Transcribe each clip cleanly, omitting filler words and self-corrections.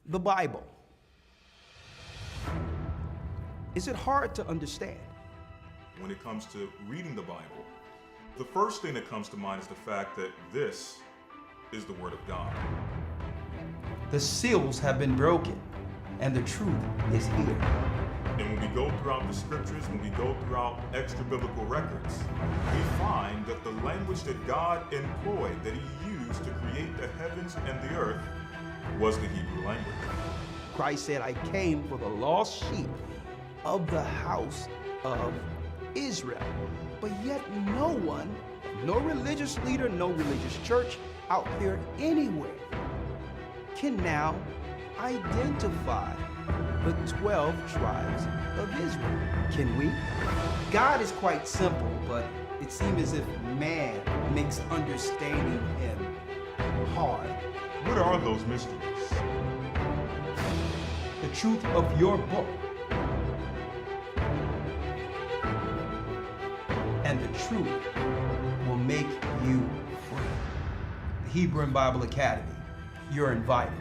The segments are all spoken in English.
the Bible. Is it hard to understand? When it comes to reading the Bible, the first thing that comes to mind is the fact that this is the Word of God. The seals have been broken, and the truth is here. And when we go throughout the scriptures, when we go throughout extra biblical records, we find that the language that God employed, that He used to create the heavens and the earth, was the Hebrew language. Christ said, I came for the lost sheep of the house of Israel. But yet no one, no religious leader, no religious church out there anywhere can now identify the 12 tribes of Israel. Can we? God is quite simple, but it seems as if man makes understanding Him hard. What are those mysteries? The truth of your book and the truth will make you free. The Hebrew and Bible Academy, you're invited.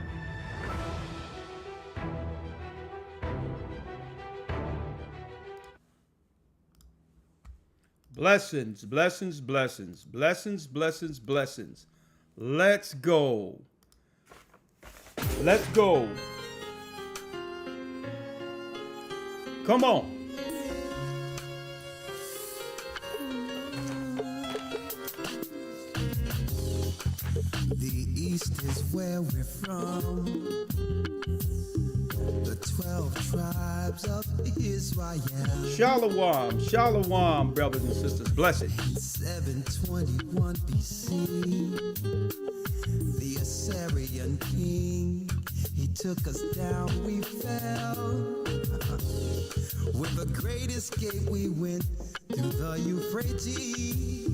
Blessings, blessings, blessings, blessings, blessings, blessings. Let's go. Let's go. Come on. The East is where we're from. The 12 tribes of Israel. Shalom, shalom, brothers and sisters. Blessed. 721 BC, the Assyrian king, he took us down, we fell. With a great escape, we went through the Euphrates.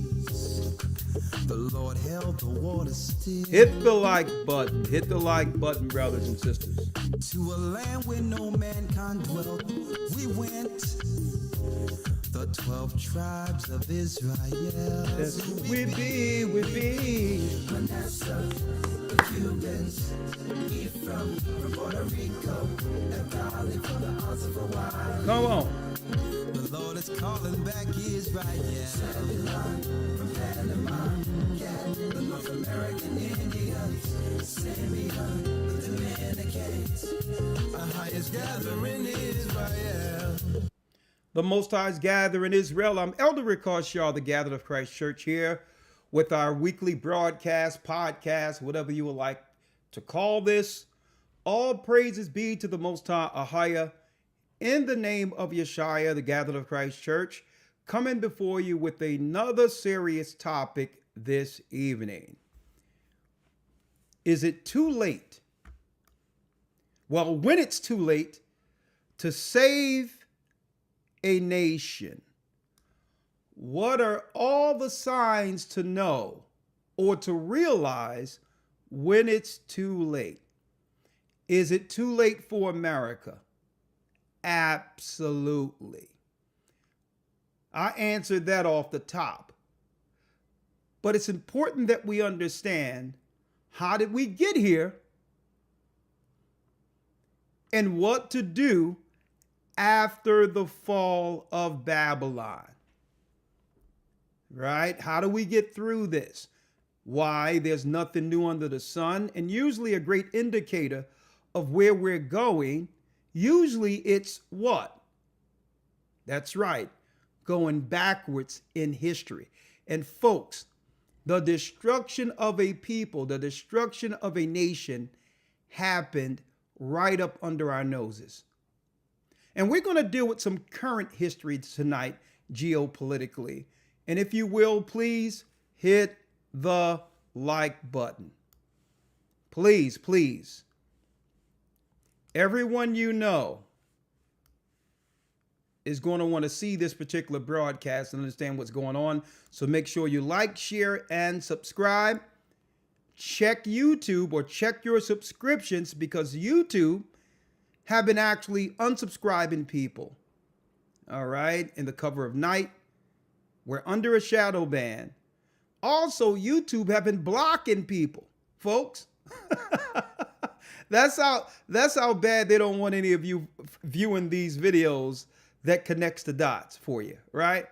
The Lord held the water still. Hit the like button. Hit the like button, brothers and sisters. To a land where no mankind dwelt, we went. The 12 tribes of Israel. Yes, we be. Manasseh, the Cubans, Ephraim, from Puerto Rico, and Valley from the Isles of Hawaii. Come on. The Lord is calling back Israel. Zebulon from Panama, Gad, the North American Indians, Simeon, the Dominicans, our highest gathering Israel. The Most High's gathering Israel. I'm Elder Rick Shaw, the Gathered of Christ Church, here with our weekly broadcast, podcast, whatever you would like to call this. All praises be to the Most High Ahaya, in the name of Yeshua, the Gathered of Christ Church, coming before you with another serious topic this evening. Is it too late? Well, when it's too late to save a nation, what are all the signs to know or to realize when it's too late? Is it too late for America? Absolutely. I answered that off the top. But it's important that we understand, how did we get here and what to do after the fall of Babylon. Right? How do we get through this? Why? There's nothing new under the sun. And usually a great indicator of where we're going, usually it's what? That's right, going backwards in history. And folks, the destruction of a people, the destruction of a nation happened right up under our noses. And we're going to deal with some current history tonight, geopolitically. And if you will, please hit the like button. Please, please. Everyone you know is going to want to see this particular broadcast and understand what's going on. So make sure you like, share, and subscribe. Check YouTube or check your subscriptions, because YouTube have been actually unsubscribing people. All right. In the cover of night, we're under a shadow ban. Also, YouTube have been blocking people, folks. That's how bad they don't want any of you viewing these videos that connects the dots for you, right?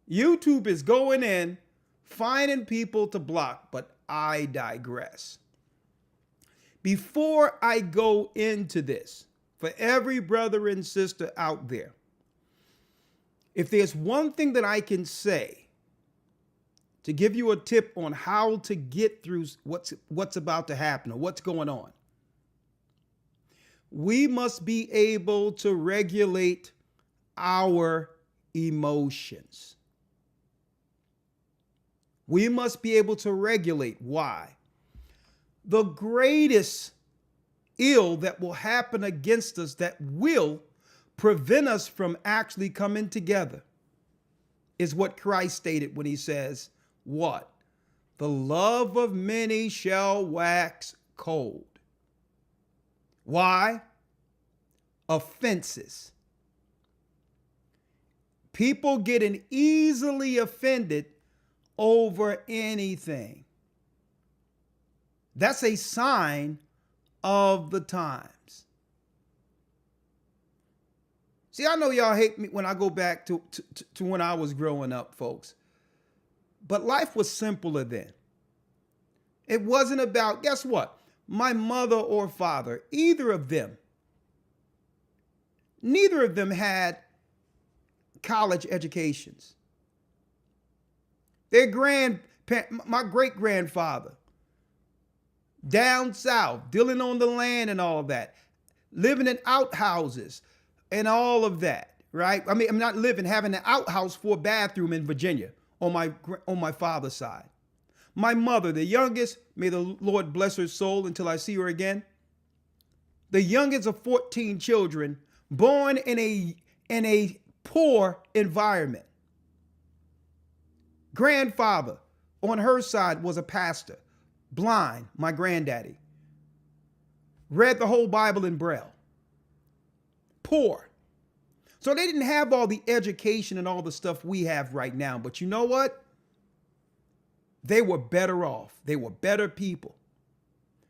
YouTube is going in, finding people to block, but I digress. Before I go into this, for every brother and sister out there, if there's one thing that I can say to give you a tip on how to get through what's about to happen or what's going on, we must be able to regulate our emotions. We must be able to regulate. Why? The greatest ill that will happen against us, that will prevent us from actually coming together, is what Christ stated when he says, what? The love of many shall wax cold. Why? Offenses. People getting easily offended over anything. That's a sign of the times. See, I know y'all hate me when I go back to when I was growing up, folks. But life was simpler then. It wasn't about, guess what? My mother or father, neither of them had college educations. My great-grandfather, down south, dealing on the land and all that, living in outhouses and all of that, right? I mean, I'm not having an outhouse for a bathroom in Virginia on my father's side. My mother, the youngest, may the Lord bless her soul until I see her again, the youngest of 14 children, born in a poor environment. Grandfather on her side was a pastor, blind, my granddaddy. Read the whole Bible in Braille. Poor. So they didn't have all the education and all the stuff we have right now. But you know what? They were better off. They were better people.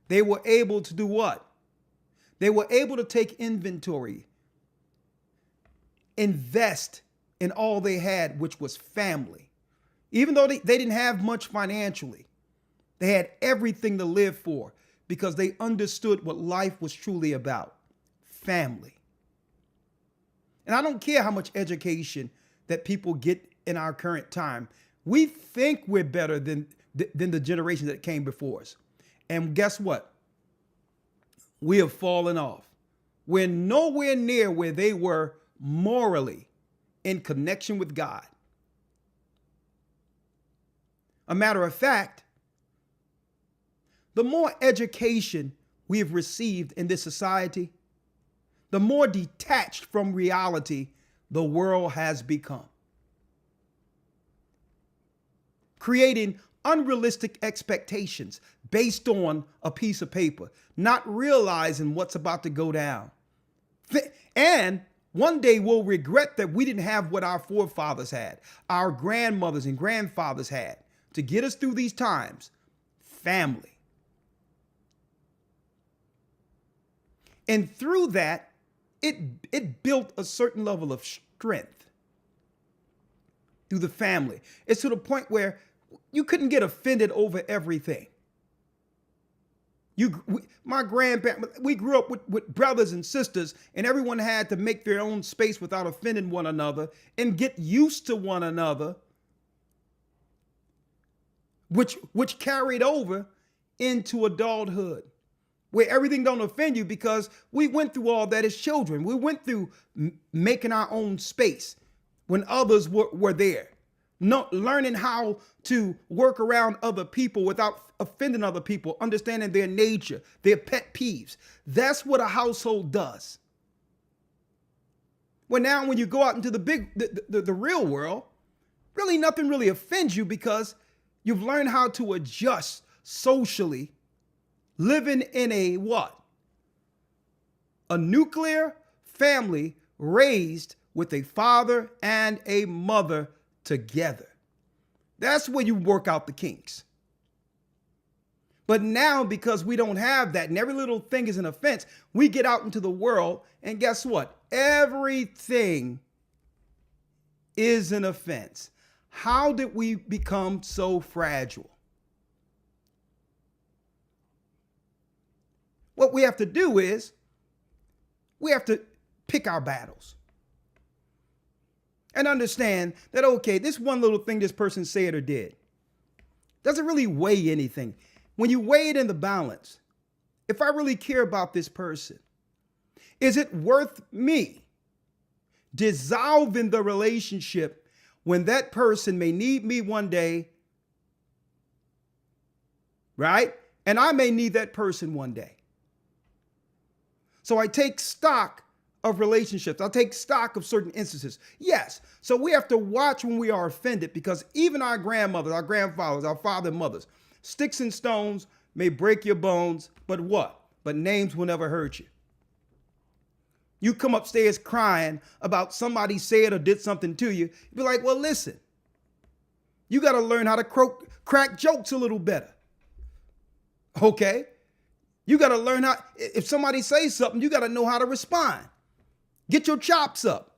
They were able to do what? They were able to take inventory, invest in all they had, which was family. Even though they didn't have much financially, they had everything to live for because they understood what life was truly about: family. And I don't care how much education that people get in our current time. We think we're better than the generation that came before us. And guess what? We have fallen off. We're nowhere near where they were morally in connection with God. A matter of fact, the more education we have received in this society, the more detached from reality the world has become, creating unrealistic expectations based on a piece of paper, not realizing what's about to go down. And one day we'll regret that we didn't have what our forefathers had, our grandmothers and grandfathers had to get us through these times: family. And through that, it built a certain level of strength through the family. It's to the point where you couldn't get offended over everything. My grandparents, we grew up with brothers and sisters, and everyone had to make their own space without offending one another and get used to one another, which carried over into adulthood, where everything don't offend you because we went through all that as children. We went through making our own space when others were there. Not learning how to work around other people without offending other people, understanding their nature, their pet peeves. That's what a household does. Well, now when you go out into the real world, really nothing really offends you because you've learned how to adjust socially, living in a what? A nuclear family raised with a father and a mother together. That's where you work out the kinks. But now, because we don't have that and every little thing is an offense, we get out into the world and guess what? Everything is an offense. How did we become so fragile? What we have to do is we have to pick our battles and understand that, okay, this one little thing this person said or did doesn't really weigh anything. When you weigh it in the balance, if I really care about this person, is it worth me dissolving the relationship when that person may need me one day, right? And I may need that person one day. So I take stock of relationships. I'll take stock of certain instances. Yes. So we have to watch when we are offended, because even our grandmothers, our grandfathers, our father and mothers, sticks and stones may break your bones, but what? But names will never hurt you. You come upstairs crying about somebody said or did something to you. You'd be like, well, listen, you got to learn how to crack jokes a little better. Okay? You got to learn how, if somebody says something, you got to know how to respond. Get your chops up.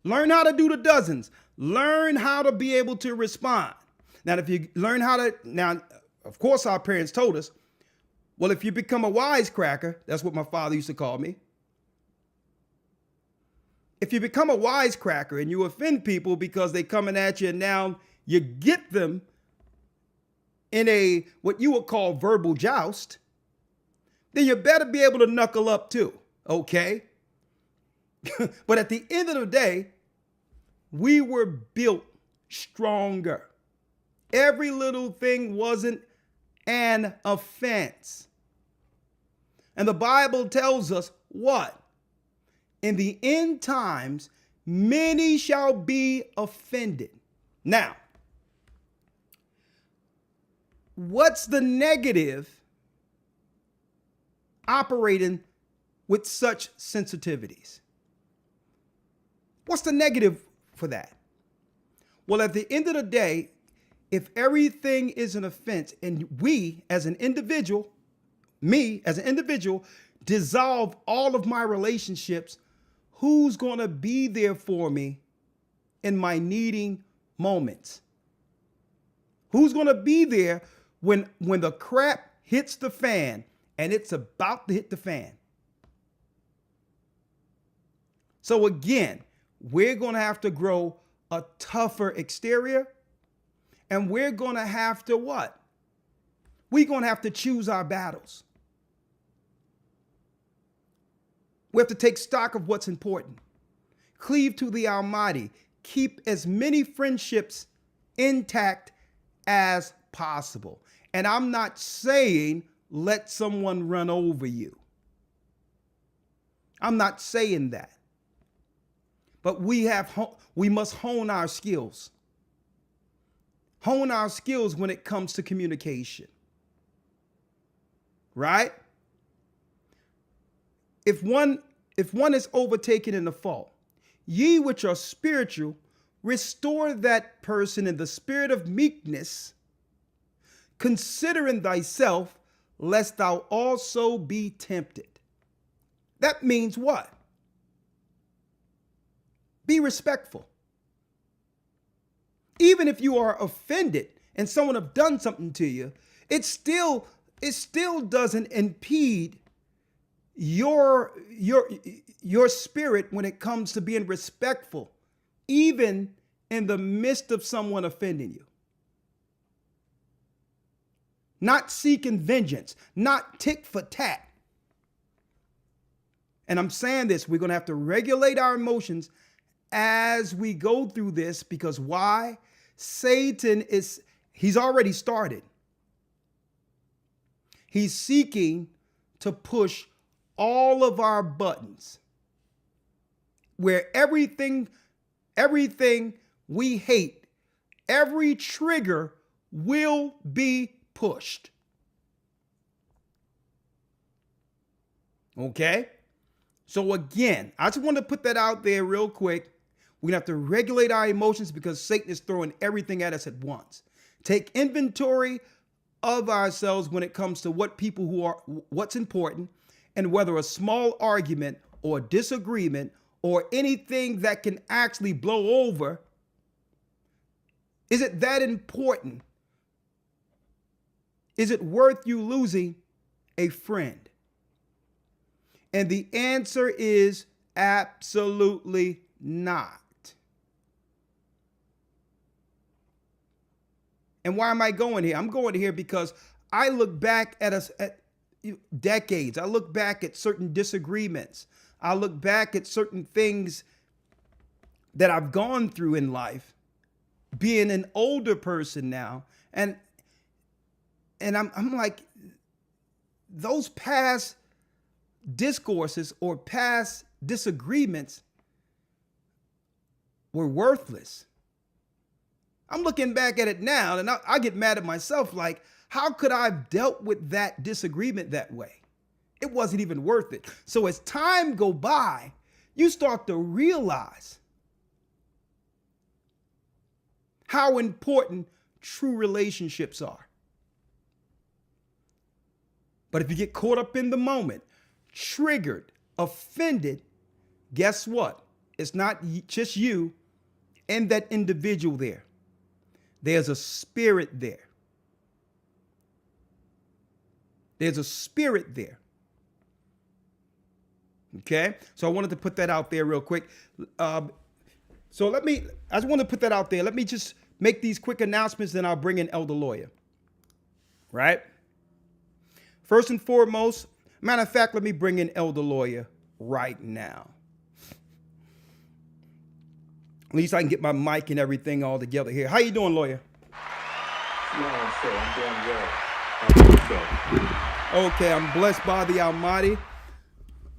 Learn how to do the dozens. Learn how to be able to respond. Now, if you learn how to, now, of course, our parents told us, well, if you become a wisecracker, that's what my father used to call me. If you become a wisecracker and you offend people because they coming at you and now you get them in a, what you would call verbal joust, then you better be able to knuckle up too, okay? But at the end of the day, we were built stronger. Every little thing wasn't an offense. And the Bible tells us what? In the end times, many shall be offended. Now, what's the negative operating with such sensitivities? What's the negative for that? Well, at the end of the day, if everything is an offense and we as an individual, me as an individual, dissolve all of my relationships, who's going to be there for me in my needing moments? Who's going to be there when the crap hits the fan and it's about to hit the fan? So again, we're going to have to grow a tougher exterior, and we're going to have to what? We're going to have to choose our battles. We have to take stock of what's important. Cleave to the Almighty. Keep as many friendships intact as possible. And I'm not saying let someone run over you. I'm not saying that. But we must hone our skills. Hone our skills when it comes to communication. Right? If one is overtaken in a fault, ye which are spiritual, restore that person in the spirit of meekness, considering thyself, lest thou also be tempted. That means what? Be respectful. Even if you are offended and someone have done something to you, it still doesn't impede your spirit when it comes to being respectful, even in the midst of someone offending you. Not seeking vengeance, not tick for tat. And I'm saying this, we're going to have to regulate our emotions as we go through this, because why? He's already started. He's seeking to push all of our buttons, where everything we hate, every trigger will be pushed. Okay? So again, I just want to put that out there real quick. We're going to have to regulate our emotions because Satan is throwing everything at us at once. Take inventory of ourselves when it comes to what's important, and whether a small argument or disagreement or anything that can actually blow over, is it that important? Is it worth you losing a friend? And the answer is absolutely not. And why am I going here? I'm going here because I look back at decades. I look back at certain disagreements. I look back at certain things that I've gone through in life, being an older person now, and I'm like, those past discourses or past disagreements were worthless. I'm looking back at it now and I get mad at myself, like, how could I have dealt with that disagreement that way? It wasn't even worth it. So as time go by, you start to realize how important true relationships are. But if you get caught up in the moment, triggered, offended, guess what? It's not just you and that individual there. There's a spirit there. There's a spirit there. Okay? So I wanted to put that out there real quick. I just want to put that out there. Let me just make these quick announcements, then I'll bring in Elder Lawyer. Right? First and foremost, matter of fact, let me bring in Elder Lawyer right now. At least I can get my mic and everything all together here. How you doing, Lawyer? Yeah, sir. I'm doing well. How about yourself? Okay, I'm blessed by the Almighty.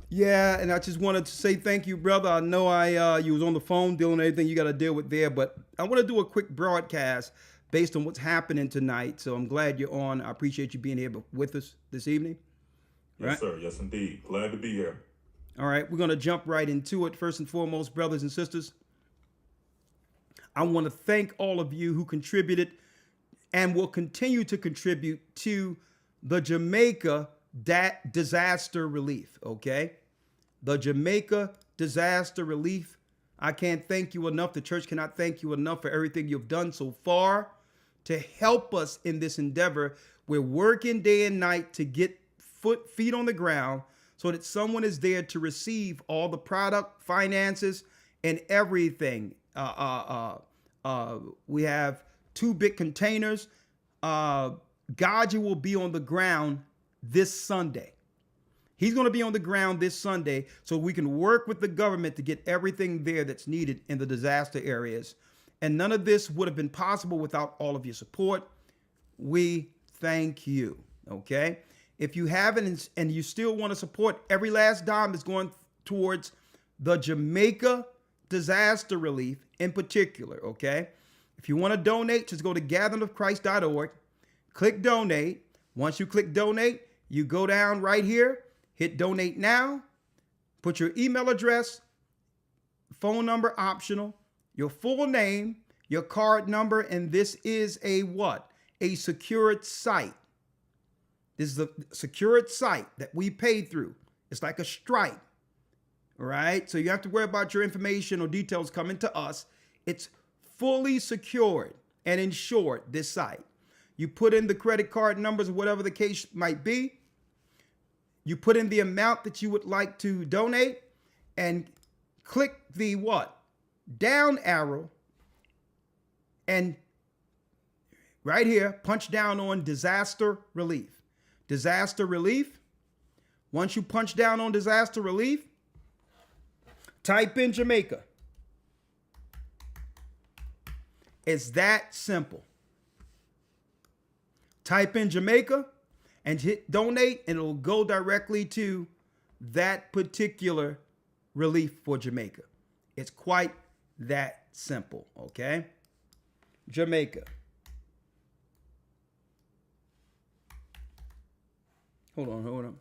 Yeah, and I just wanted to say thank you, brother. I know you was on the phone dealing with everything you got to deal with there, but I want to do a quick broadcast based on what's happening tonight. So I'm glad you're on. I appreciate you being here with us this evening. Yes, Right? sir. Yes, indeed. Glad to be here. All right, we're going to jump right into it. First and foremost, brothers and sisters, I want to thank all of you who contributed and will continue to contribute to the Jamaica disaster relief, okay? The Jamaica disaster relief. I can't thank you enough. The church cannot thank you enough for everything you've done so far to help us in this endeavor. We're working day and night to get feet on the ground so that someone is there to receive all the product, finances, and everything. We have 2 big containers. Gocc will be on the ground this Sunday. He's going to be on the ground this Sunday so we can work with the government to get everything there that's needed in the disaster areas. And none of this would have been possible without all of your support. We thank you. Okay. If you haven't and you still want to support, every last dime is going towards the Jamaica disaster relief in particular. Okay. If you want to donate, just go to gatheringofchrist.org, click donate. Once you click donate, you go down right here, hit donate now, put your email address, phone number optional, your full name, your card number, and this is a what? A secured site. This is a secured site that we pay through. It's like a Stripe, all right? So you have to worry about your information or details coming to us. It's fully secured and insured, this site. You put in the credit card numbers or whatever the case might be. You put in the amount that you would like to donate and click the what? Down arrow, and right here, punch down on disaster relief. Disaster relief. Once you punch down on disaster relief, type in Jamaica. It's that simple. Type in Jamaica and hit donate, and it'll go directly to that particular relief for Jamaica. It's quite that simple, okay? Jamaica. Hold on.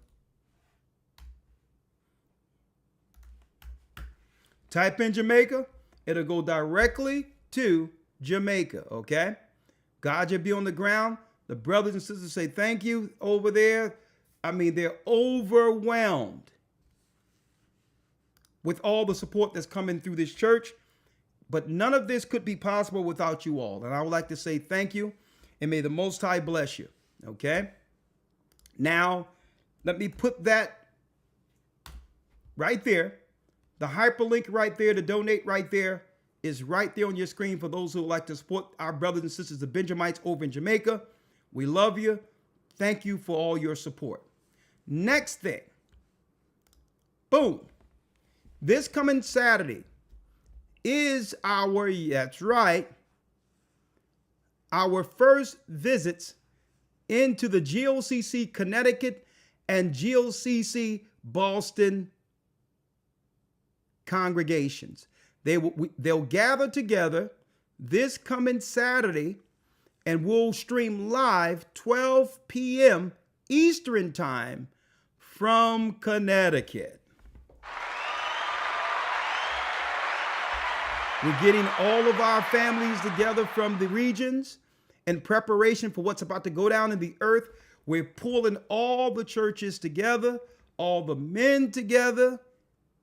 Type in Jamaica. It'll go directly to Jamaica, okay? God, you'll be on the ground. The brothers and sisters say thank you over there. I mean, they're overwhelmed with all the support that's coming through this church. But none of this could be possible without you all. And I would like to say thank you, and may the Most High bless you. Okay? Now, let me put that right there. The hyperlink right there to donate right there is right there on your screen for those who would like to support our brothers and sisters, the Benjamites over in Jamaica. We love you. Thank you for all your support. Next thing. Boom. This coming Saturday is that's right, our first visits into the GOCC Connecticut and GOCC Boston congregations. They'll gather together this coming Saturday, and we'll stream live 12 p.m. Eastern Time from Connecticut. We're getting all of our families together from the regions in preparation for what's about to go down in the earth. We're pulling all the churches together, all the men together.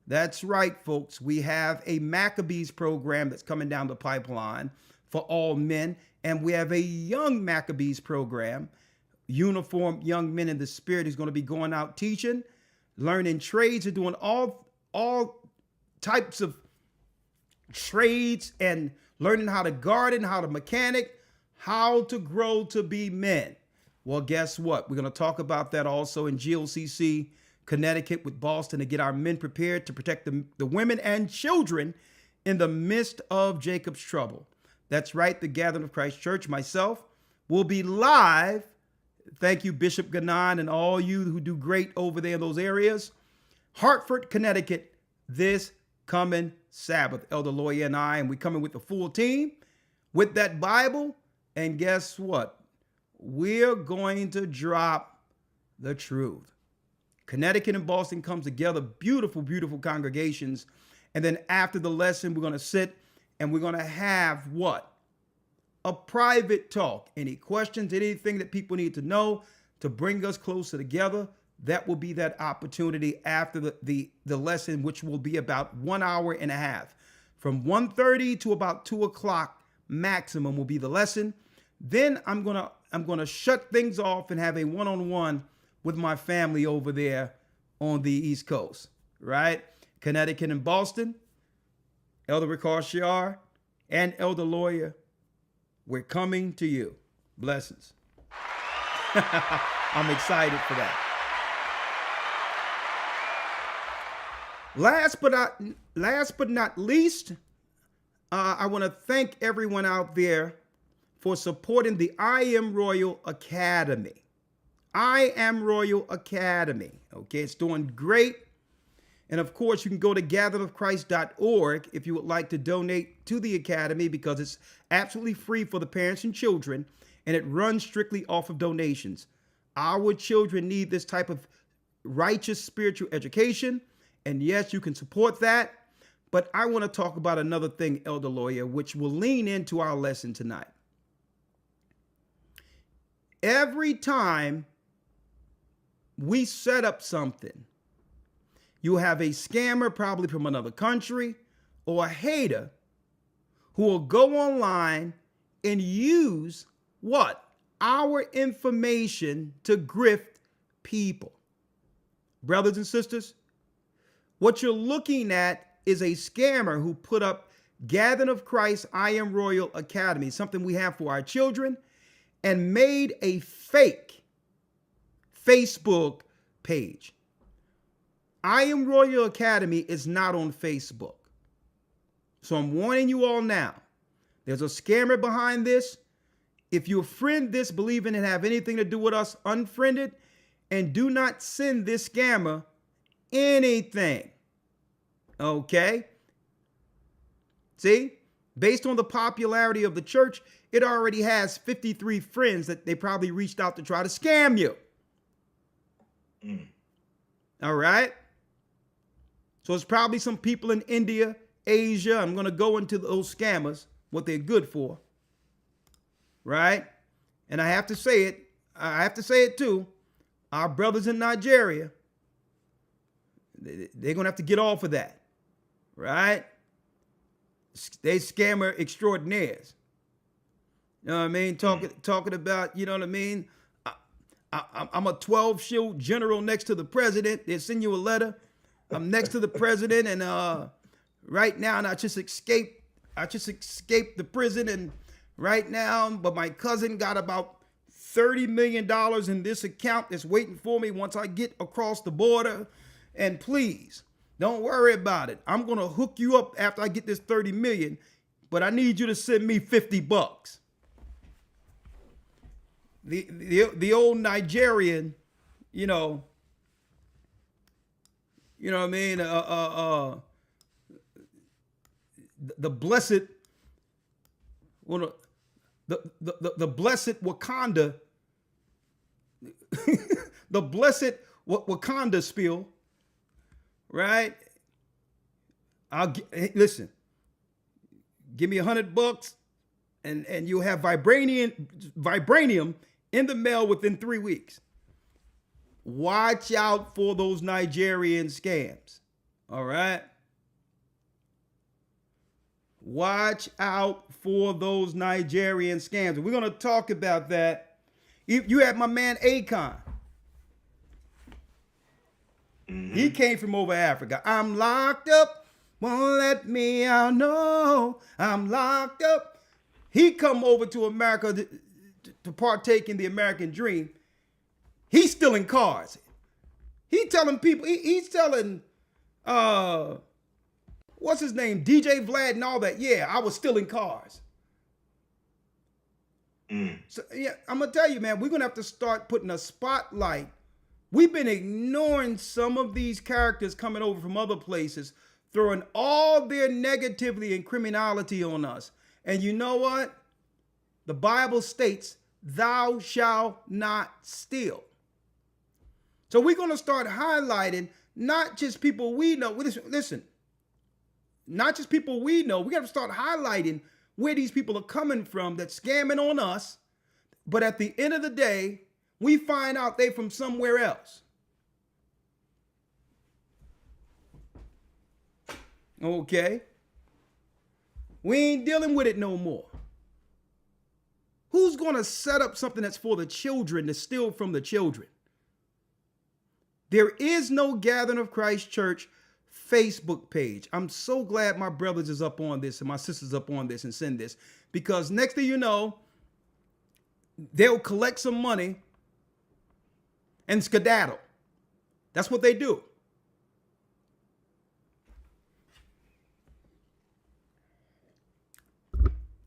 That's right, folks. We have a Maccabees program that's coming down the pipeline for all men. And we have a young Maccabees program, uniformed young men in the spirit, who's going to be going out teaching, learning trades, and doing all types of trades, and learning how to garden, how to mechanic, how to grow to be men. Well, guess what? We're going to talk about that also in GOCC Connecticut with Boston, to get our men prepared to protect the women and children in the midst of Jacob's trouble. That's right. The Gathering of Christ Church, myself, will be live. Thank you, Bishop Ganon, and all you who do great over there in those areas. Hartford, Connecticut, this coming Sabbath. Elder Lawyer and I, and we're coming with the full team with that Bible. And guess what? We're going to drop the truth. Connecticut and Boston comes together, beautiful, beautiful congregations. And then after the lesson, we're going to sit and we're going to have what? A private talk. Any questions, anything that people need to know to bring us closer together, that will be that opportunity after the lesson, which will be about 1 hour and a half. From 1:30 to about 2 o'clock maximum will be the lesson. Then I'm gonna shut things off and have a one-on-one with my family over there on the East Coast, right? Connecticut and Boston, Elder Ricard Shiar and Elder Lawyer, we're coming to you. Blessings. I'm excited for that. Last but not least, I want to thank everyone out there for supporting the I Am Royal Academy. I Am Royal Academy. Okay, it's doing great. And of course, you can go to gatheredofchrist.org if you would like to donate to the academy, because it's absolutely free for the parents and children, and it runs strictly off of donations. Our children need this type of righteous spiritual education. And yes, you can support that. But I want to talk about another thing, Elder Lawyer, which will lean into our lesson tonight. Every time we set up something, you have a scammer, probably from another country, or a hater who will go online and use what? Our information to grift people. Brothers and sisters, what you're looking at is a scammer who put up Gathering of Christ I Am Royal Academy, something we have for our children, and made a fake Facebook page. I Am Royal Academy is not on Facebook. So I'm warning you all now. There's a scammer behind this. If you friend this, believing it have anything to do with us, unfriend it, and do not send this scammer anything. Okay? See? Based on the popularity of the church, it already has 53 friends that they probably reached out to try to scam you. All right? So it's probably some people in India, Asia. I'm going to go into those scammers, what they're good for. Right? And I have to say it too. Our brothers in Nigeria, they're going to have to get off of that, right? They scammer extraordinaires. You know what I mean? Talking about, you know what I mean? I'm a 12-shield general next to the president. They send you a letter. I'm next to the president, and right now, and I just escaped the prison, and right now, but my cousin got about $30 million in this account that's waiting for me once I get across the border. And please, don't worry about it. I'm gonna hook you up after I get this 30 million, but I need you to send me $50. The old Nigerian, you know what I mean? The blessed, well, the blessed Wakanda, the blessed Wakanda spiel, right? Listen, give me $100 and you'll have vibranium in the mail within 3 weeks. Watch out for those Nigerian scams. All right. Watch out for those Nigerian scams. And we're going to talk about that. You had my man Akon. Mm-hmm. He came from over Africa. I'm locked up. Won't let me out. No, I'm locked up. He come over to America to partake in the American dream. He's stealing cars. He telling people, he's telling, what's his name? DJ Vlad and all that. Yeah, I was stealing cars. So yeah, I'm gonna tell you, man, we're gonna have to start putting a spotlight. We've been ignoring some of these characters coming over from other places, throwing all their negativity and criminality on us. And you know what? The Bible states, thou shalt not steal. So we're going to start highlighting not just people we know. Listen, not just people we know. We got to start highlighting where these people are coming from that's scamming on us. But at the end of the day, we find out they from somewhere else. Okay? We ain't dealing with it no more. Who's going to set up something that's for the children to steal from the children? There is no Gathering of Christ Church Facebook page. I'm so glad my brothers is up on this and my sisters up on this and send this, because next thing you know, they'll collect some money and skedaddle. That's what they do.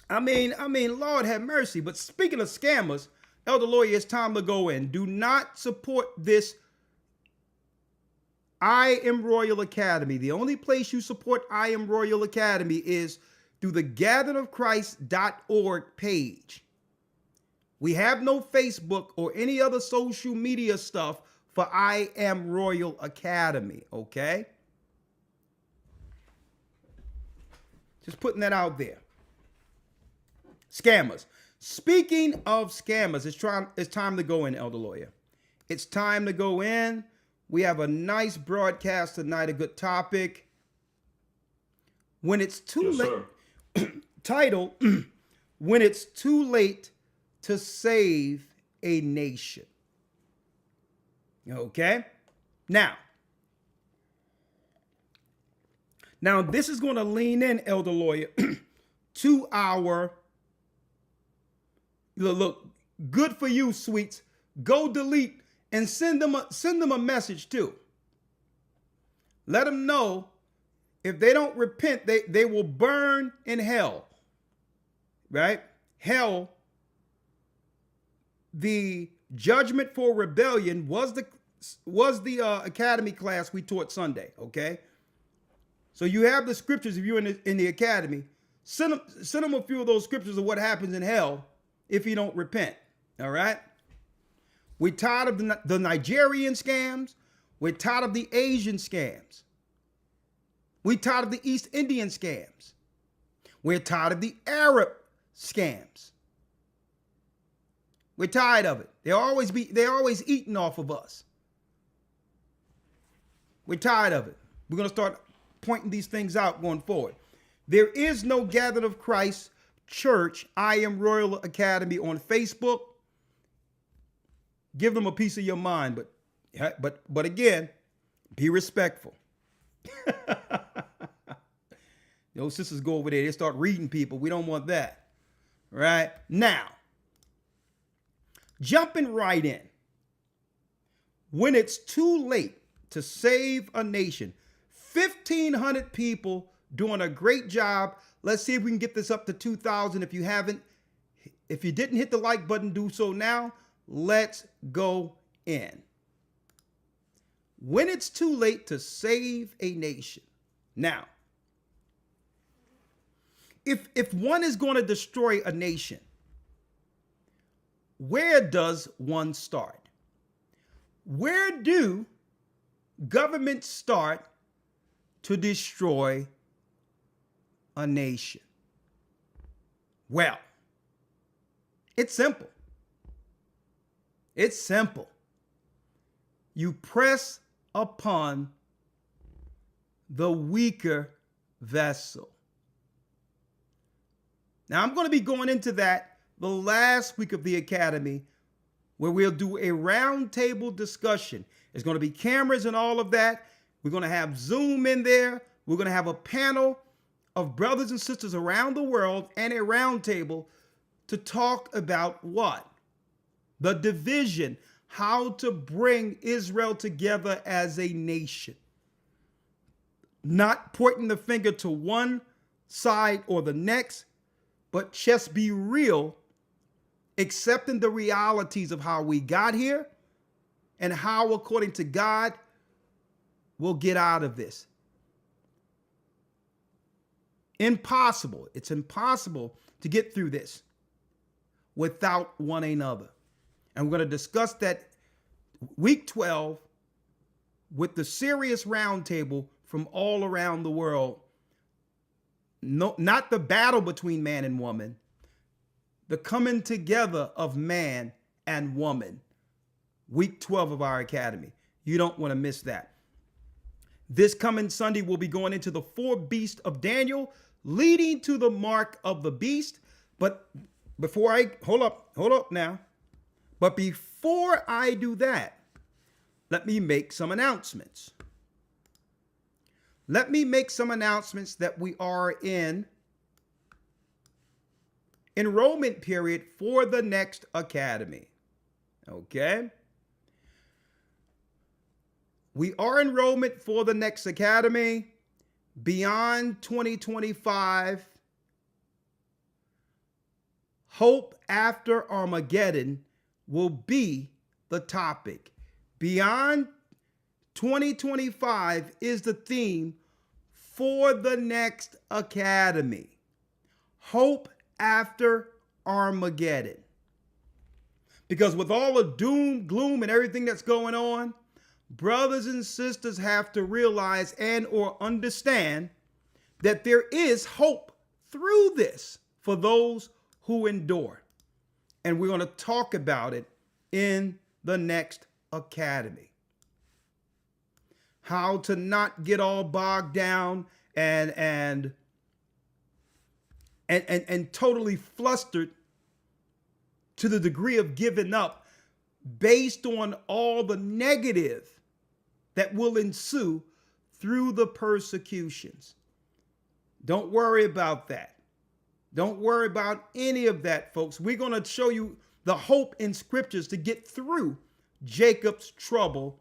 I mean, Lord have mercy. But speaking of scammers, Elder Lawyer, it's time to go in. Do not support this I Am Royal Academy. The only place you support I Am Royal Academy is through the gatheringofchrist.org page. We have no Facebook or any other social media stuff for I Am Royal Academy, okay? Just putting that out there. Scammers. Speaking of scammers, it's time to go in, Elder Lawyer. It's time to go in. We have a nice broadcast tonight, a good topic. When it's too late, title, When It's Too Late to Save a Nation. Okay? Now this is going to lean in, Elder Lawyer, to our, look, good for you, sweets. Go delete and send them a message too. Let them know if they don't repent, they will burn in hell. Right? Hell, the judgment for rebellion was the academy class we taught Sunday. Okay, so you have the scriptures. If you're in the academy, send them a few of those scriptures of what happens in hell if you don't repent. All right. We're tired of the Nigerian scams. We're tired of the Asian scams. We're tired of the East Indian scams. We're tired of the Arab scams. We're tired of it. They're always eating off of us. We're tired of it. We're going to start pointing these things out going forward. There is no Gathered of Christ Church, I Am Royal Academy on Facebook. Give them a piece of your mind, but again, be respectful. Those sisters go over there, they start reading people. We don't want that. Right? Now, jumping right in. When it's too late to save a nation, 1,500 people doing a great job. Let's see if we can get this up to 2,000. If you didn't hit the like button, do so now. Let's go in. When it's too late to save a nation. Now, if one is going to destroy a nation, where does one start? Where do governments start to destroy a nation? Well, it's simple. It's simple. You press upon the weaker vessel. Now, I'm going to be going into that the last week of the Academy, where we'll do a roundtable discussion. There's going to be cameras and all of that. We're going to have Zoom in there. We're going to have a panel of brothers and sisters around the world and a roundtable to talk about what? The division, how to bring Israel together as a nation. Not pointing the finger to one side or the next, but just be real, accepting the realities of how we got here and how, according to God, we'll get out of this. Impossible. It's impossible to get through this without one another. And we're going to discuss that week 12 with the serious roundtable from all around the world. No, not the battle between man and woman, the coming together of man and woman. Week 12 of our academy. You don't want to miss that. This coming Sunday, we'll be going into the 4 beasts of Daniel, leading to the mark of the beast. But before I, hold up now. But before I do that, let me make some announcements. Let me make some announcements that we are in enrollment period for the next academy. Okay? We are enrollment for the next academy beyond 2025. Hope after Armageddon will be the topic. Beyond 2025 is the theme for the next academy. Hope after Armageddon. Because with all the doom, gloom, and everything that's going on, brothers and sisters have to realize and or understand that there is hope through this for those who endure. And we're going to talk about it in the next academy. How to not get all bogged down and totally flustered to the degree of giving up based on all the negative that will ensue through the persecutions. Don't worry about that. Don't worry about any of that, folks. We're going to show you the hope in scriptures to get through Jacob's trouble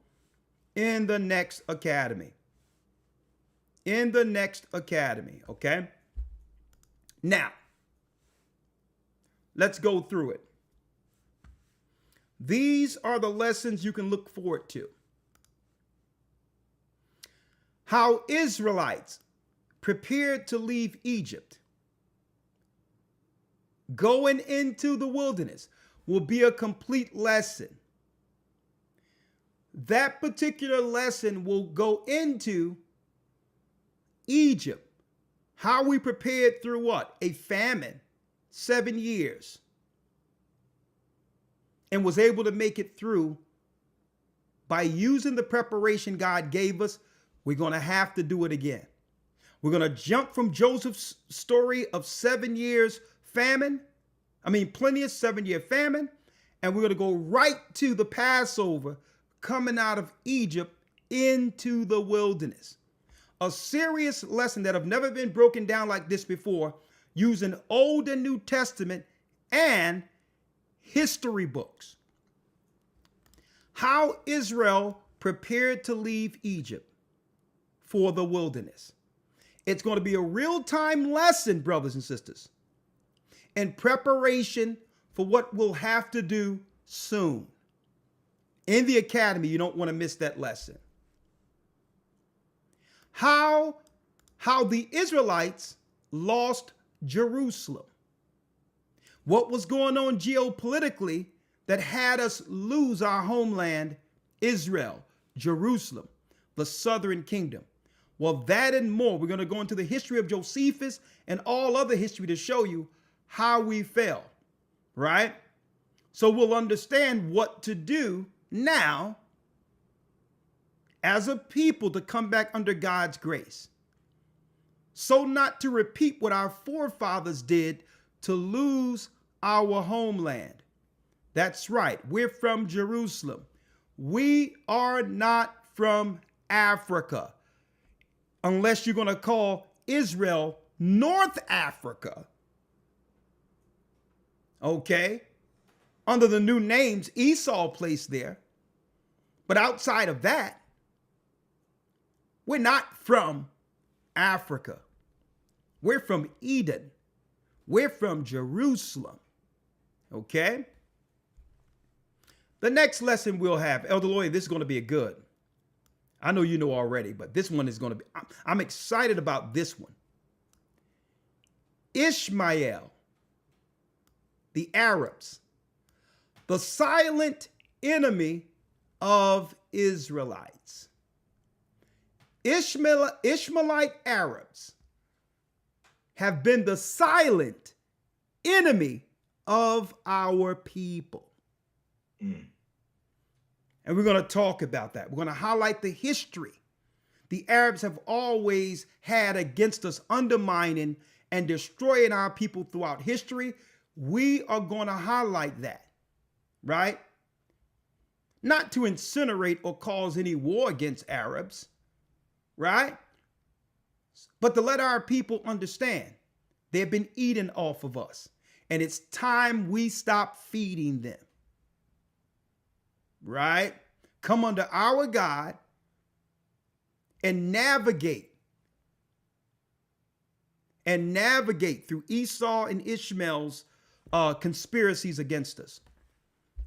in the next academy. In the next academy, okay? Now, let's go through it. These are the lessons you can look forward to. How Israelites prepared to leave Egypt. Going into the wilderness will be a complete lesson. That particular lesson will go into Egypt. How we prepared through what? A famine, 7 years. and was able to make it through by using the preparation God gave us, we're going to have to do it again. We're going to jump from Joseph's story of 7 years plenteous 7-year famine, and we're going to go right to the Passover coming out of Egypt into the wilderness. A serious lesson that have never been broken down like this before, using Old and New Testament and history books. How Israel prepared to leave Egypt for the wilderness. It's going to be a real-time lesson, brothers and sisters, in preparation for what we'll have to do soon. In the academy, you don't want to miss that lesson. How the Israelites lost Jerusalem. What was going on geopolitically that had us lose our homeland, Israel, Jerusalem, the southern kingdom. Well, that and more. We're going to go into the history of Josephus and all other history to show you how we fell, right? So we'll understand what to do now as a people to come back under God's grace. So not to repeat what our forefathers did to lose our homeland. That's right. We're from Jerusalem. We are not from Africa. Unless you're going to call Israel North Africa. Okay? Under the new names Esau placed there. But outside of that, we're not from Africa. We're from Eden. We're from Jerusalem. Okay? The next lesson we'll have, Elder Lawyer, this is going to be a good. I know you know already, but this one is going to be, I'm excited about this one. Ishmael, the Arabs, the silent enemy of Israelites. Ishmaelite Arabs have been the silent enemy of our people. And we're going to talk about that. We're going to highlight the history the Arabs have always had against us, undermining and destroying our people throughout history. We are going to highlight that, right? Not to incinerate or cause any war against Arabs, right? But to let our people understand they've been eating off of us, and it's time we stop feeding them. Right? Come under our God and navigate through Esau and Ishmael's conspiracies against us.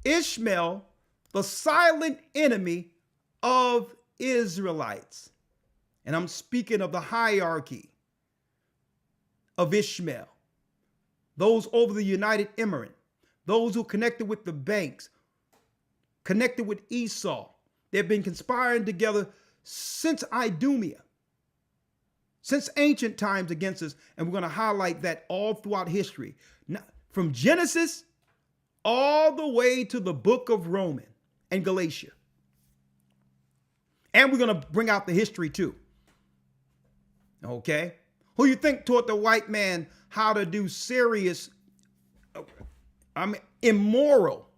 Ishmael, the silent enemy of Israelites. And I'm speaking of the hierarchy of Ishmael. Those over the United Emirates, those who connected with the banks, connected with Esau. They've been conspiring together since Idumea, since ancient times against us. And we're going to highlight that all throughout history. Now, from Genesis all the way to the book of Romans and Galatia. And we're going to bring out the history too. Okay? Who you think taught the white man how to do serious, immoral,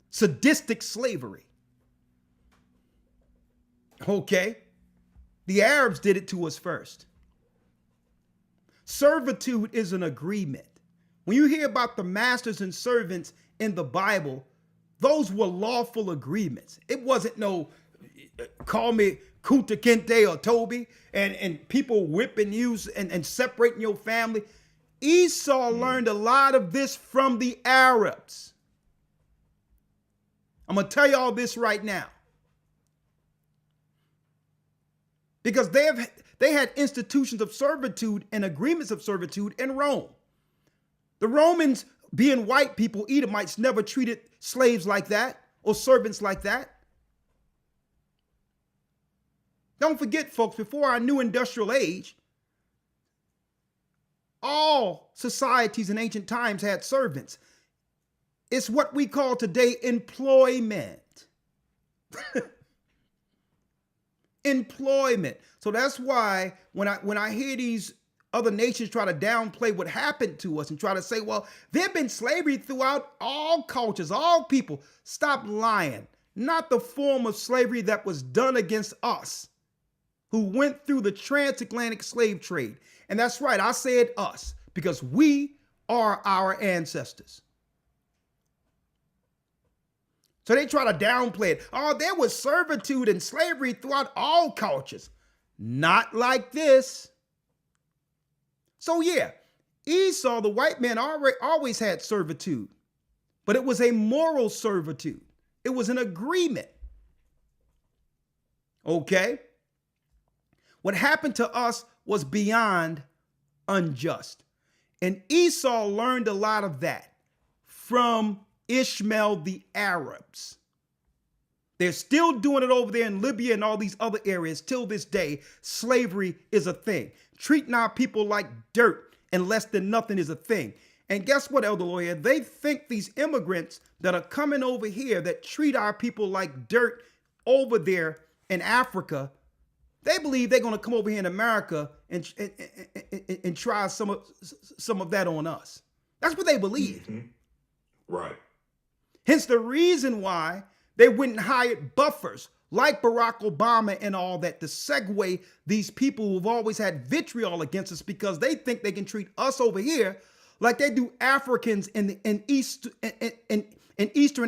sadistic slavery? Okay? The Arabs did it to us first. Servitude is an agreement. When you hear about the masters and servants in the Bible, those were lawful agreements. It wasn't no call me Kuta Kente or Toby and people whipping you and separating your family. Esau learned a lot of this from the Arabs. I'm going to tell you all this right now. Because they had institutions of servitude and agreements of servitude in Rome. The Romans, being white people, Edomites, never treated slaves like that or servants like that. Don't forget, folks, before our new industrial age, all societies in ancient times had servants. It's what we call today employment. Employment. So that's why when I hear these other nations try to downplay what happened to us and try to say, well, there've been slavery throughout all cultures, all people. Stop lying. Not the form of slavery that was done against us, who went through the transatlantic slave trade. And that's right, I said us, because we are our ancestors. So they try to downplay it. Oh, there was servitude and slavery throughout all cultures. Not like this. So yeah, Esau, the white man, always had servitude, but it was a moral servitude. It was an agreement. Okay? What happened to us was beyond unjust. And Esau learned a lot of that from Ishmael the Arabs. They're still doing it over there in Libya and all these other areas till this day. Slavery is a thing. Treating our people like dirt and less than nothing is a thing. And guess what, Elder Lawyer? They think these immigrants that are coming over here that treat our people like dirt over there in Africa, they believe they're going to come over here in America and try some of that on us. That's what they believe. Mm-hmm. Right. Hence the reason why they went and hired buffers like Barack Obama and all that to segue these people who've always had vitriol against us, because they think they can treat us over here like they do Africans in Eastern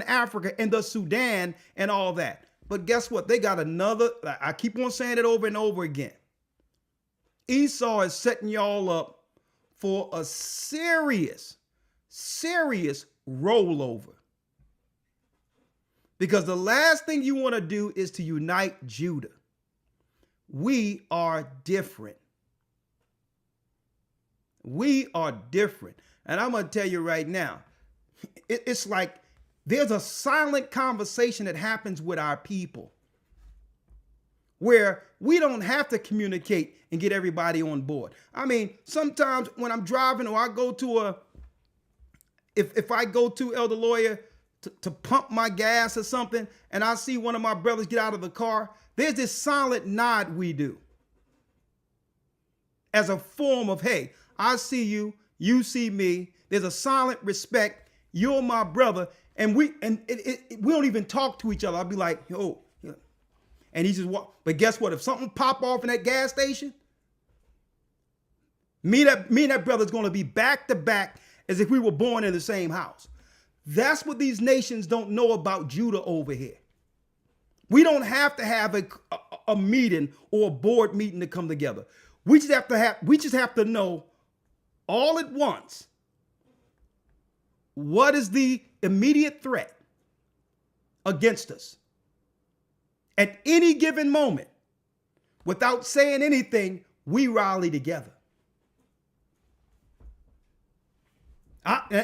Africa and the Sudan and all that. But guess what? They got another, I keep on saying it over and over again. Esau is setting y'all up for a serious rollover. Because the last thing you want to do is to unite Judah. We are different. We are different. And I'm going to tell you right now, it's like there's a silent conversation that happens with our people where we don't have to communicate and get everybody on board. I mean, sometimes when I'm driving or I go to if I go to Elder Lawyer to pump my gas or something, and I see one of my brothers get out of the car, there's this silent nod we do as a form of, hey, I see you, you see me. There's a silent respect. You're my brother, and we don't even talk to each other. I'll be like, yo, and he just walk. But guess what? If something pop off in that gas station, me and that brother's going to be back to back as if we were born in the same house. That's what these nations don't know about Judah over here. We don't have to have a meeting or a board meeting to come together. We just have to know all at once what is the immediate threat against us at any given moment. Without saying anything, we rally together.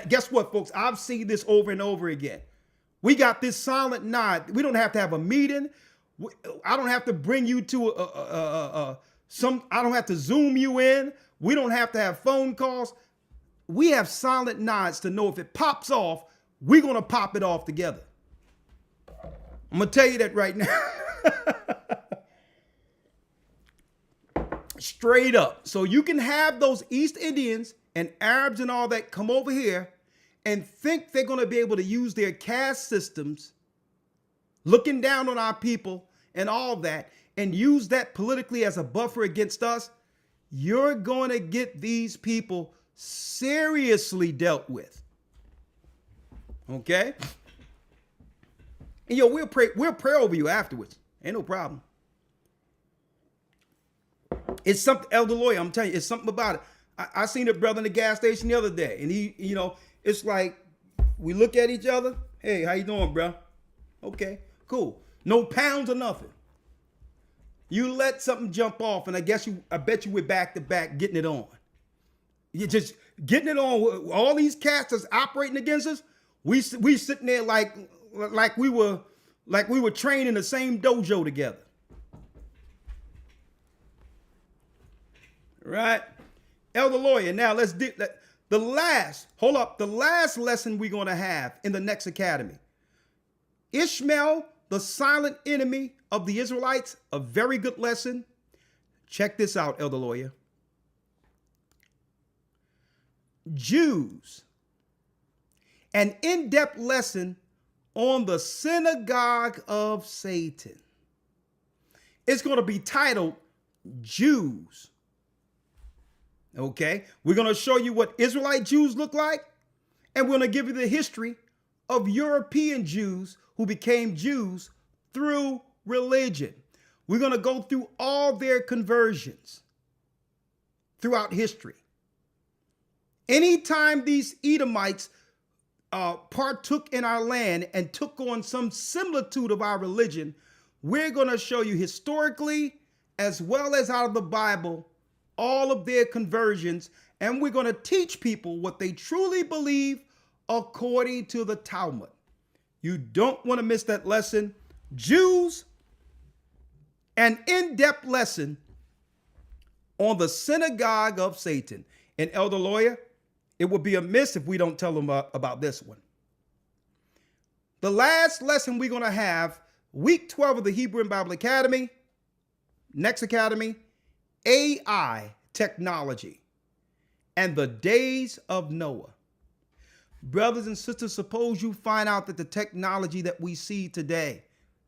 Guess what, folks? I've seen this over and over again. We got this silent nod. We don't have to have a meeting. I don't have to bring you to I don't have to Zoom you in. We don't have to have phone calls. We have silent nods to know if it pops off, we're going to pop it off together. I'm going to tell you that right now. Straight up. So you can have those East Indians and Arabs and all that come over here and think they're going to be able to use their caste systems, looking down on our people and all that, and use that politically as a buffer against us. You're going to get these people seriously dealt with. Okay? And we'll pray over you afterwards. Ain't no problem. It's something, Elder Lawyer, I'm telling you, it's something about it. I seen a brother in the gas station the other day, and he, it's like we look at each other. Hey, how you doing, bro? Okay, cool. No pounds or nothing. You let something jump off, and I bet you we're back to back getting it on. You're just getting it on. All these cats that's operating against us, we sitting there like we were trained in the same dojo together. Right? Elder Lawyer, now let's The last lesson we're going to have in the next academy. Ishmael, the silent enemy of the Israelites, a very good lesson. Check this out, Elder Lawyer. Jews, an in-depth lesson on the synagogue of Satan. It's going to be titled Jews. Okay, we're going to show you what Israelite Jews look like, and we're going to give you the history of European Jews who became Jews through religion. We're going to go through all their conversions throughout history. Anytime these Edomites partook in our land and took on some similitude of our religion, we're going to show you historically as well as out of the Bible all of their conversions, and we're going to teach people what they truly believe according to the Talmud. You don't want to miss that lesson. Jews, an in-depth lesson on the synagogue of Satan. And Elder Lawyer, it would be amiss if we don't tell them about this one. The last lesson we're going to have, week 12 of the Hebrew and Bible Academy, next academy, AI technology and the days of Noah. Brothers and sisters, suppose you find out that the technology that we see today,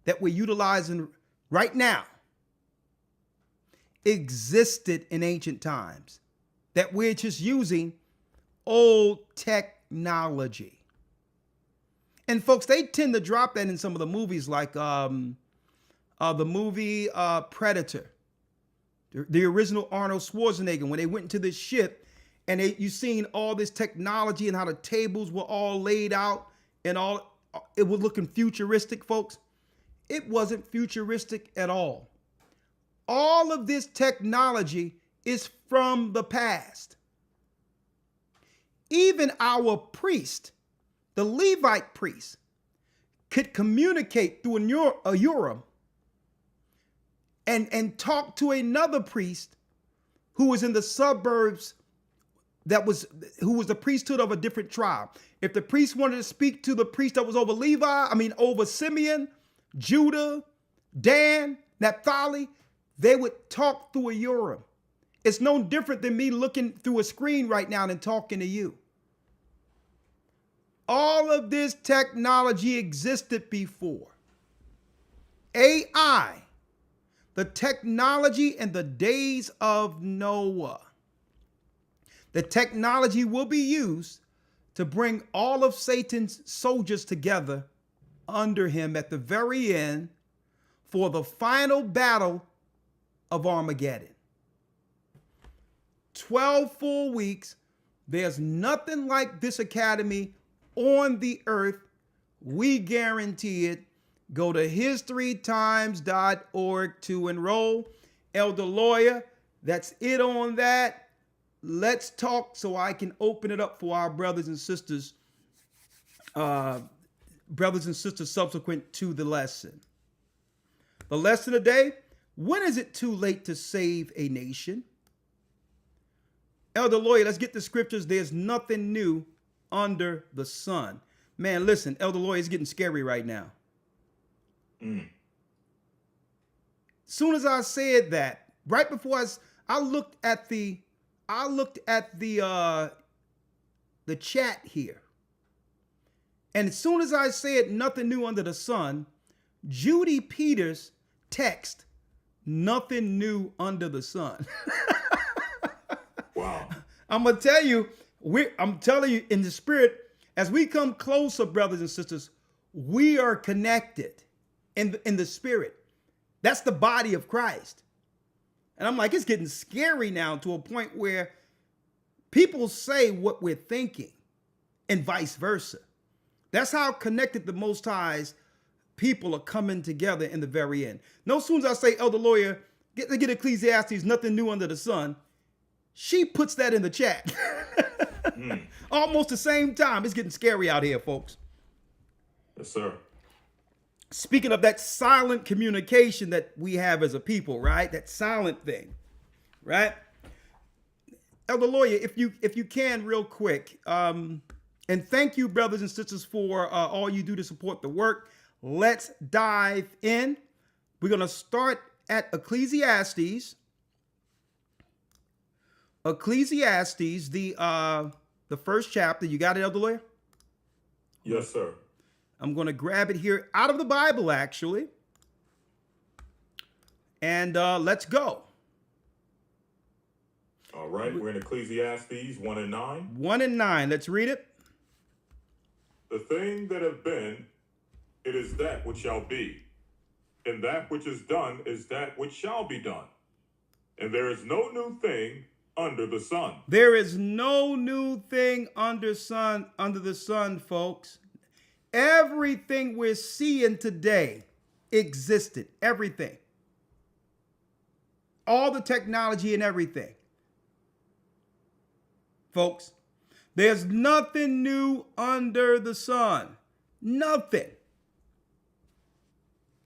that we're utilizing right now, existed in ancient times, that we're just using old technology. And folks, they tend to drop that in some of the movies, like the movie Predator, the original Arnold Schwarzenegger, when they went into this ship and you seen all this technology and how the tables were all laid out and all, it was looking futuristic, folks. It wasn't futuristic at all. All of this technology is from the past. Even our priest, the Levite priest, could communicate through a Urim and talk to another priest who was in the suburbs who was the priesthood of a different tribe. If the priest wanted to speak to the priest that was over over Simeon, Judah, Dan, Naphtali, they would talk through a Urim. It's no different than me looking through a screen right now and talking to you. All of this technology existed before. AI, the technology in the days of Noah. The technology will be used to bring all of Satan's soldiers together under him at the very end for the final battle of Armageddon. 12 full weeks. There's nothing like this academy on the earth. We guarantee it. Go to historytimes.org to enroll. Elder Lawyer, that's it on that. Let's talk so I can open it up for our brothers and sisters subsequent to the lesson. The lesson today, when is it too late to save a nation? Elder Lawyer, let's get the scriptures. There's nothing new under the sun. Man, listen, Elder Lawyer, it's getting scary right now. Soon as I said that, right before I looked at the chat here. And as soon as I said nothing new under the sun, Judy Peters text, nothing new under the sun. Wow. I'm telling you in the spirit, as we come closer, brothers and sisters, we are connected in the spirit. That's the body of Christ. And I'm like, it's getting scary now to a point where people say what we're thinking and vice versa. That's how connected the Most High's people are coming together in the very end. No sooner as I say, Elder Lawyer, get Ecclesiastes, nothing new under the sun, she puts that in the chat. Almost the same time. It's getting scary out here, folks. Yes, sir. Speaking of that silent communication that we have as a people, right? That silent thing, right? Elder Lawyer, if you can, real quick, and thank you, brothers and sisters, for all you do to support the work. Let's dive in. We're going to start at Ecclesiastes. Ecclesiastes, the first chapter. You got it, Elder Lawyer? Yes, sir. I'm going to grab it here out of the Bible, actually. And let's go. All right, we're in Ecclesiastes 1 and 9. 1 and 9. Let's read it. The thing that have been, it is that which shall be. And that which is done is that which shall be done. And there is no new thing under the sun. There is no new thing under the sun, folks. Everything we're seeing today existed. Everything. All the technology and everything. Folks, there's nothing new under the sun. Nothing.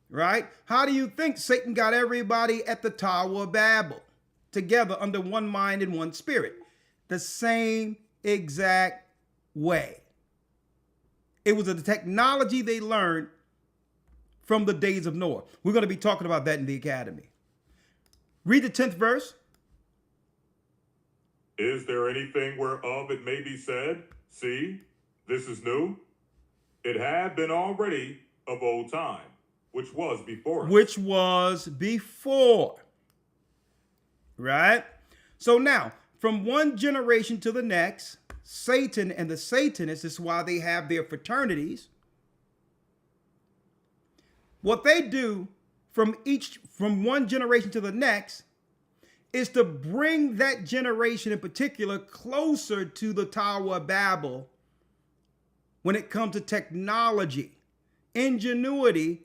Right? How do you think Satan got everybody at the Tower of Babel together under one mind and one spirit? The same exact way. It was the technology they learned from the days of Noah. We're going to be talking about that in the academy. Read the 10th verse. Is there anything whereof it may be said, see, this is new? It had been already of old time, which was before us. Which was before. Right? So now, from one generation to the next, Satan and the Satanists, this is why they have their fraternities. What they do from one generation to the next is to bring that generation in particular closer to the Tower of Babel when it comes to technology, ingenuity,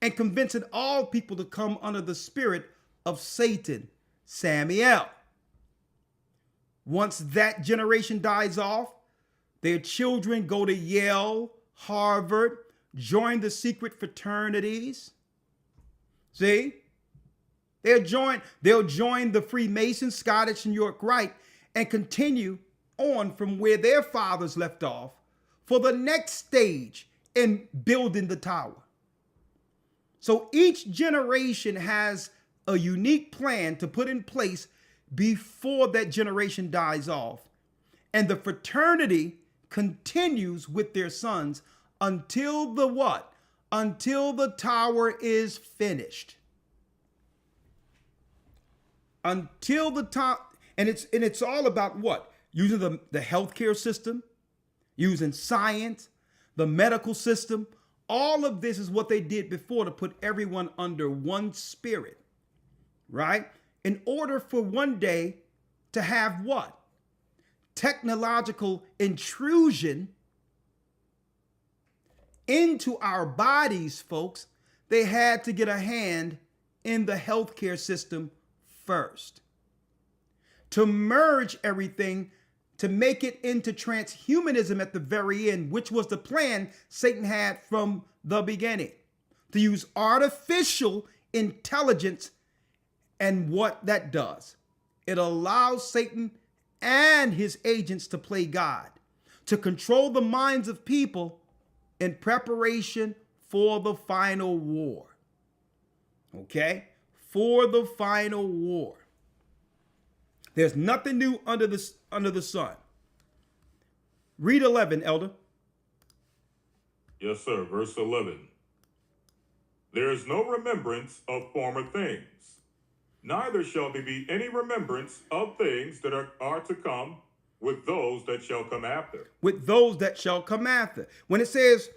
and convincing all people to come under the spirit of Satan, Samael. Once that generation dies off, their children go to Yale, Harvard, join the secret fraternities. See? They'll join the Freemasons, Scottish and York Rite, and continue on from where their fathers left off for the next stage in building the tower. So each generation has a unique plan to put in place before that generation dies off. And the fraternity continues with their sons until the what? Until the tower is finished. Until the top, and it's all about what? Using the healthcare system, using science, the medical system. All of this is what they did before to put everyone under one spirit, right? In order for one day to have what? Technological intrusion into our bodies, folks. They had to get a hand in the healthcare system first. To merge everything, to make it into transhumanism at the very end, which was the plan Satan had from the beginning. To use artificial intelligence, and what that does, it allows Satan and his agents to play God, to control the minds of people in preparation for the final war. Okay? For the final war. There's nothing new under the sun. Read 11, Elder. Yes, sir. Verse 11. There is no remembrance of former things, neither shall there be any remembrance of things that are to come with those that shall come after. With those that shall come after. When it says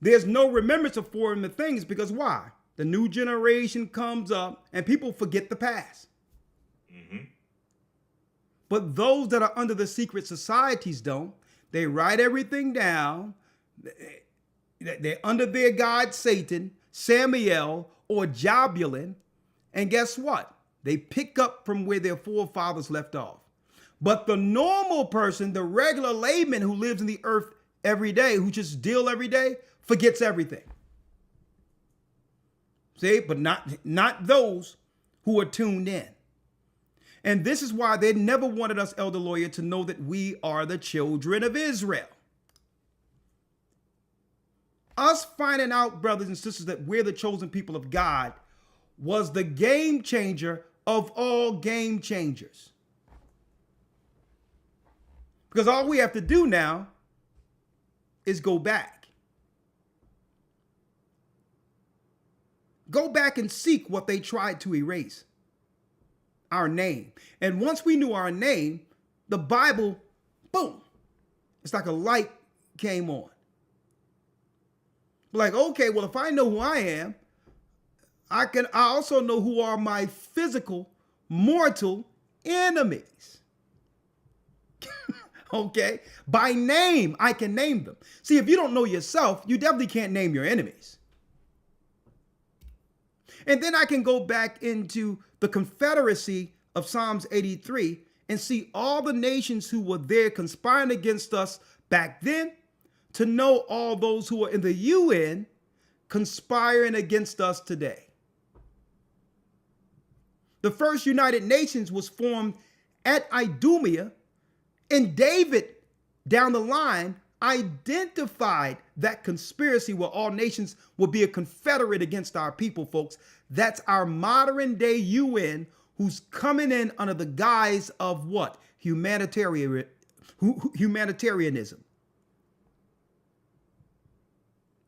there's no remembrance of former things, because why? The new generation comes up and people forget the past. Mm-hmm. But those that are under the secret societies don't. They write everything down. They're under their god Satan, Samael, or Jabulon. And guess what? They pick up from where their forefathers left off. But the normal person, the regular layman who lives in the earth every day, who just deal every day, forgets everything. See, but not those who are tuned in. And this is why they never wanted us, Elder Lawyer, to know that we are the children of Israel. Us finding out, brothers and sisters, that we're the chosen people of God was the game changer of all game changers. Because all we have to do now is go back. Go back and seek what they tried to erase. Our name. And once we knew our name, the Bible, boom, it's like a light came on. Like, okay, well, if I know who I am, I also know who are my physical, mortal enemies. Okay? By name, I can name them. See, if you don't know yourself, you definitely can't name your enemies. And then I can go back into the confederacy of Psalms 83 and see all the nations who were there conspiring against us back then, to know all those who are in the UN conspiring against us today. The first United Nations was formed at Idumea, and David, down the line, identified that conspiracy where all nations will be a confederate against our people, folks. That's our modern day UN, who's coming in under the guise of what? Humanitarianism.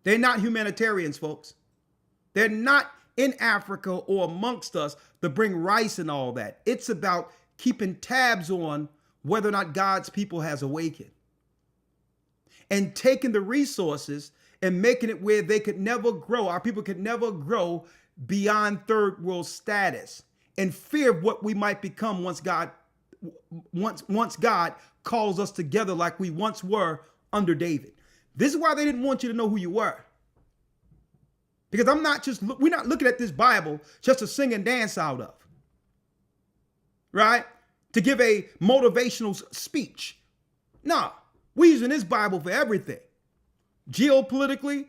They're not humanitarians, folks. They're not in Africa or amongst us to bring rice and all that. It's about keeping tabs on whether or not God's people has awakened, and taking the resources and making it where they could never grow. Our people could never grow beyond third world status, in fear of what we might become once God calls us together like we once were under David. This is why they didn't want you to know who you were. Because we're not looking at this Bible just to sing and dance out of, right? To give a motivational speech. No, we're using this Bible for everything. Geopolitically,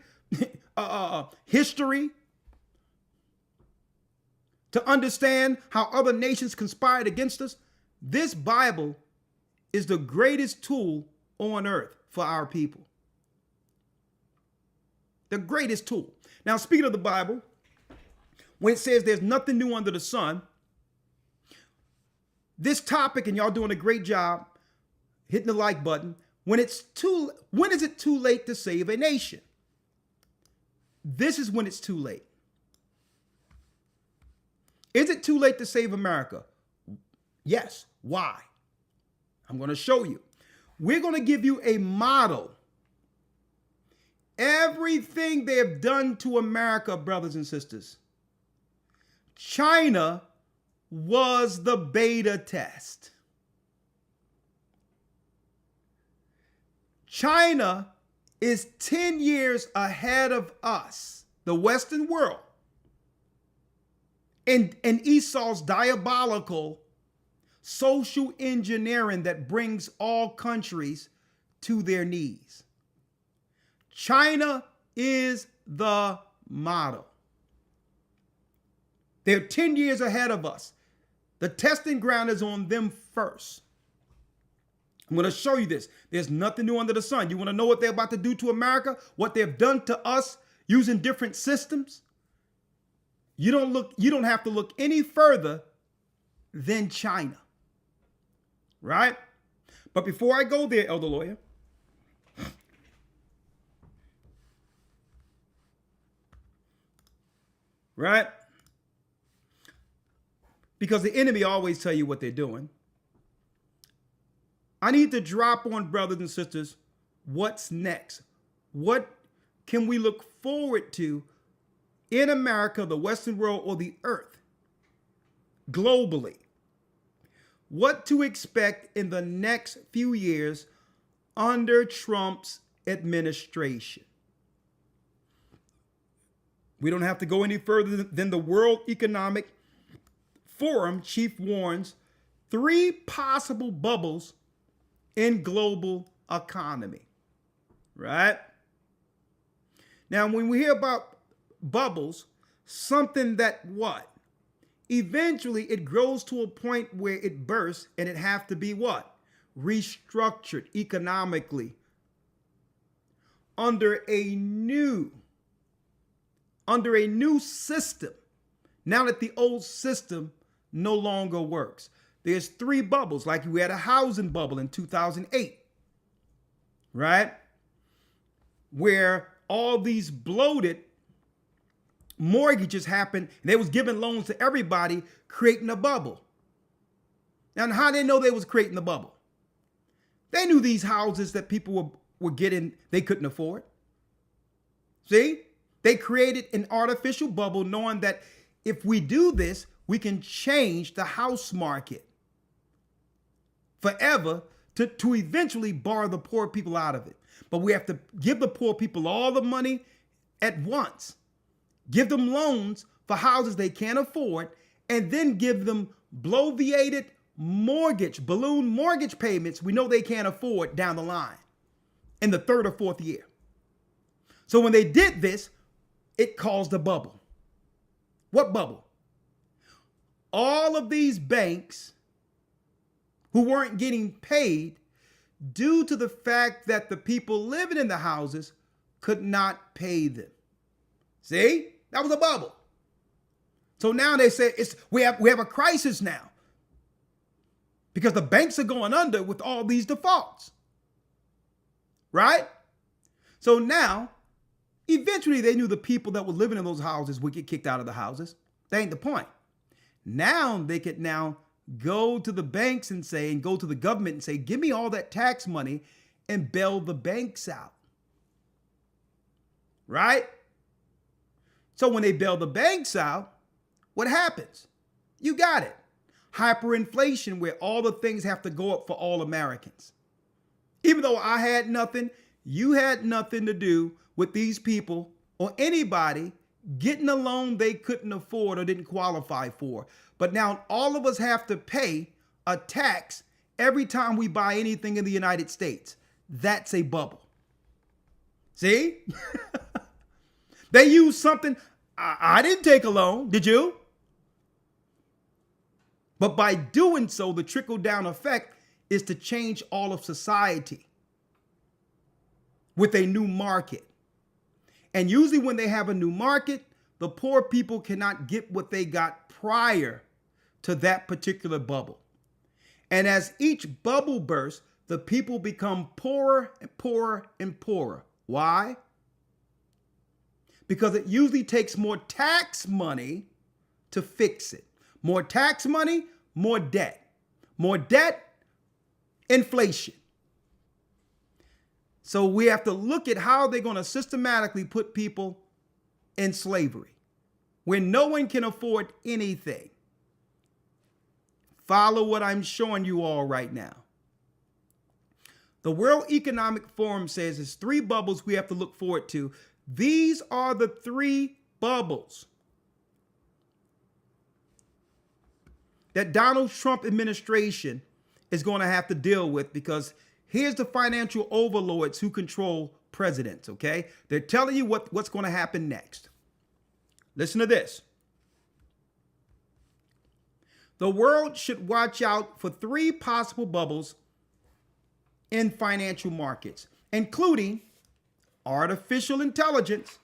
history, to understand how other nations conspired against us. This Bible is the greatest tool on earth for our people. The greatest tool. Now, speaking of the Bible, when it says there's nothing new under the sun, this topic, and y'all doing a great job hitting the like button, when is it too late to save a nation? This is when it's too late. Is it too late to save America? Yes. Why? I'm going to show you. We're going to give you a model. Everything they have done to America, brothers and sisters, China was the beta test. China is 10 years ahead of us, the Western world, in Esau's diabolical social engineering that brings all countries to their knees. China is the model. They're 10 years ahead of us. The testing ground is on them first. I'm going to show you this. There's nothing new under the sun. You want to know what they're about to do to America? What they've done to us using different systems? You don't have to look any further than China. Right? But before I go there, Elder Lawyer, right? Because the enemy always tell you what they're doing. I need to drop on brothers and sisters, what's next? What can we look forward to in America, the Western world, or the earth, globally? What to expect in the next few years under Trump's administration? We don't have to go any further than the World Economic Forum chief warns 3 possible bubbles in global economy, right? Now, when we hear about bubbles, something that what? Eventually, it grows to a point where it bursts and it have to be what? Restructured economically under a new system. Now that the old system no longer works. There's three bubbles, like we had a housing bubble in 2008, right? Where all these bloated mortgages happened, and they was giving loans to everybody, creating a bubble. Now, how they know they was creating the bubble? They knew these houses that people were getting, they couldn't afford. See? They created an artificial bubble knowing that if we do this, we can change the house market forever to eventually bar the poor people out of it. But we have to give the poor people all the money at once. Give them loans for houses they can't afford, and then give them bloviated balloon mortgage payments we know they can't afford down the line in the third or fourth year. So when they did this, it caused a bubble. What bubble? All of these banks who weren't getting paid due to the fact that the people living in the houses could not pay them. See? That was a bubble. So now they say we have a crisis now because the banks are going under with all these defaults. Right? So now, eventually they knew the people that were living in those houses would get kicked out of the houses. That ain't the point. Now they could go to the banks and go to the government and say, give me all that tax money and bail the banks out. Right? So when they bail the banks out, what happens? You got it. Hyperinflation, where all the things have to go up for all Americans. Even though I had nothing, you had nothing to do with these people or anybody getting a loan they couldn't afford or didn't qualify for. But now all of us have to pay a tax every time we buy anything in the United States. That's a bubble. See? They use something. I didn't take a loan. Did you? But by doing so, the trickle-down effect is to change all of society with a new market. And usually when they have a new market, the poor people cannot get what they got prior to that particular bubble. And as each bubble bursts, the people become poorer and poorer and poorer. Why? Because it usually takes more tax money to fix it. More tax money, more debt. More debt, inflation. So we have to look at how they're going to systematically put people in slavery when no one can afford anything. Follow what I'm showing you all right now. The World Economic Forum says there's three bubbles we have to look forward to. These are the three bubbles that Donald Trump administration is going to have to deal with, because here's the financial overlords who control presidents, okay? They're telling you what's going to happen next. Listen to this. The world should watch out for three possible bubbles in financial markets, including artificial intelligence,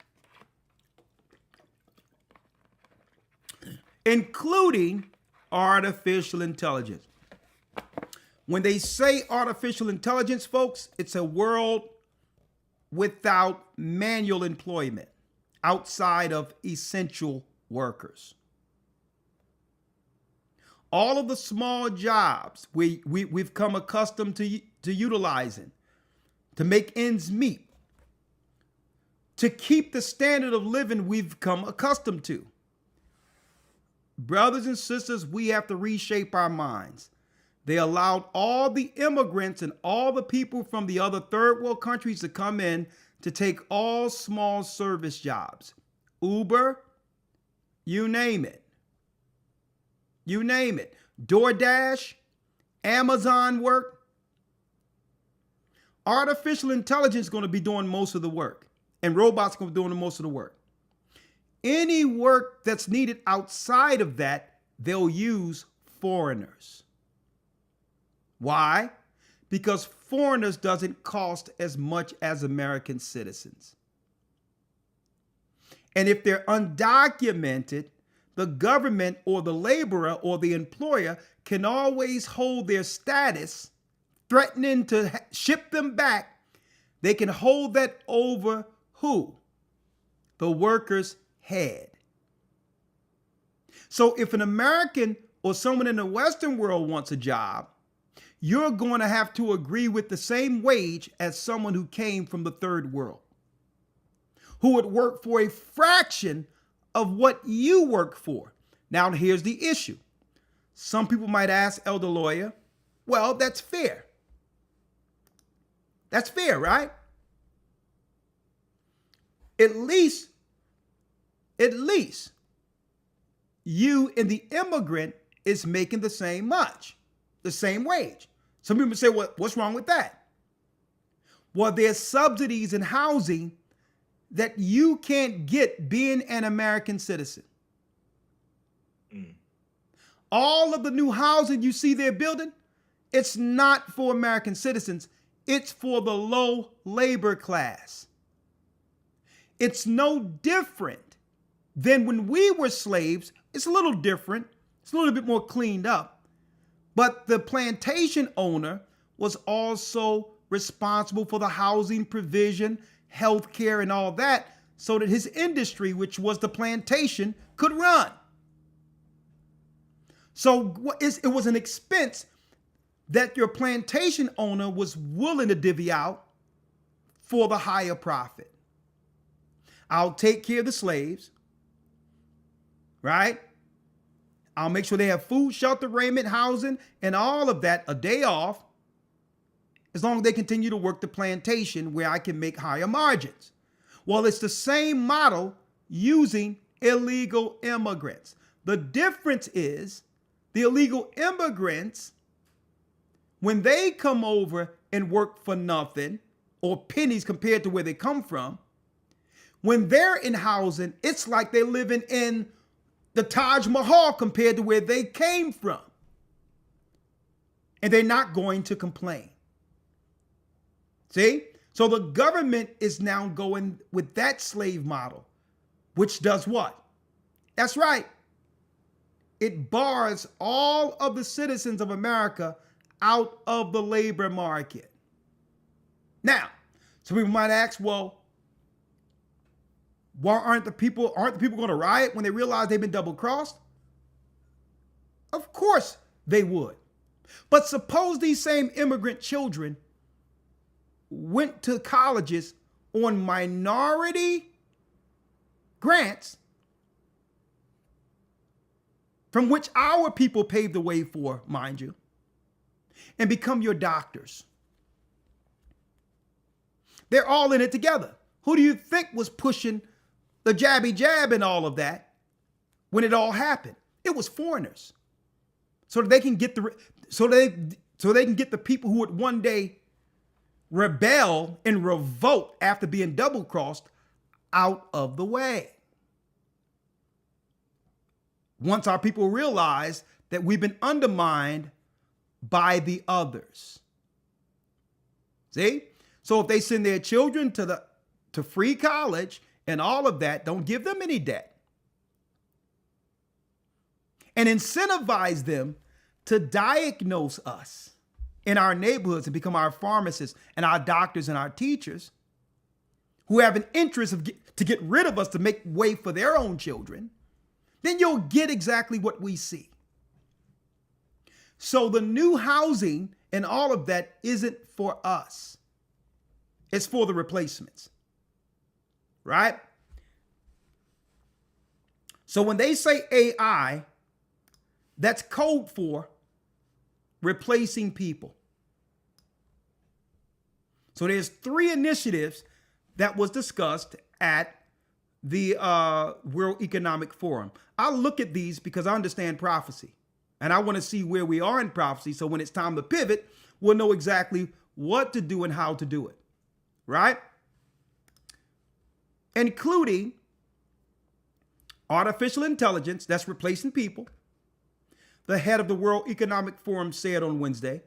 When they say artificial intelligence, folks, it's a world without manual employment outside of essential workers. All of the small jobs we've come accustomed to utilizing to make ends meet, to keep the standard of living we've come accustomed to. Brothers and sisters, we have to reshape our minds. They allowed all the immigrants and all the people from the other third world countries to come in to take all small service jobs. Uber, you name it. You name it. DoorDash, Amazon work. Artificial intelligence is going to be doing most of the work, and robots are going to be doing most of the work. Any work that's needed outside of that they'll use foreigners. Why? Because foreigners doesn't cost as much as American citizens. And if they're undocumented, the government or the laborer or the employer can always hold their status, threatening to ship them back. They can hold that over who? The worker's head. So if an American or someone in the Western world wants a job, you're going to have to agree with the same wage as someone who came from the third world, who would work for a fraction of what you work for. Now, here's the issue. Some people might ask, Elder Lawyer, well, that's fair. That's fair, right? At least you and the immigrant is making the same wage. Some people say, well, what's wrong with that? Well, there's subsidies in housing that you can't get being an American citizen. All of the new housing you see they're building, it's not for American citizens. It's for the low labor class. It's no different than when we were slaves. It's a little different. It's a little bit more cleaned up. But the plantation owner was also responsible for the housing provision, health care, and all that, so that his industry, which was the plantation, could run. So it was an expense that your plantation owner was willing to divvy out for the higher profit. I'll take care of the slaves, right? I'll make sure they have food, shelter, raiment, housing, and all of that, a day off, as long as they continue to work the plantation where I can make higher margins. Well, it's the same model using illegal immigrants. The difference is the illegal immigrants, when they come over and work for nothing or pennies compared to where they come from, when they're in housing, it's like they're living in the Taj Mahal compared to where they came from. And they're not going to complain. See? So the government is now going with that slave model, which does what? That's right. It bars all of the citizens of America out of the labor market. Now, some people might ask, well, why aren't the people going to riot when they realize they've been double crossed? Of course they would. But suppose these same immigrant children went to colleges on minority grants from which our people paved the way for, mind you, and become your doctors. They're all in it together. Who do you think was pushing the jabby jab and all of that when it all happened? It was foreigners. So that they can get the people who would one day rebel and revolt after being double crossed out of the way. Once our people realize that we've been undermined by the others. See? So if they send their children to free college and all of that, don't give them any debt. And incentivize them to diagnose us in our neighborhoods and become our pharmacists and our doctors and our teachers who have an interest to get rid of us to make way for their own children, then you'll get exactly what we see. So the new housing and all of that isn't for us. It's for the replacements, right? So when they say AI, that's code for replacing people. So there's 3 initiatives that was discussed at the World Economic Forum. I'll look at these because I understand prophecy and I want to see where we are in prophecy. So when it's time to pivot, we'll know exactly what to do and how to do it, right? Including artificial intelligence, that's replacing people, the head of the World Economic Forum, said on Wednesday,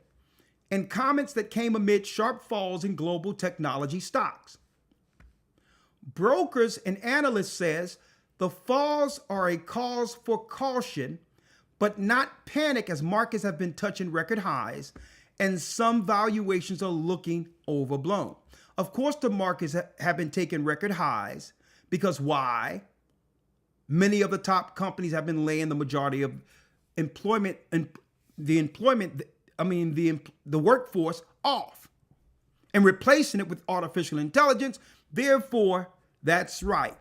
in comments that came amid sharp falls in global technology stocks. Brokers and analysts says the falls are a cause for caution, but not panic, as markets have been touching record highs and some valuations are looking overblown. Of course, the markets have been taking record highs because why? Many of the top companies have been laying the majority of employment and the workforce off and replacing it with artificial intelligence. Therefore, that's right.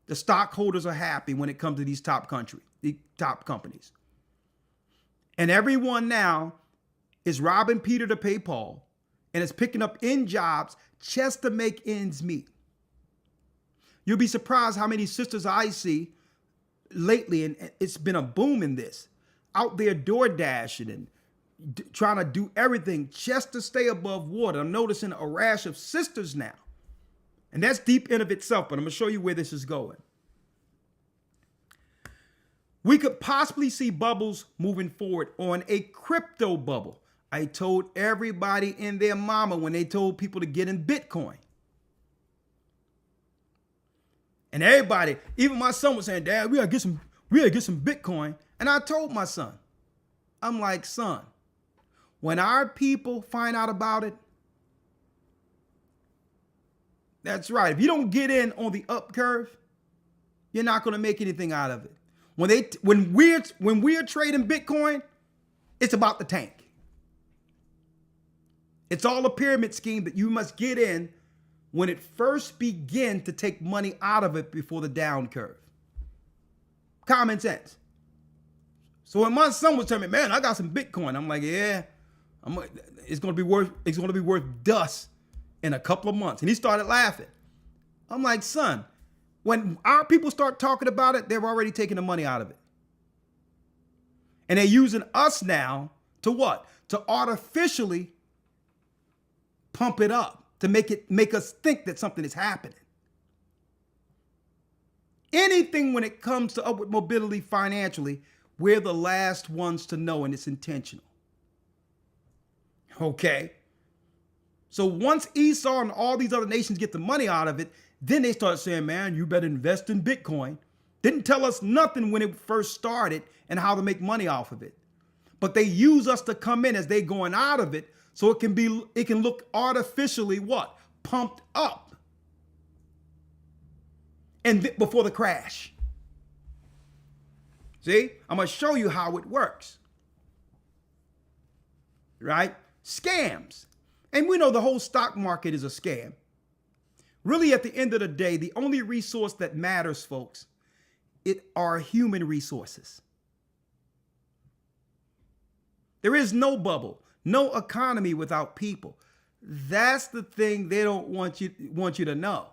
The stockholders are happy when it comes to these top companies. And everyone now is robbing Peter to pay Paul and is picking up end jobs just to make ends meet. You'll be surprised how many sisters I see lately, and it's been a boom in this, out there door dashing and trying to do everything just to stay above water. I'm noticing a rash of sisters now. And that's deep in of itself, but I'm going to show you where this is going. We could possibly see bubbles moving forward on a crypto bubble. I told everybody and their mama when they told people to get in Bitcoin. And everybody, even my son was saying, Dad, we gotta get some Bitcoin. And I told my son, I'm like, son, when our people find out about it, that's right. If you don't get in on the up curve, you're not gonna make anything out of it. When we're trading Bitcoin, it's about the tank. It's all a pyramid scheme that you must get in when it first begin to take money out of it before the down curve. Common sense. So when my son was telling me, man, I got some Bitcoin, I'm like, yeah, it's gonna be worth dust in a couple of months. And he started laughing. I'm like, son, when our people start talking about it, they're already taking the money out of it. And they're using us now to what? To artificially pump it up, to make us think that something is happening. Anything when it comes to upward mobility financially, we're the last ones to know, and it's intentional. Okay? So once Esau and all these other nations get the money out of it, then they start saying, man, you better invest in Bitcoin. Didn't tell us nothing when it first started and how to make money off of it. But they use us to come in as they going out of it, so it can look artificially what? Pumped up. And before the crash. See? I'm going to show you how it works. Right? Scams. And we know the whole stock market is a scam. Really, at the end of the day, the only resource that matters, folks, it are human resources. There is no bubble, no economy without people. That's the thing they don't want you to know.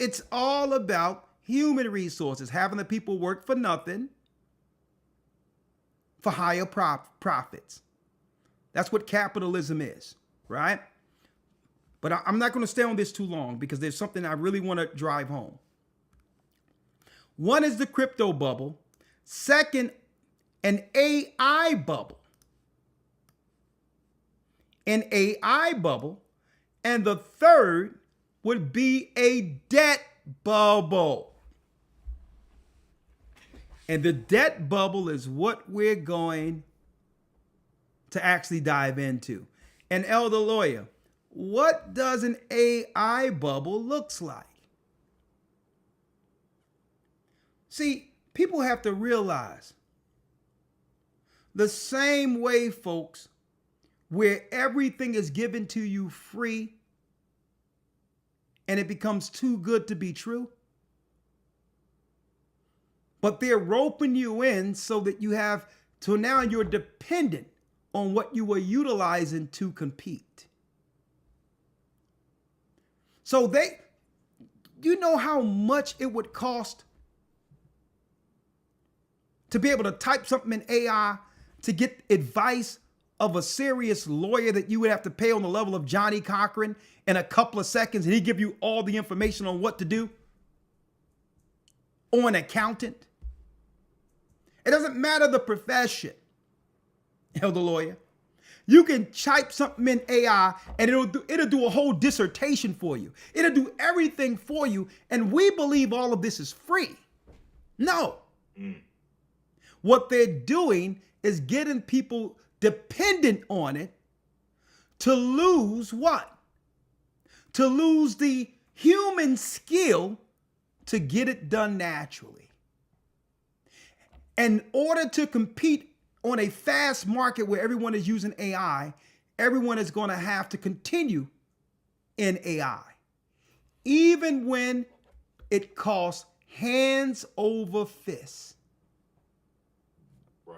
It's all about human resources, having the people work for nothing for higher profits. That's what capitalism is, right? But I'm not going to stay on this too long because there's something I really want to drive home. One is the crypto bubble. Second, an AI bubble. An AI bubble. And the third would be a debt bubble. And the debt bubble is what we're going to actually dive into. And Elder Lawyer, what does an AI bubble looks like? See, people have to realize the same way, folks, where everything is given to you free and it becomes too good to be true. But they're roping you in so that now you're dependent on what you were utilizing to compete. So you know how much it would cost to be able to type something in AI to get advice of a serious lawyer that you would have to pay on the level of Johnny Cochran in a couple of seconds, and he'd give you all the information on what to do? Or an accountant? It doesn't matter the profession, elder lawyer. You can type something in AI and it'll do a whole dissertation for you. It'll do everything for you. And we believe all of this is free. No. What they're doing is getting people dependent on it to lose what? To lose the human skill to get it done naturally. In order to compete on a fast market where everyone is using AI, everyone is going to have to continue in AI, even when it costs hands over fists. Right.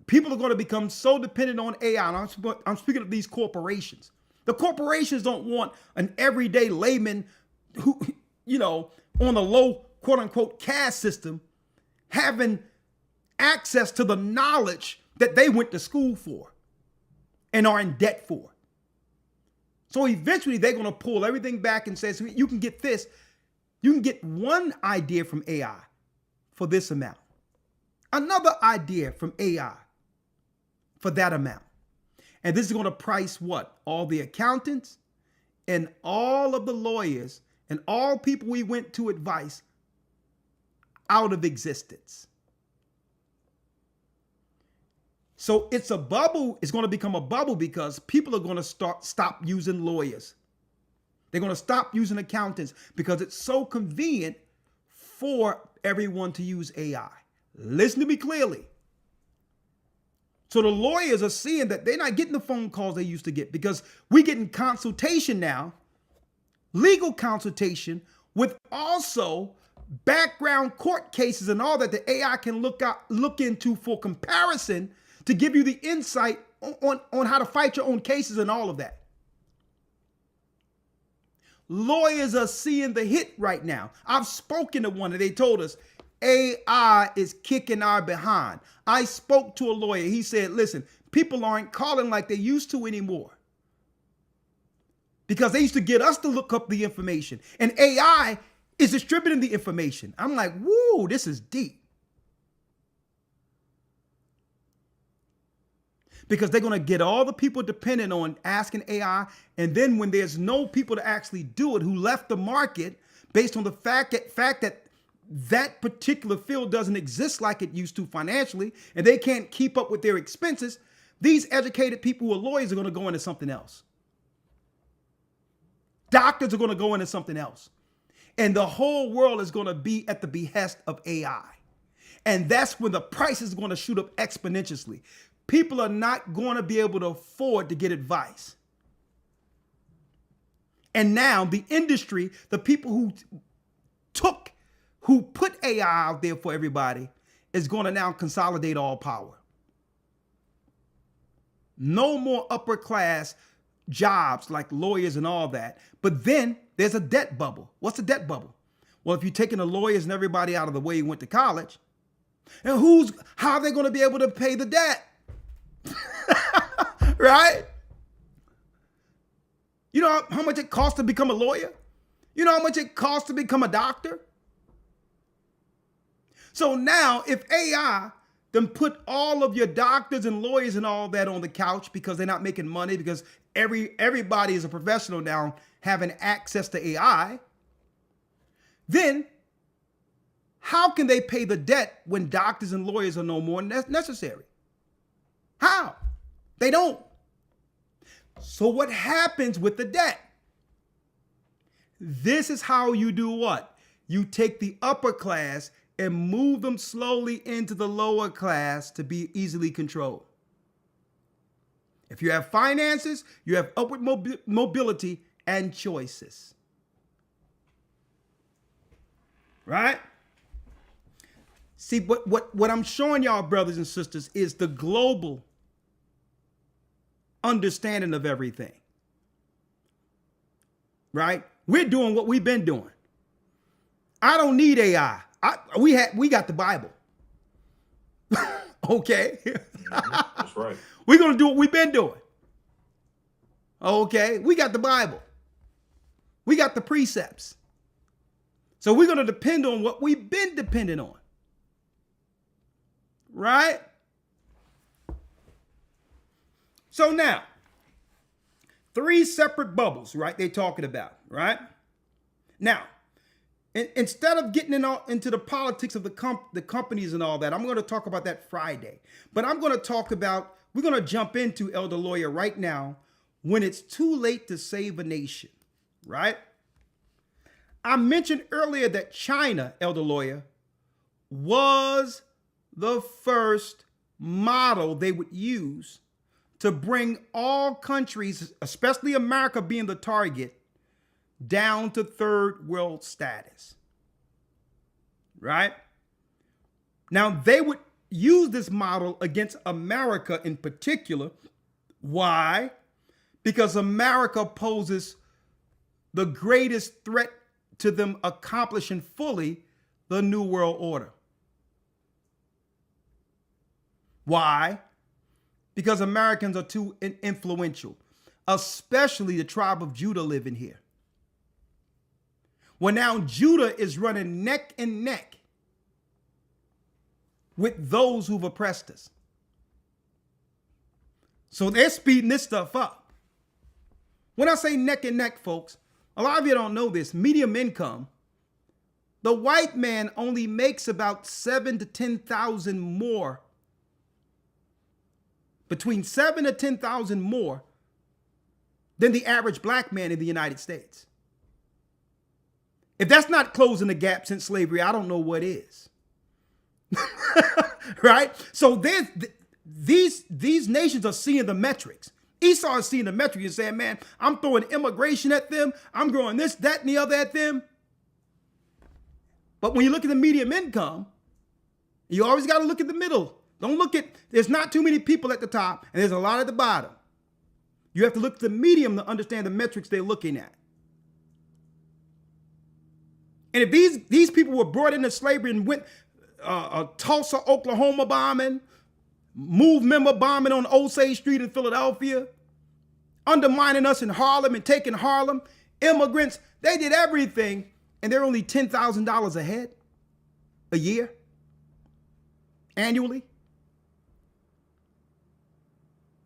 People are going to become so dependent on AI. And I'm speaking of these corporations. The corporations don't want an everyday layman who, on a low, quote unquote, caste system having access to the knowledge that they went to school for and are in debt for. So eventually they're going to pull everything back and say, so you can get this. You can get one idea from AI for this amount. Another idea from AI for that amount. And this is going to price what? All the accountants and all of the lawyers and all people we went to advice out of existence. So it's a bubble. It's going to become a bubble because people are going to stop using lawyers. They're going to stop using accountants because it's so convenient for everyone to use AI. Listen to me clearly. So the lawyers are seeing that they're not getting the phone calls they used to get because we're getting consultation now, legal consultation with also background court cases and all that the AI can look into for comparison to give you the insight on how to fight your own cases and all of that. Lawyers are seeing the hit right now. I've spoken to one and they told us AI is kicking our behind. I spoke to a lawyer. He said, listen, people aren't calling like they used to anymore because they used to get us to look up the information and AI is distributing the information. I'm like, woo, this is deep. Because they're going to get all the people dependent on asking AI. And then when there's no people to actually do it who left the market based on the fact that that particular field doesn't exist like it used to financially, and they can't keep up with their expenses, these educated people who are lawyers are going to go into something else. Doctors are going to go into something else. And the whole world is going to be at the behest of AI. And that's when the price is going to shoot up exponentially. People are not going to be able to afford to get advice. And now the industry, the people who put AI out there for everybody is going to now consolidate all power. No more upper class jobs like lawyers and all that. But then there's a debt bubble. What's a debt bubble? Well, if you're taking the lawyers and everybody out of the way who went to college, and how are they going to be able to pay the debt? Right? You know how much it costs to become a lawyer? You know how much it costs to become a doctor? So now if AI then put all of your doctors and lawyers and all that on the couch because they're not making money because everybody is a professional now having access to AI, then how can they pay the debt when doctors and lawyers are no more necessary? How? They don't. So what happens with the debt? This is how you do what? You take the upper class and move them slowly into the lower class to be easily controlled. If you have finances, you have upward mobility and choices. Right? See, what I'm showing y'all, brothers and sisters, is the global understanding of everything. Right? We're doing what we've been doing. I don't need AI. We got the Bible. Okay. That's right. We're going to do what we've been doing. Okay. We got the Bible. We got the precepts. So we're going to depend on what we've been dependent on. right? So now, 3 separate bubbles, right? They're talking about, right? Now, instead of getting into the politics of the companies and all that, I'm going to talk about that Friday. But I'm going to talk about, we're going to jump into Elder Lawyer right now, when it's too late to save a nation, right? I mentioned earlier that China, Elder Lawyer, was the first model they would use to bring all countries, especially America being the target, down to third world status, right? Now, they would use this model against America in particular. Why? Because America poses the greatest threat to them accomplishing fully the New World Order. Why? Because Americans are too influential, especially the tribe of Judah living here. Well, now Judah is running neck and neck with those who've oppressed us. So they're speeding this stuff up. When I say neck and neck, folks, a lot of you don't know this. Medium income, the white man only makes about 7,000 to 10,000 more, between 7,000 to 10,000 more than the average black man in the United States. If that's not closing the gap since slavery, I don't know what is. Right? So these nations are seeing the metrics. Esau is seeing the metrics and saying, man, I'm throwing immigration at them. I'm throwing this, that, and the other at them. But when you look at the medium income, you always got to look at the middle. Don't look at, there's not too many people at the top and there's a lot at the bottom. You have to look at the medium to understand the metrics they're looking at. And if these people were brought into slavery and went Tulsa, Oklahoma bombing, Move member bombing on Osage Street in Philadelphia, undermining us in Harlem and taking Harlem, immigrants, they did everything, and they're only $10,000 ahead a year, annually.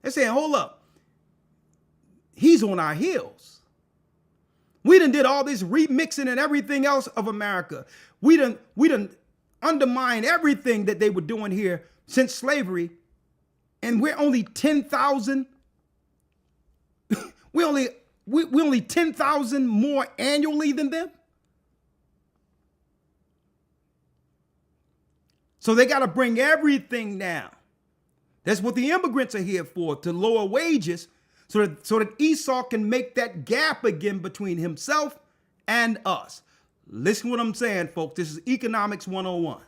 They're saying, hold up, he's on our heels. We done did all this remixing and everything else of America. We done undermined everything that they were doing here since slavery, and we're only 10,000. we only 10,000 more annually than them. So they got to bring everything down. That's what the immigrants are here for, to lower wages so that Esau can make that gap again between himself and us. Listen to what I'm saying, folks. This is Economics 101.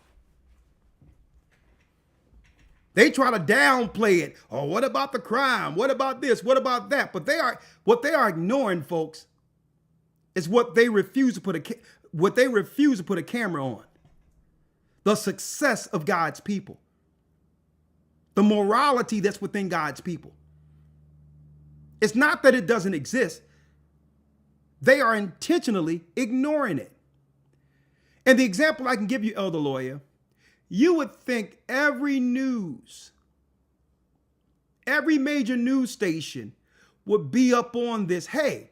They try to downplay it. Oh, what about the crime? What about this? What about that? But what they are ignoring, folks, is what they refuse to put a camera on. The success of God's people. The morality that's within God's people. It's not that it doesn't exist. They are intentionally ignoring it. And the example I can give you, Elder Lawyer, you would think every major news station would be up on this. Hey,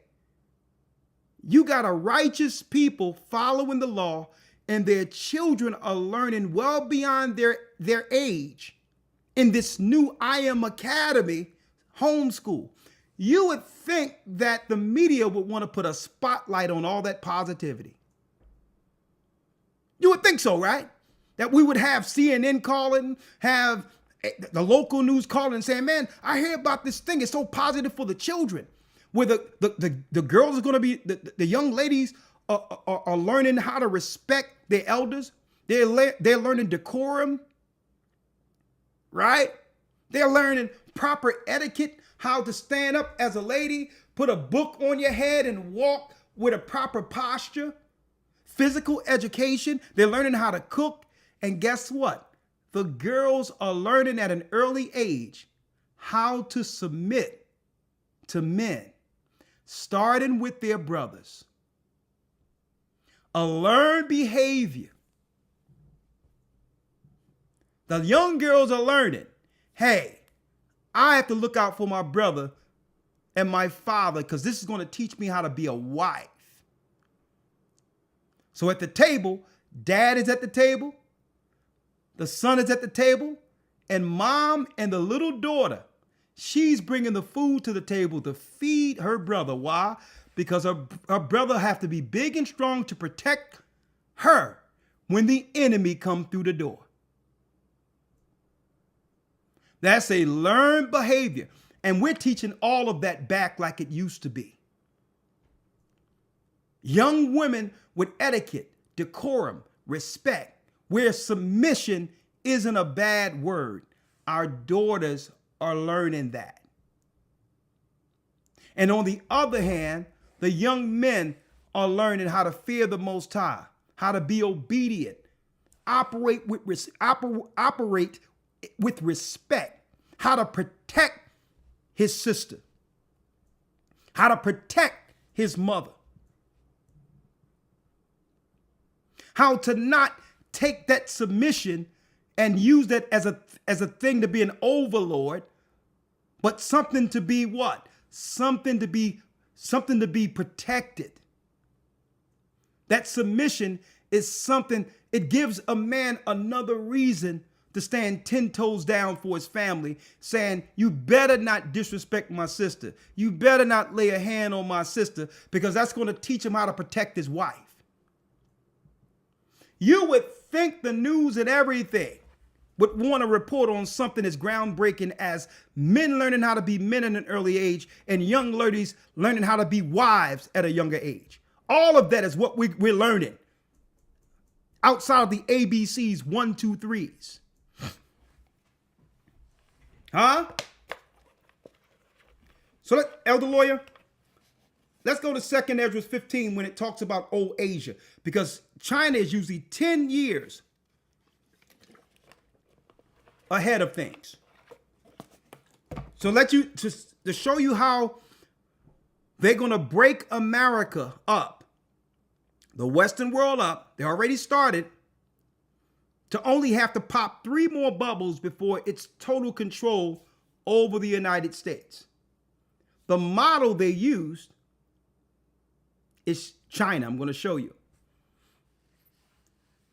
you got a righteous people following the law, and their children are learning well beyond their age in this new I Am Academy homeschool. You would think that the media would want to put a spotlight on all that positivity. You would think so, right? That we would have CNN calling, have the local news calling and saying, man, I hear about this thing. It's so positive for the children. Where the girls are going to be, the young ladies are learning how to respect their elders. They're learning decorum, right? They're learning proper etiquette, how to stand up as a lady, put a book on your head and walk with a proper posture. Physical education. They're learning how to cook. And guess what? The girls are learning at an early age how to submit to men, starting with their brothers. A learned behavior The young girls are learning, hey, I have to look out for my brother and my father because this is going to teach me how to be a wife. So at the table, dad is at the table, the son is at the table, and mom and the little daughter, she's bringing the food to the table to feed her brother. Why? Because her brother have to be big and strong to protect her when the enemy come through the door. That's a learned behavior. And we're teaching all of that back like it used to be. Young women with etiquette, decorum, respect, where submission isn't a bad word. Our daughters are learning that. And on the other hand, the young men are learning how to fear the Most High, how to be obedient, operate with respect, how to protect his sister, how to protect his mother, how to not take that submission and use that as a thing to be an overlord, but something to be what? Something to be protected. That submission is something, it gives a man another reason to stand 10 toes down for his family, saying, you better not disrespect my sister. You better not lay a hand on my sister, because that's going to teach him how to protect his wife. You would think the news and everything would want to report on something as groundbreaking as men learning how to be men at an early age and young ladies learning how to be wives at a younger age. All of that is what we're learning outside of the ABCs, 1, 2, 3s. Huh? So, Elder Lawyer, let's go to 2nd Ezra 15 when it talks about old Asia, because China is usually 10 years ahead of things. So to show you how they're going to break America up, the Western world up, they already started, to only have to pop 3 more bubbles before it's total control over the United States. The model they used is China. I'm going to show you.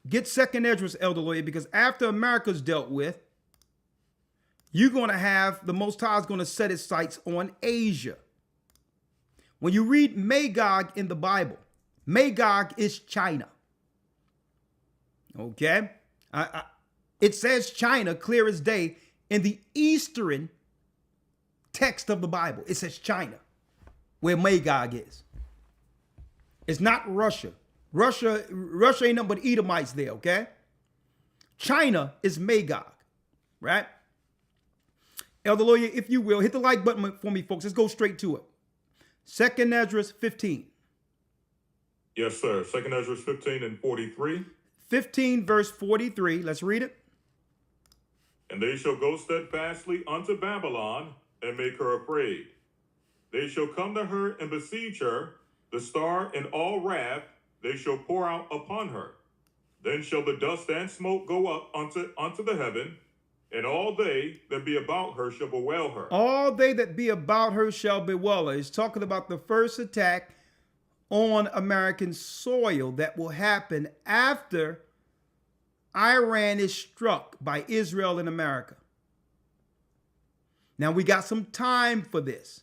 Get 2nd Ezra's, Elder Lawyer, because after America's dealt with, you're going to have, the Most High is going to set his sights on Asia. When you read Magog in the Bible, Magog is China. Okay? It says China clear as day in the Eastern text of the Bible. It says China, where Magog is. It's not Russia. Russia ain't nothing but Edomites there, okay? China is Magog, right? Elder Lawyer, if you will, hit the like button for me, folks. Let's go straight to it. 2nd Ezra 15. Yes, sir. 2nd Ezra 15 and 43. 15 verse 43. Let's read it. And they shall go steadfastly unto Babylon and make her afraid. They shall come to her and besiege her, the star in all wrath they shall pour out upon her. Then shall the dust and smoke go up unto the heaven, and all they that be about her shall bewail her. All they that be about her shall bewail her. It's talking about the first attack on American soil that will happen after Iran is struck by Israel and America. Now we got some time for this.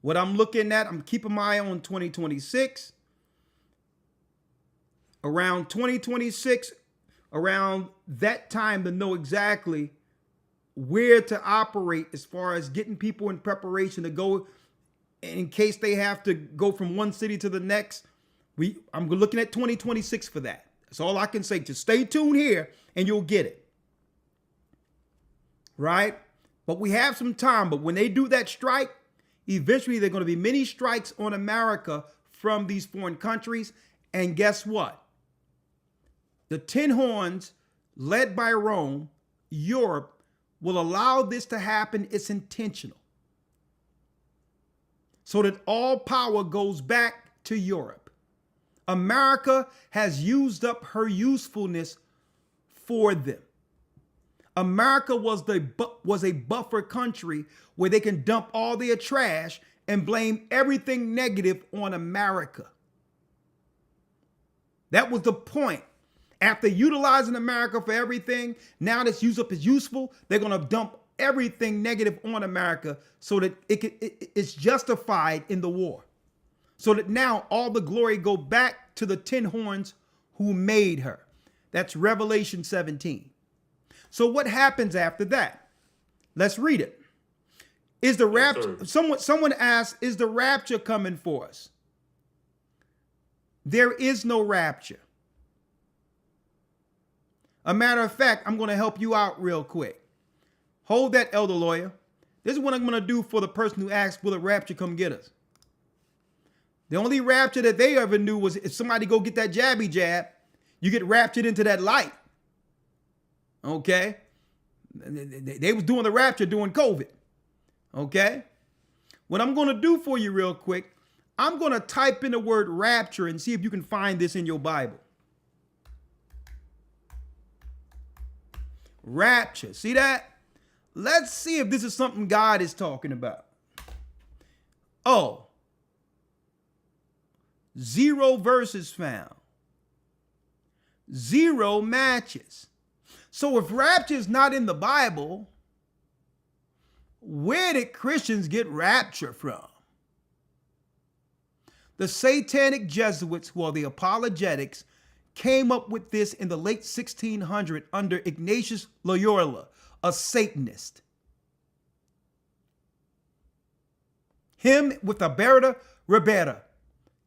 What I'm looking at, I'm keeping my eye on 2026. Around 2026, around that time, to know exactly where to operate as far as getting people in preparation to go in case they have to go from one city to the next. I'm looking at 2026 for that. That's all I can say. Just stay tuned here and you'll get it. Right? But we have some time. But when they do that strike, eventually there are going to be many strikes on America from these foreign countries. And guess what? The Tin Horns, led by Rome, Europe, will allow this to happen. It's intentional. So that all power goes back to Europe. America has used up her usefulness for them. America was a buffer country where they can dump all their trash and blame everything negative on America. That was the point. After utilizing America for everything, now that's used up is useful, they're going to dump everything negative on America so that it's justified in the war. So that now all the glory go back to the tin horns who made her. That's Revelation 17. So what happens after that? Let's read it. Is the rapture, someone asked, is the rapture coming for us? There is no rapture. A matter of fact, I'm going to help you out real quick. Hold that, elder lawyer. This is what I'm going to do for the person who asked, will the rapture come get us? The only rapture that they ever knew was if somebody go get that jabby jab, you get raptured into that light. Okay? They was doing the rapture during COVID. Okay? What I'm going to do for you real quick, I'm going to type in the word rapture and see if you can find this in your Bible. Rapture. See that? Let's see if this is something God is talking about. Oh. 0 verses found. 0 matches. So if rapture is not in the Bible, where did Christians get rapture from? The satanic Jesuits, who are the apologetics, came up with this in the late 1600s under Ignatius Loyola, a Satanist. Him with Alberta Ribera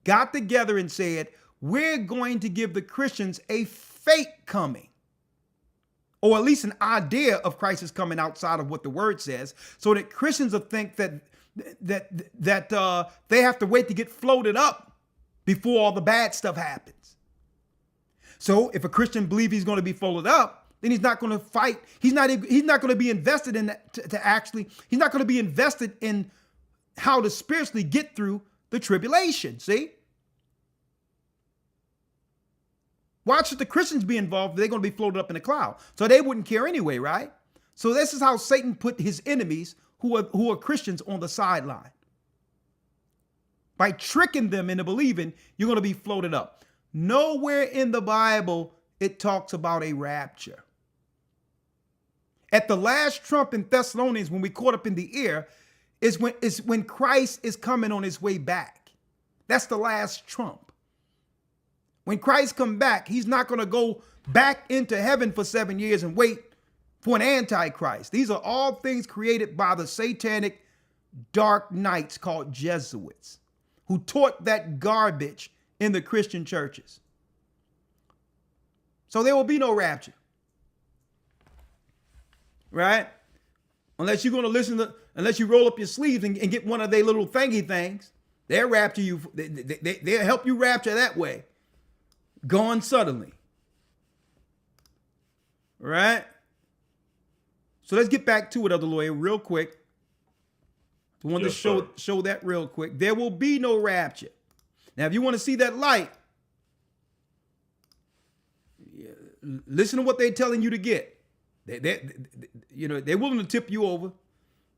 got together and said, we're going to give the Christians a fake coming, or at least an idea of Christ is coming outside of what the word says, so that Christians will think that they have to wait to get floated up before all the bad stuff happens. So if a Christian believes he's going to be floated up, then he's not going to fight. He's not going to be invested in that he's not going to be invested in how to spiritually get through the tribulation. See? Why should the Christians be involved? They're going to be floated up in a cloud. So they wouldn't care anyway, right? So this is how Satan put his enemies who are Christians on the sideline. By tricking them into believing you're going to be floated up. Nowhere in the Bible it talks about a rapture. At the last trump in Thessalonians, when we caught up in the air, is when Christ is coming on his way back. That's the last trump. When Christ comes back, he's not going to go back into heaven for 7 years and wait for an antichrist. These are all things created by the satanic dark knights called Jesuits, who taught that garbage in the Christian churches. So there will be no rapture. Right? Unless you're going to unless you roll up your sleeves and get one of their little thingy things, they'll rapture you. They'll help you rapture that way. Gone suddenly. Right? So let's get back to it, other lawyer, real quick. I want to show that real quick. There will be no rapture. Now, if you want to see that light, listen to what they're telling you to get. They're willing to tip you over,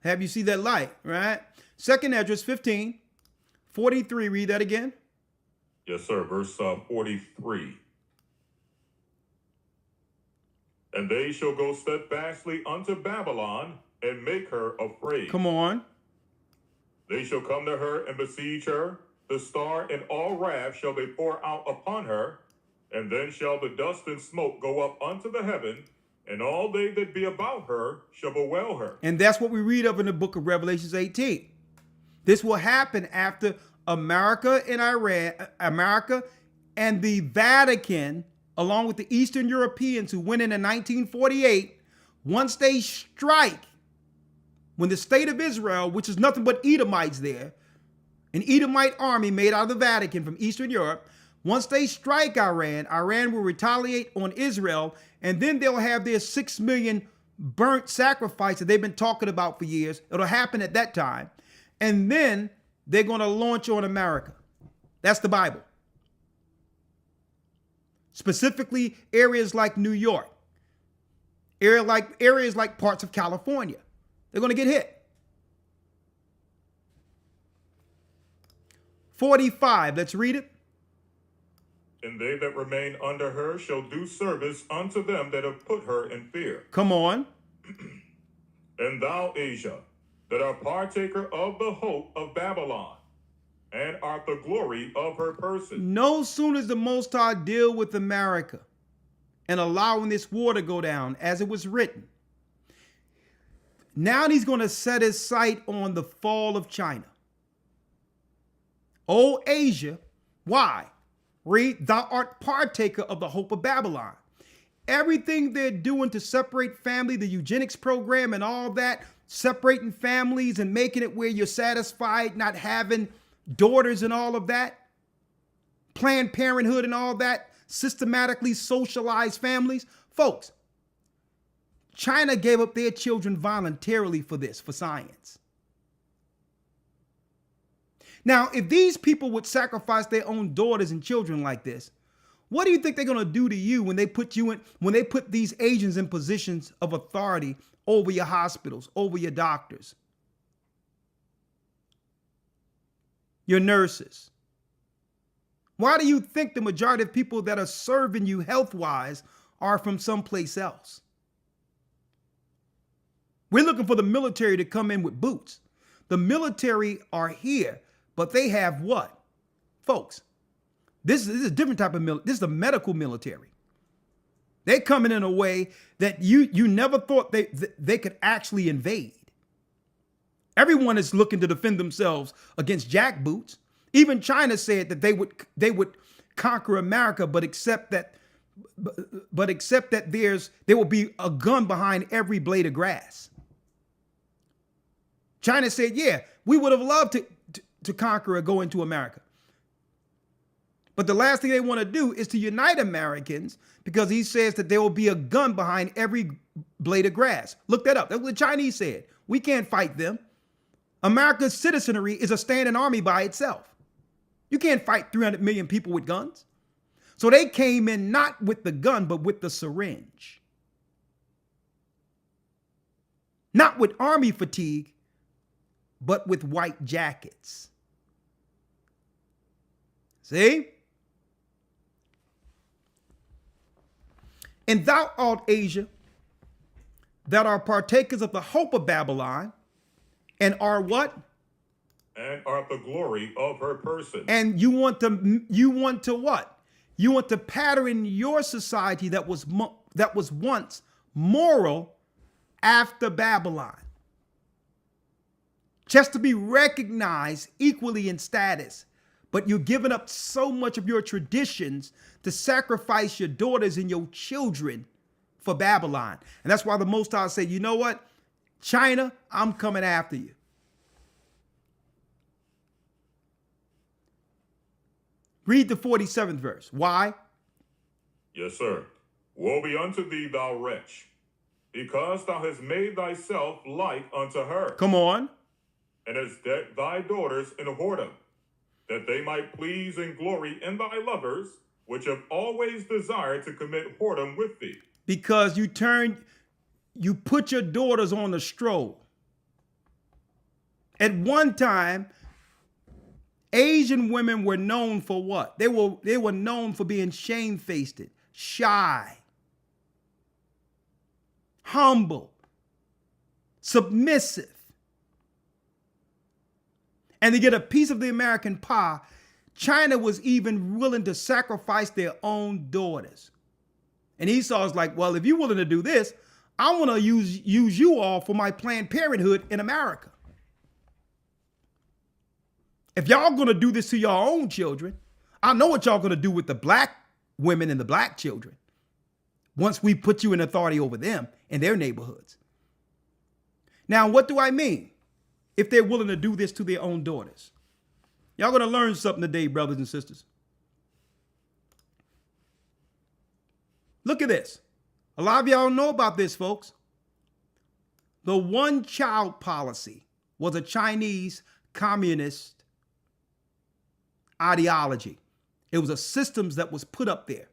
have you see that light, right? 2nd Esdras 15:43. Read that again. Yes, sir. Verse 43. And they shall go steadfastly unto Babylon and make her afraid. Come on. They shall come to her and besiege her. The star and all wrath shall they pour out upon her. And then shall the dust and smoke go up unto the heaven, and all they that be about her shall bewail her. And that's what we read of in the book of Revelation 18. This will happen after America and the Vatican, along with the Eastern Europeans who went in 1948, once they strike, when the state of Israel, which is nothing but Edomites there, an Edomite army made out of the Vatican from Eastern Europe, once they strike Iran, Iran will retaliate on Israel, and then they'll have their 6 million burnt sacrifice that they've been talking about for years. It'll happen at that time. And then they're going to launch on America. That's the Bible. Specifically, areas like New York Areas like parts of California. They're going to get hit. 45, let's read it. And they that remain under her shall do service unto them that have put her in fear. Come on. And thou, Asia, that art partaker of the hope of Babylon, and art the glory of her person. No sooner does the Most High deal with America and allowing this war to go down as it was written. Now he's going to set his sight on the fall of China. O Asia, why? Read, thou art partaker of the hope of Babylon. Everything they're doing to separate family, the eugenics program and all that, separating families and making it where you're satisfied not having daughters and all of that, Planned Parenthood and all that, systematically socialized families. Folks, China gave up their children voluntarily for this, for science. Now, if these people would sacrifice their own daughters and children like this, what do you think they're going to do to you when they put these Asians in positions of authority over your hospitals, over your doctors, your nurses? Why do you think the majority of people that are serving you health-wise are from someplace else? We're looking for the military to come in with boots. The military are here, but they have what? Folks, this is a different type of military. This is the medical military. They're coming in a way that you never thought they could actually invade. Everyone is looking to defend themselves against jackboots. Even China said that they would conquer America, but accept that there will be a gun behind every blade of grass. China said, yeah, we would have loved to conquer or go into America. But the last thing they want to do is to unite Americans, because he says that there will be a gun behind every blade of grass. Look that up. That's what the Chinese said. We can't fight them. America's citizenry is a standing army by itself. You can't fight 300 million people with guns. So they came in not with the gun, but with the syringe. Not with army fatigue, but with white jackets. See? And thou art Asia, that are partakers of the hope of Babylon, and are what? And art the glory of her person. And you want to what? You want to pattern your society that was once moral after Babylon, just to be recognized equally in status. But you're giving up so much of your traditions to sacrifice your daughters and your children for Babylon. And that's why the Most High said, you know what? China, I'm coming after you. Read the 47th verse. Why? Yes, sir. Woe be unto thee, thou wretch, because thou hast made thyself like unto her. Come on. And hast decked thy daughters in whoredom, that they might please and glory in thy lovers, which have always desired to commit whoredom with thee. Because you put your daughters on a stroll. At one time, Asian women were known for what? They were known for being shamefaced, shy, humble, submissive. And to get a piece of the American pie, China was even willing to sacrifice their own daughters. And Esau's like, well, if you're willing to do this, I want to use you all for my Planned Parenthood in America. If y'all going to do this to your own children, I know what y'all going to do with the black women and the black children once we put you in authority over them in their neighborhoods. Now, what do I mean? If they're willing to do this to their own daughters. Y'all going to learn something today, brothers and sisters. Look at this. A lot of y'all know about this, folks. The one-child policy was a Chinese communist ideology. It was a system that was put up there.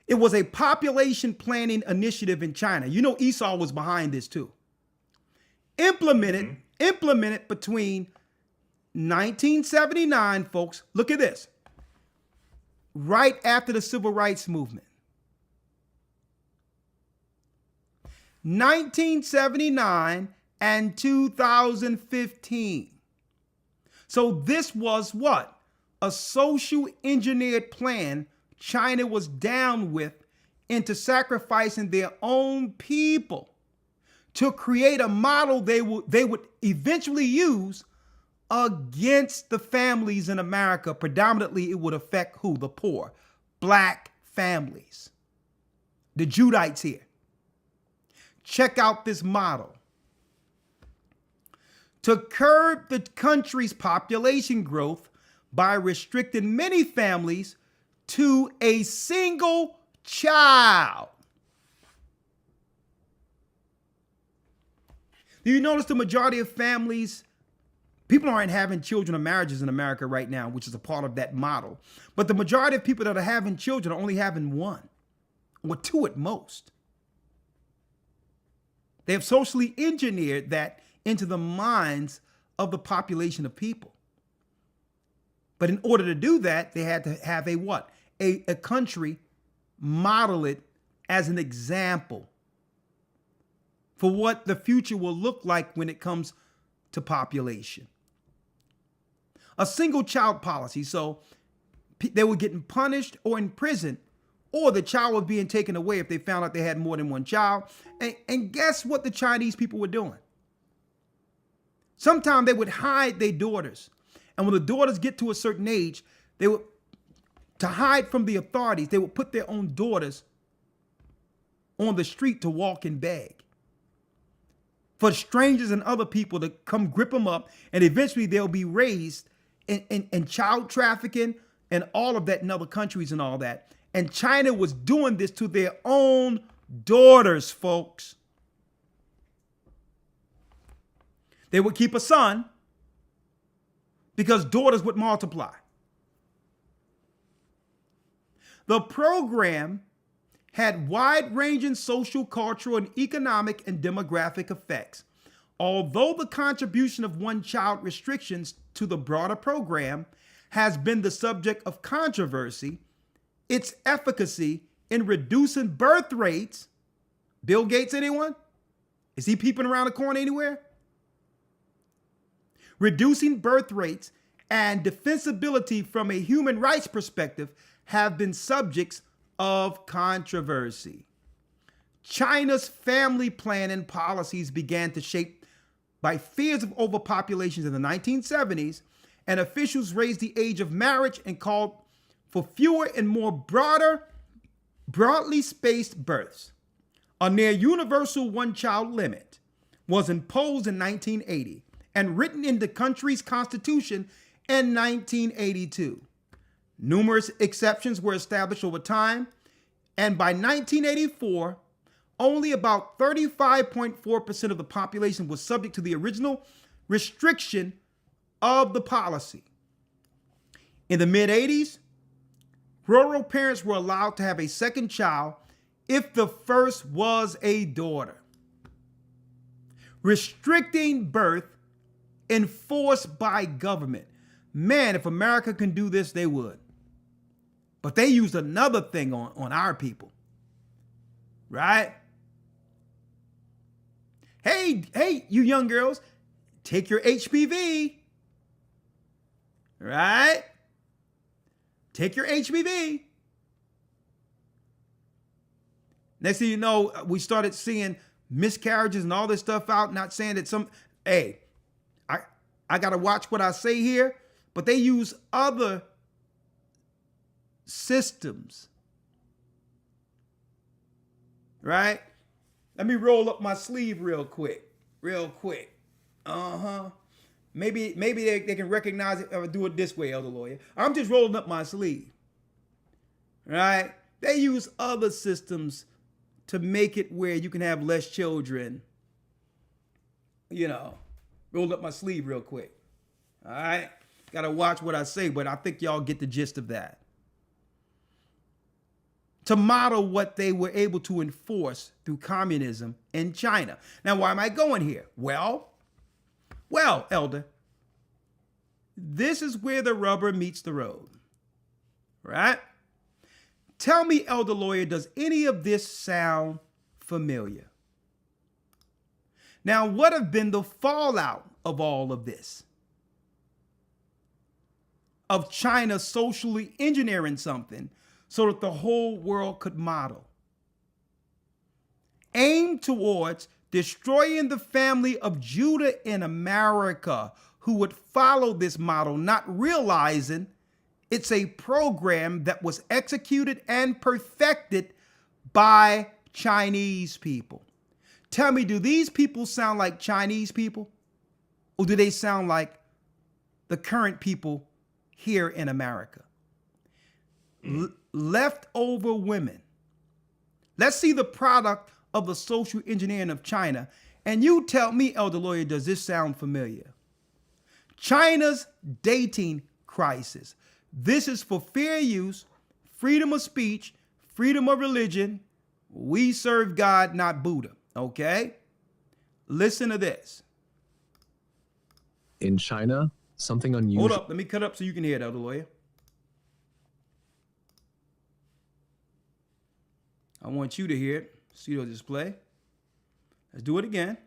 It was a population planning initiative in China. You know, Esau was behind this too. Implemented between 1979, folks. Look at this. Right after the Civil Rights Movement. 1979 and 2015. So this was what? A social engineered plan China was down with into sacrificing their own people to create a model they would eventually use against the families in America. Predominantly, it would affect who? The poor, black families, the Judites here. Check out this model. To curb the country's population growth by restricting many families to a single child. Do you notice the majority of families, people aren't having children or marriages in America right now, which is a part of that model. But the majority of people that are having children are only having one or two at most. They have socially engineered that into the minds of the population of people. But in order to do that, they had to have a what? A country model it as an example for what the future will look like when it comes to population. A single child policy, so they were getting punished or in prison, or the child was being taken away if they found out they had more than one child. And guess what the Chinese people were doing? Sometimes they would hide their daughters. And when the daughters get to a certain age, they would, to hide from the authorities, they would put their own daughters on the street to walk and beg for strangers and other people to come grip them up, and eventually they'll be raised in child trafficking and all of that in other countries and all that. And China was doing this to their own daughters, folks. They would keep a son because daughters would multiply. The program had wide-ranging social, cultural, and economic and demographic effects. Although the contribution of one-child restrictions to the broader program has been the subject of controversy, its efficacy in reducing birth rates, Bill Gates, anyone? Is he peeping around the corner anywhere? Reducing birth rates and defensibility from a human rights perspective have been subjects of controversy. China's family planning policies began to shape by fears of overpopulations in the 1970s, and officials raised the age of marriage and called for fewer and more broadly spaced births. A near universal one-child limit was imposed in 1980 and written in the country's constitution in 1982. Numerous exceptions were established over time, and by 1984, only about 35.4% of the population was subject to the original restriction of the policy. In the mid-80s, rural parents were allowed to have a second child if the first was a daughter. Restricting birth enforced by government. Man, if America can do this, they would. But they used another thing on our people. Right? Hey, you young girls, take your HPV. Right? Take your HPV. Next thing you know, we started seeing miscarriages and all this stuff out. Not saying that I got to watch what I say here, but they use other systems. Right? Let me roll up my sleeve real quick. Maybe they can recognize it or do it this way, Elder Lawyer. I'm just rolling up my sleeve. Right? They use other systems to make it where you can have less children. You know, rolled up my sleeve real quick. All right? Got to watch what I say, but I think y'all get the gist of that. to model what they were able to enforce through communism in China. Now, why am I going here? Well, Elder, this is where the rubber meets the road, right? Tell me, Elder Lawyer, does any of this sound familiar? Now, what have been the fallout of all of this? Of China socially engineering something so that the whole world could model, aimed towards destroying the family of Judah in America who would follow this model, not realizing it's a program that was executed and perfected by Chinese people. Tell me, do these people sound like Chinese people? Or do they sound like the current people here in America? Leftover women. Let's see the product of the social engineering of China. And you tell me, Elder Lawyer, does this sound familiar? China's dating crisis. This is for fair use, freedom of speech, freedom of religion. We serve God, not Buddha. Okay? Listen to this. In China, something unusual. Hold up. Let me cut up so you can hear it, Elder Lawyer. I want you to hear it. See the display. Let's do it again.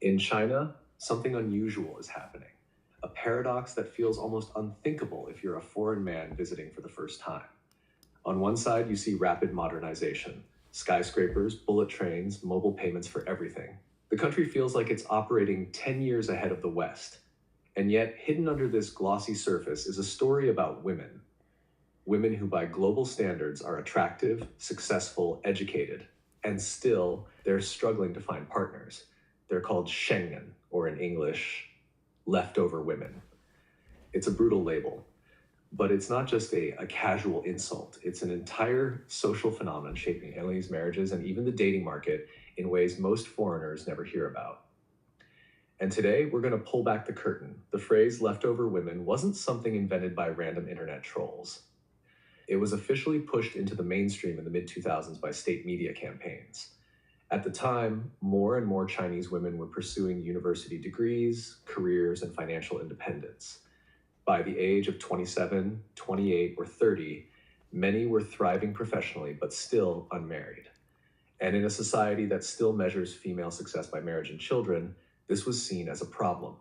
In China, something unusual is happening. A paradox that feels almost unthinkable if you're a foreign man visiting for the first time. On one side, you see rapid modernization, skyscrapers, bullet trains, mobile payments for everything. The country feels like it's operating 10 years ahead of the West. And yet, hidden under this glossy surface is a story about women. Women who by global standards are attractive, successful, educated, and still they're struggling to find partners. They're called Schengen, or in English, leftover women. It's a brutal label, but it's not just a casual insult. It's an entire social phenomenon shaping Chinese marriages and even the dating market in ways most foreigners never hear about. And today, we're going to pull back the curtain. The phrase leftover women wasn't something invented by random internet trolls. It was officially pushed into the mainstream in the mid-2000s by state media campaigns. At the time, more and more Chinese women were pursuing university degrees, careers, and financial independence. By the age of 27, 28, or 30, many were thriving professionally, but still unmarried. And in a society that still measures female success by marriage and children, this was seen as a problem.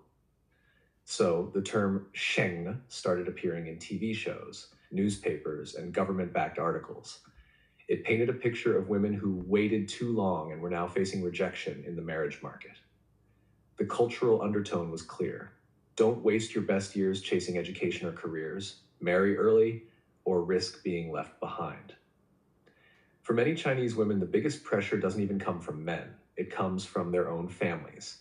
So the term Sheng started appearing in TV shows, newspapers, and government-backed articles. It painted a picture of women who waited too long and were now facing rejection in the marriage market. The cultural undertone was clear. Don't waste your best years chasing education or careers, marry early, or risk being left behind. For many Chinese women, the biggest pressure doesn't even come from men. It comes from their own families.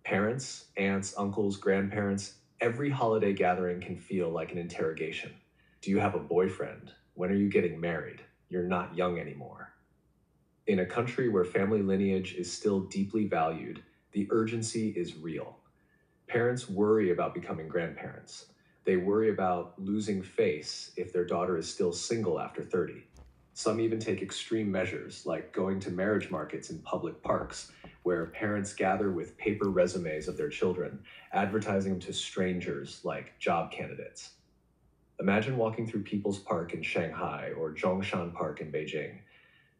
Parents, aunts, uncles, grandparents, every holiday gathering can feel like an interrogation. Do you have a boyfriend? When are you getting married? You're not young anymore. In a country where family lineage is still deeply valued, the urgency is real. Parents worry about becoming grandparents. They worry about losing face if their daughter is still single after 30. Some even take extreme measures, like going to marriage markets in public parks, where parents gather with paper resumes of their children, advertising them to strangers like job candidates. Imagine walking through People's Park in Shanghai or Zhongshan Park in Beijing.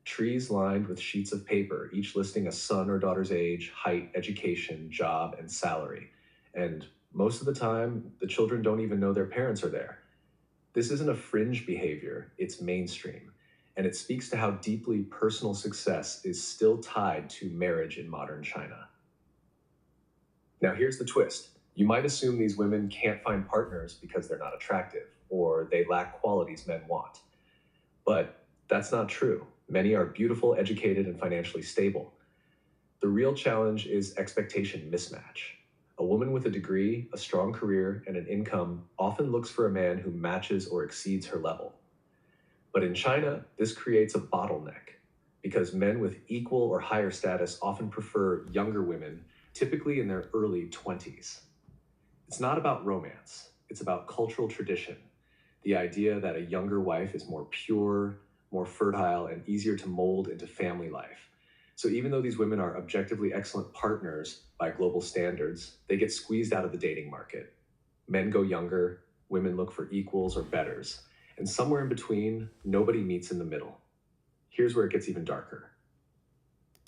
Trees lined with sheets of paper, each listing a son or daughter's age, height, education, job, and salary. And most of the time, the children don't even know their parents are there. This isn't a fringe behavior, it's mainstream. And it speaks to how deeply personal success is still tied to marriage in modern China. Now here's the twist. You might assume these women can't find partners because they're not attractive, or they lack qualities men want. But that's not true. Many are beautiful, educated, and financially stable. The real challenge is expectation mismatch. A woman with a degree, a strong career, and an income often looks for a man who matches or exceeds her level. But in China, this creates a bottleneck because men with equal or higher status often prefer younger women, typically in their early 20s. It's not about romance, it's about cultural tradition. The idea that a younger wife is more pure, more fertile, and easier to mold into family life. So even though these women are objectively excellent partners by global standards, they get squeezed out of the dating market. Men go younger, women look for equals or betters, and somewhere in between, nobody meets in the middle. Here's where it gets even darker.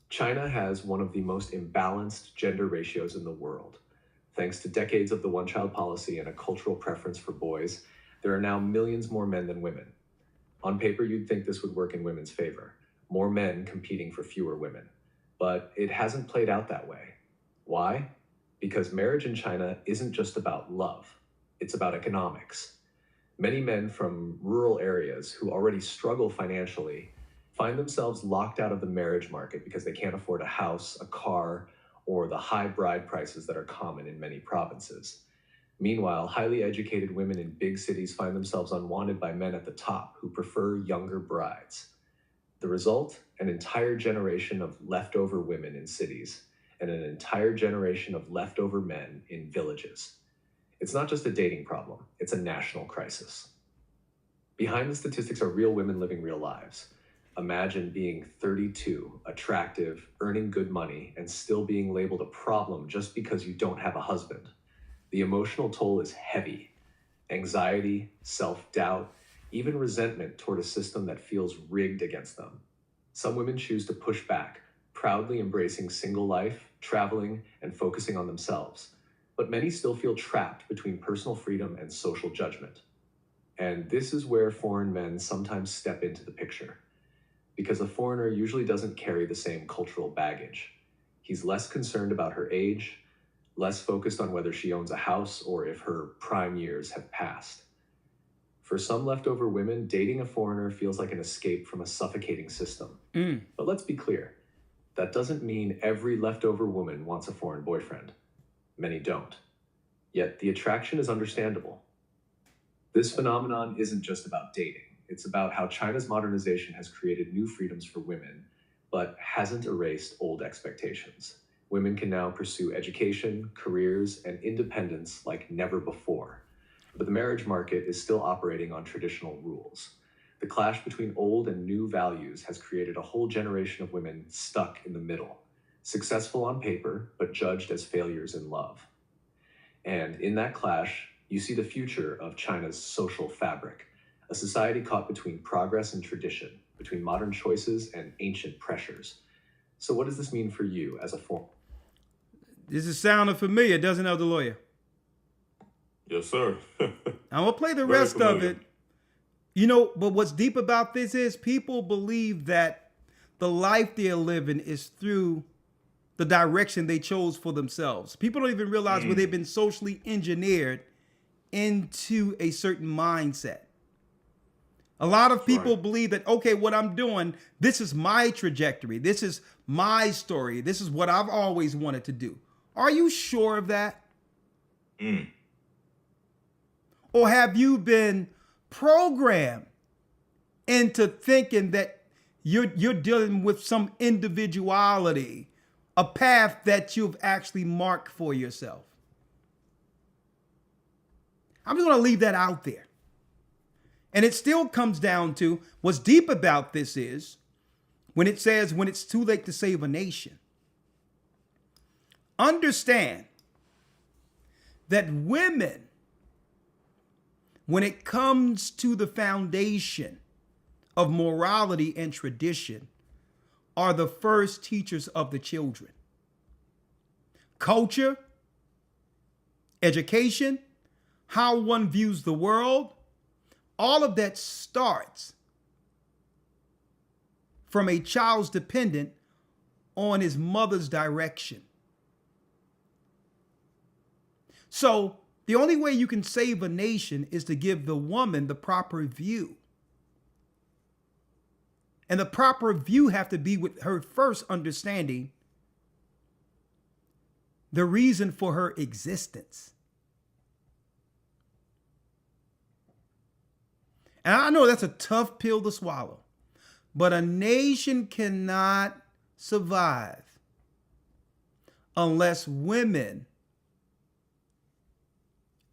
China has one of the most imbalanced gender ratios in the world. Thanks to decades of the one-child policy and a cultural preference for boys, there are now millions more men than women. On paper, you'd think this would work in women's favor. More men competing for fewer women. But it hasn't played out that way. Why? Because marriage in China isn't just about love. It's about economics. Many men from rural areas who already struggle financially find themselves locked out of the marriage market because they can't afford a house, a car, or the high bride prices that are common in many provinces. Meanwhile, highly educated women in big cities find themselves unwanted by men at the top who prefer younger brides. The result? An entire generation of leftover women in cities and an entire generation of leftover men in villages. It's not just a dating problem, it's a national crisis. Behind the statistics are real women living real lives. Imagine being 32, attractive, earning good money, and still being labeled a problem just because you don't have a husband. The emotional toll is heavy. Anxiety, self-doubt, even resentment toward a system that feels rigged against them. Some women choose to push back, proudly embracing single life, traveling, and focusing on themselves. But many still feel trapped between personal freedom and social judgment. And this is where foreign men sometimes step into the picture. Because a foreigner usually doesn't carry the same cultural baggage. He's less concerned about her age, less focused on whether she owns a house or if her prime years have passed. For some leftover women, dating a foreigner feels like an escape from a suffocating system. But let's be clear, that doesn't mean every leftover woman wants a foreign boyfriend. Many don't. Yet the attraction is understandable. This phenomenon isn't just about dating. It's about how China's modernization has created new freedoms for women, but hasn't erased old expectations. Women can now pursue education, careers, and independence like never before. But the marriage market is still operating on traditional rules. The clash between old and new values has created a whole generation of women stuck in the middle, successful on paper, but judged as failures in love. And in that clash, you see the future of China's social fabric, a society caught between progress and tradition, between modern choices and ancient pressures. So what does this mean for you as a foreigner? This is sounding familiar, doesn't it, the lawyer? Yes, sir. I'm gonna play the Very rest of familiar. it. You know, but what's deep about this is people believe that the life they're living is through the direction they chose for themselves. People don't even realize where they've been socially engineered into a certain mindset. A lot of people believe that, okay, what I'm doing, this is my trajectory. This is my story. This is what I've always wanted to do. Are you sure of that? Or have you been programmed into thinking that you're dealing with some individuality, a path that you've actually marked for yourself? I'm just going to leave that out there. And it still comes down to what's deep about this is when it says when it's too late to save a nation. Understand that women, when it comes to the foundation of morality and tradition, are the first teachers of the children. Culture, education, how one views the world, all of that starts from a child's dependent on his mother's direction. So the only way you can save a nation is to give the woman the proper view. And the proper view have to be with her first understanding the reason for her existence. And I know that's a tough pill to swallow, but a nation cannot survive unless women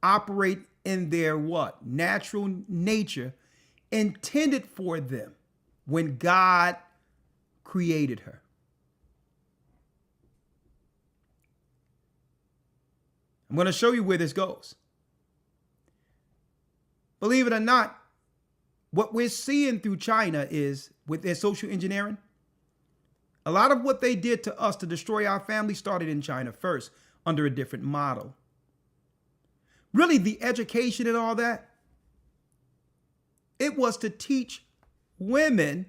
operate in their what? Natural nature intended for them when God created her. I'm going to show you where this goes. Believe it or not, what we're seeing through China is, with their social engineering, a lot of what they did to us to destroy our family started in China first, under a different model. Really, the education and all that, it was to teach women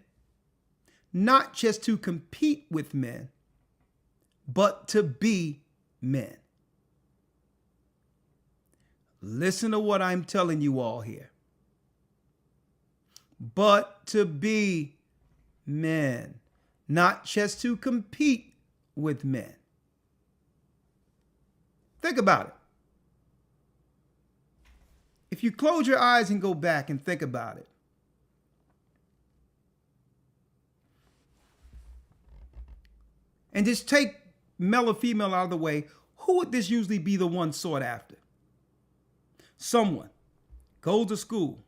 not just to compete with men, but to be men. Listen to what I'm telling you all here. But to be men, not just to compete with men. Think about it. If you close your eyes and go back and think about it, and just take male or female out of the way, who would this usually be the one sought after? Someone goes to school,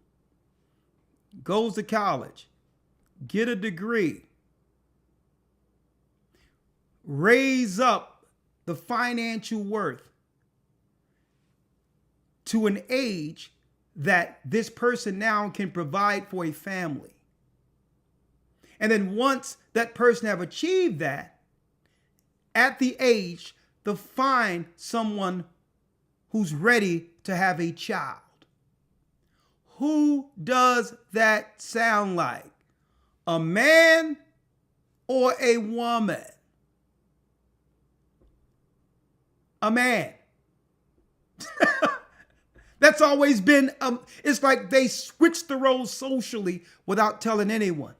goes to college, get a degree, raise up the financial worth to an age that this person now can provide for a family. And then once that person have achieved that, at the age to find someone who's ready to have a child. Who does that sound like? A man or a woman? A man. That's always been, it's like they switched the roles socially without telling anyone.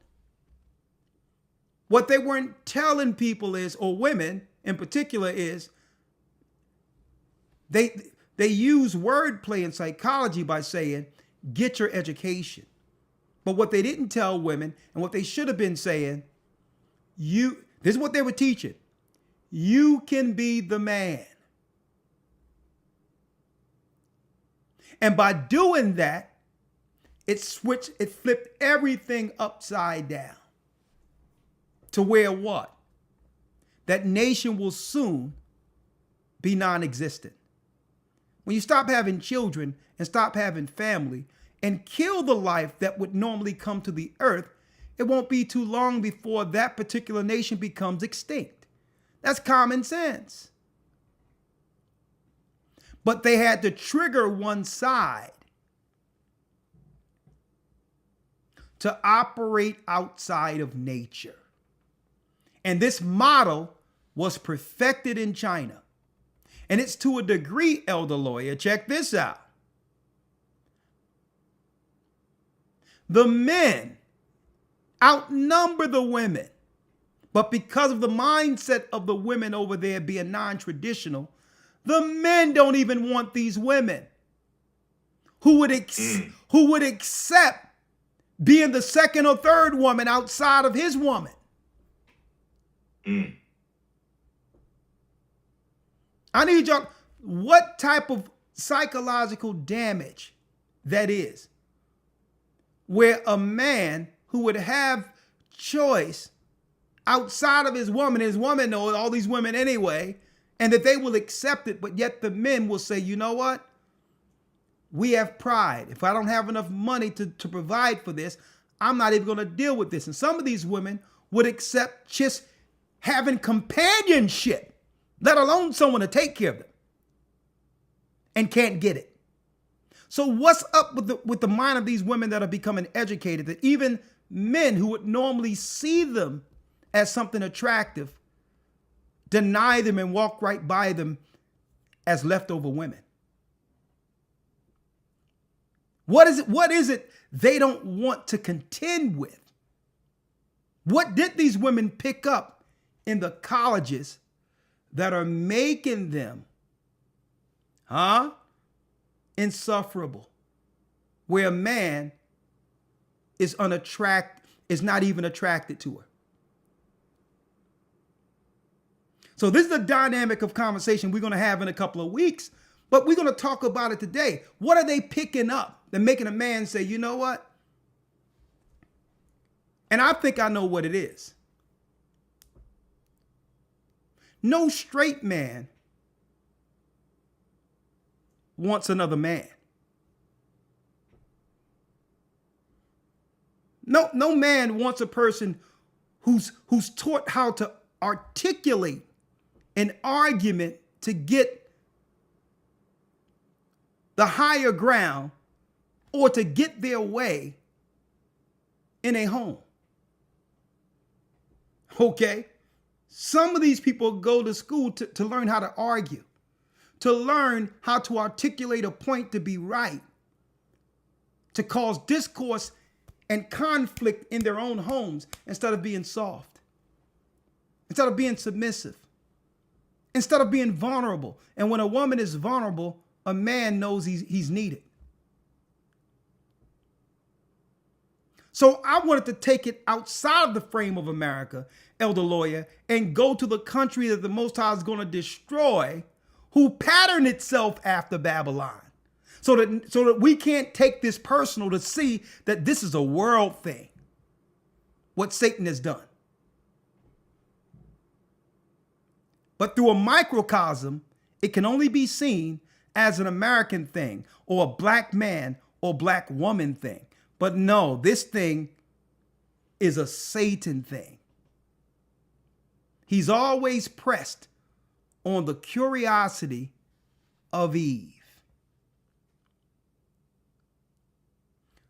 What they weren't telling people is, or women in particular, is they use wordplay in psychology by saying, get your education. But what they didn't tell women, and what they should have been saying, this is what they were teaching. You can be the man. And by doing that, it flipped everything upside down. To where what? That nation will soon be non-existent. When you stop having children and stop having family and kill the life that would normally come to the earth, it won't be too long before that particular nation becomes extinct. That's common sense. But they had to trigger one side to operate outside of nature. And this model was perfected in China. And it's to a degree, elder lawyer, check this out. The men outnumber the women. But because of the mindset of the women over there being non-traditional, the men don't even want these women who would accept being the second or third woman outside of his woman. I need y'all, what type of psychological damage that is, where a man who would have choice outside of his woman knows all these women anyway, and that they will accept it, but yet the men will say, you know what? We have pride. If I don't have enough money to provide for this, I'm not even going to deal with this. And some of these women would accept just having companionship, let alone someone to take care of them, and can't get it. So what's up with the mind of these women that are becoming educated, that even men who would normally see them as something attractive deny them and walk right by them as leftover women? What is it they don't want to contend with? What did these women pick up in the colleges that are making them insufferable, where a man is not even attracted to her? So this is the dynamic of conversation we're going to have in a couple of weeks. But we're going to talk about it today. What are they picking up? They're making a man say, you know what? And I think I know what it is. No straight man wants another man. No man wants a person who's taught how to articulate an argument to get the higher ground or to get their way in a home. Okay? Some of these people go to school to learn how to argue, to learn how to articulate a point to be right, to cause discourse and conflict in their own homes instead of being soft, instead of being submissive, instead of being vulnerable. And when a woman is vulnerable, a man knows he's needed. So I wanted to take it outside of the frame of America, Elder Lawyer, and go to the country that the Most High is going to destroy, who patterned itself after Babylon. So that we can't take this personal to see that this is a world thing, what Satan has done. But through a microcosm, it can only be seen as an American thing or a black man or black woman thing. But no, this thing is a Satan thing. He's always pressed on the curiosity of Eve.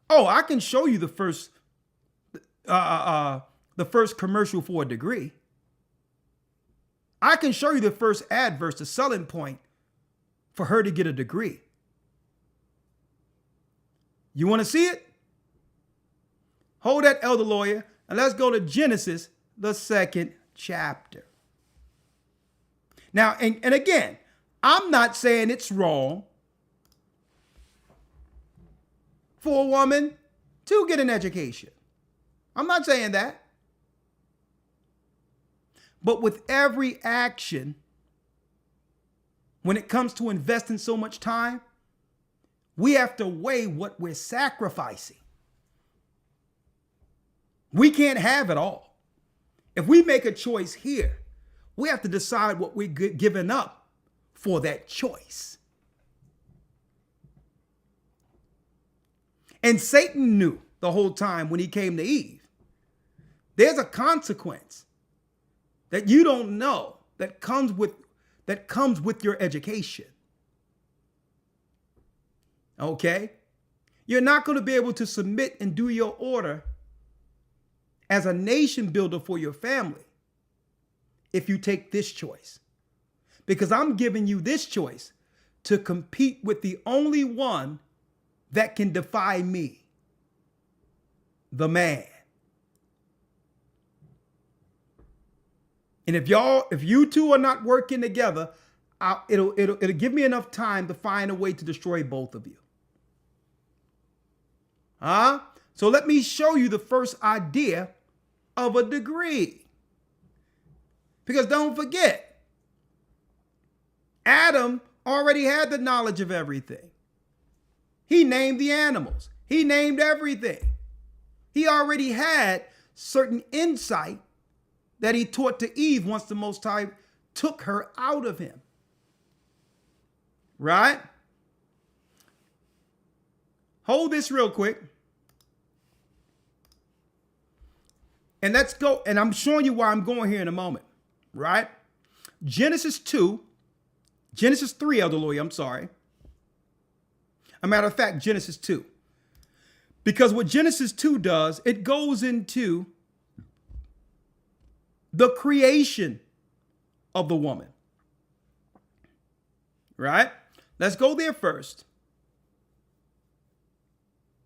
Oh, I can show you the first commercial for a degree. I can show you the first adverse, the selling point for her to get a degree. You want to see it? Hold that, Elder Lawyer, and let's go to Genesis, the 2nd chapter. Now, and again, I'm not saying it's wrong for a woman to get an education. I'm not saying that. But with every action, when it comes to investing so much time, we have to weigh what we're sacrificing. We can't have it all. If we make a choice here, we have to decide what we're giving up for that choice. And Satan knew the whole time when he came to Eve, there's a consequence that you don't know that comes with your education. Okay? You're not going to be able to submit and do your order as a nation builder for your family if you take this choice. Because I'm giving you this choice to compete with the only one that can defy me, the man. And if you two are not working together, it'll give me enough time to find a way to destroy both of you. So let me show you the first idea of a degree. Because don't forget, Adam already had the knowledge of everything. He named the animals. He named everything. He already had certain insight that he taught to Eve once the Most High took her out of him. Right? Hold this real quick. And let's go. And I'm showing you why I'm going here in a moment. Right? Genesis 3, Elder Lawyer, I'm sorry. A matter of fact, Genesis 2. Because what Genesis 2 does, it goes into the creation of the woman. Right? Let's go there first.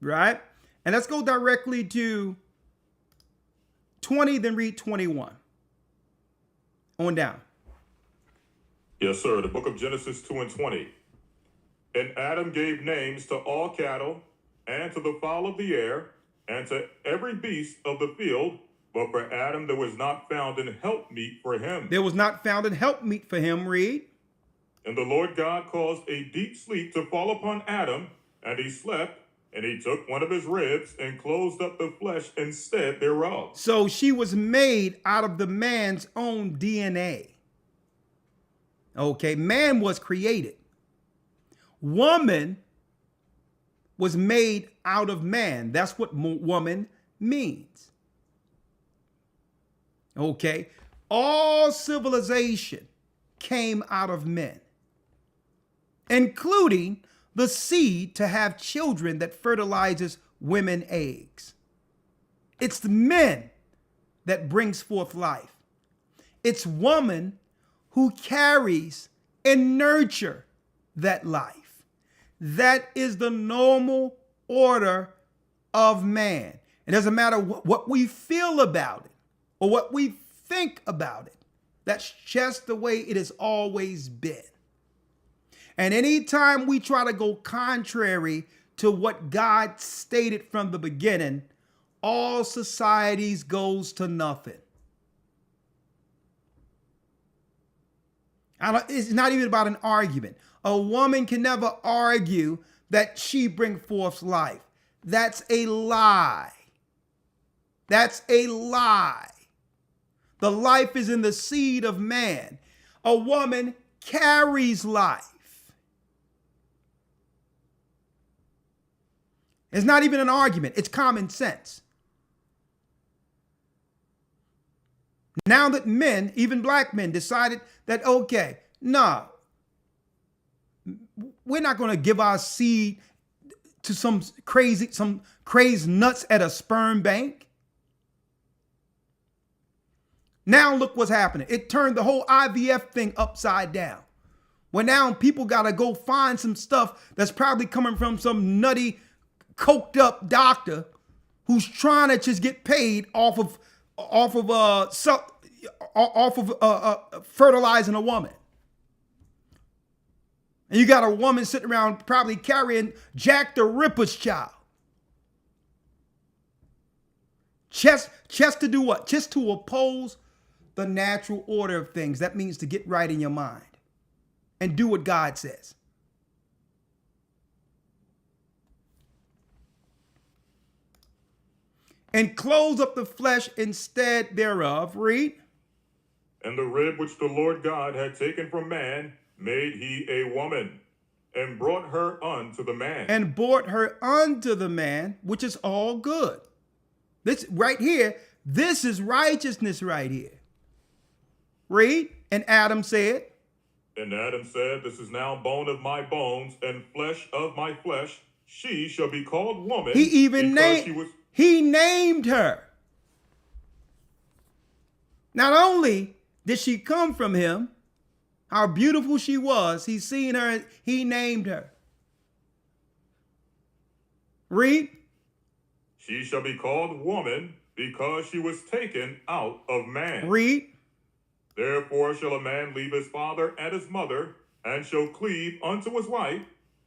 Right? And let's go directly to 20, then read 21. On down. Yes, sir. The book of Genesis 2 and 20. And Adam gave names to all cattle, and to the fowl of the air, and to every beast of the field. But for Adam there was not found an helpmeet for him. There was not found an helpmeet for him, read. And the Lord God caused a deep sleep to fall upon Adam, and he slept, and he took one of his ribs and closed up the flesh instead thereof. So she was made out of the man's own DNA. Okay, man was created. Woman was made out of man. That's what woman means. Okay, all civilization came out of men, including the seed to have children that fertilizes women eggs. It's the men that brings forth life. It's woman who carries and nurture that life. That is the normal order of man. It doesn't matter what we feel about it or what we think about it. That's just the way it has always been. And anytime we try to go contrary to what God stated from the beginning, all societies goes to nothing. It's not even about an argument. A woman can never argue that she brings forth life. That's a lie. That's a lie. The life is in the seed of man. A woman carries life. It's not even an argument. It's common sense. Now that men, even black men, decided that, okay, no, we're not going to give our seed to some crazy nuts at a sperm bank. Now look what's happening. It turned the whole IVF thing upside down. Where now people got to go find some stuff that's probably coming from some nutty, coked up doctor who's trying to just get paid off of fertilizing a woman. And you got a woman sitting around probably carrying Jack the Ripper's child. Just to do what? Just to oppose the natural order of things. That means to get right in your mind and do what God says. And close up the flesh instead thereof. Read. And the rib which the Lord God had taken from man made he a woman, and brought her unto the man. And brought her unto the man, which is all good. This right here, this is righteousness right here. Read. And Adam said. And Adam said, This is now bone of my bones and flesh of my flesh. She shall be called woman. He even named her. Not only did she come from him, how beautiful she was, he's seen her, he named her. Read. She shall be called woman because she was taken out of man. Read. Therefore shall a man leave his father and his mother, and shall cleave unto his wife,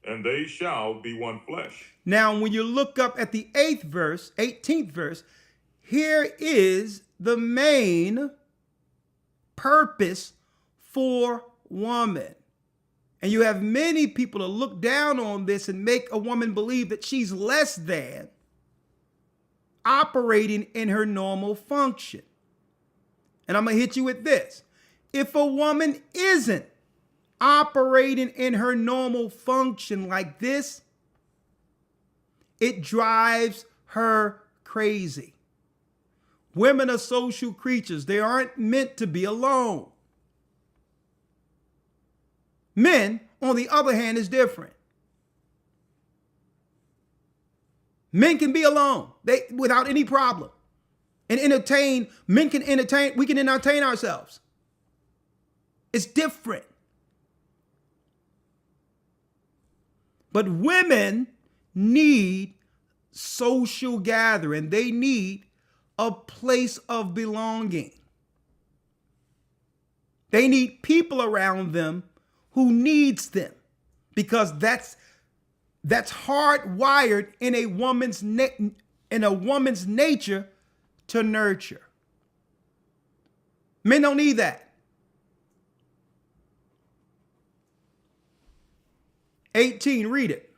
and they shall be one flesh. Now, when you look up at the 18th verse, here is the main purpose for woman. And you have many people to look down on this and make a woman believe that she's less than operating in her normal function. And I'm going to hit you with this. If a woman isn't operating in her normal function like this, it drives her crazy. Women are social creatures. They aren't meant to be alone. Men, on the other hand, is different. Men can be alone without any problem. And we can entertain ourselves. It's different. But women need social gathering. They need a place of belonging. They need people around them who needs them, because that's hardwired in a woman's nature to nurture. Men don't need that. 18, read it.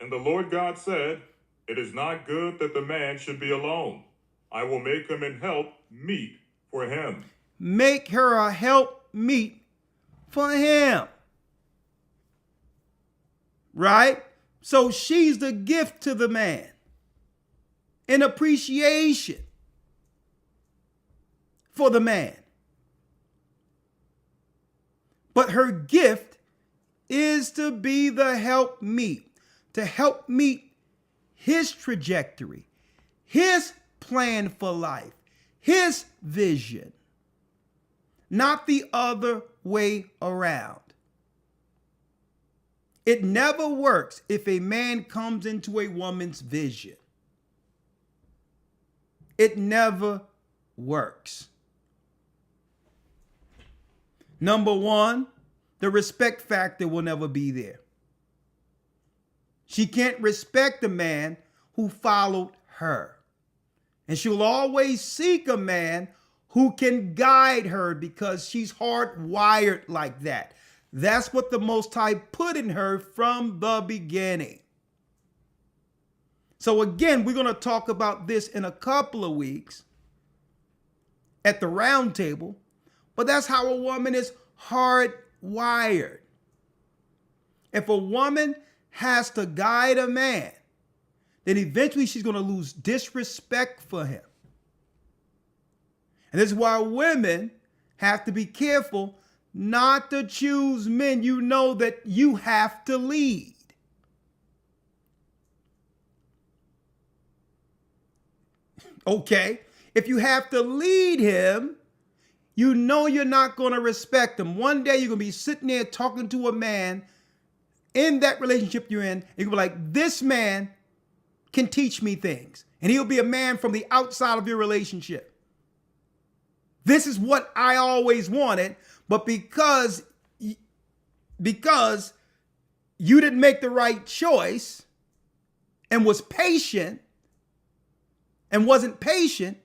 And the Lord God said, "It is not good that the man should be alone. I will make him an help meet for him." Make her a help meet for him. Right? So she's the gift to the man. An appreciation for the man. But her gift is to be the help meet, to help meet his trajectory, his plan for life, his vision, not the other way around. It never works if a man comes into a woman's vision. It never works. Number one, the respect factor will never be there. She can't respect a man who followed her. And she will always seek a man who can guide her because she's hardwired like that. That's what the Most High put in her from the beginning. So again, we're going to talk about this in a couple of weeks at the round table, but that's how a woman is hardwired. If a woman has to guide a man, then eventually she's going to lose disrespect for him. And this is why women have to be careful not to choose men you know that you have to lead. Okay? If you have to lead him, you know you're not going to respect him. One day you're going to be sitting there talking to a man in that relationship you're in, and you're going to be like, this man can teach me things. And he'll be a man from the outside of your relationship. This is what I always wanted, but because you didn't make the right choice and was patient and wasn't patient,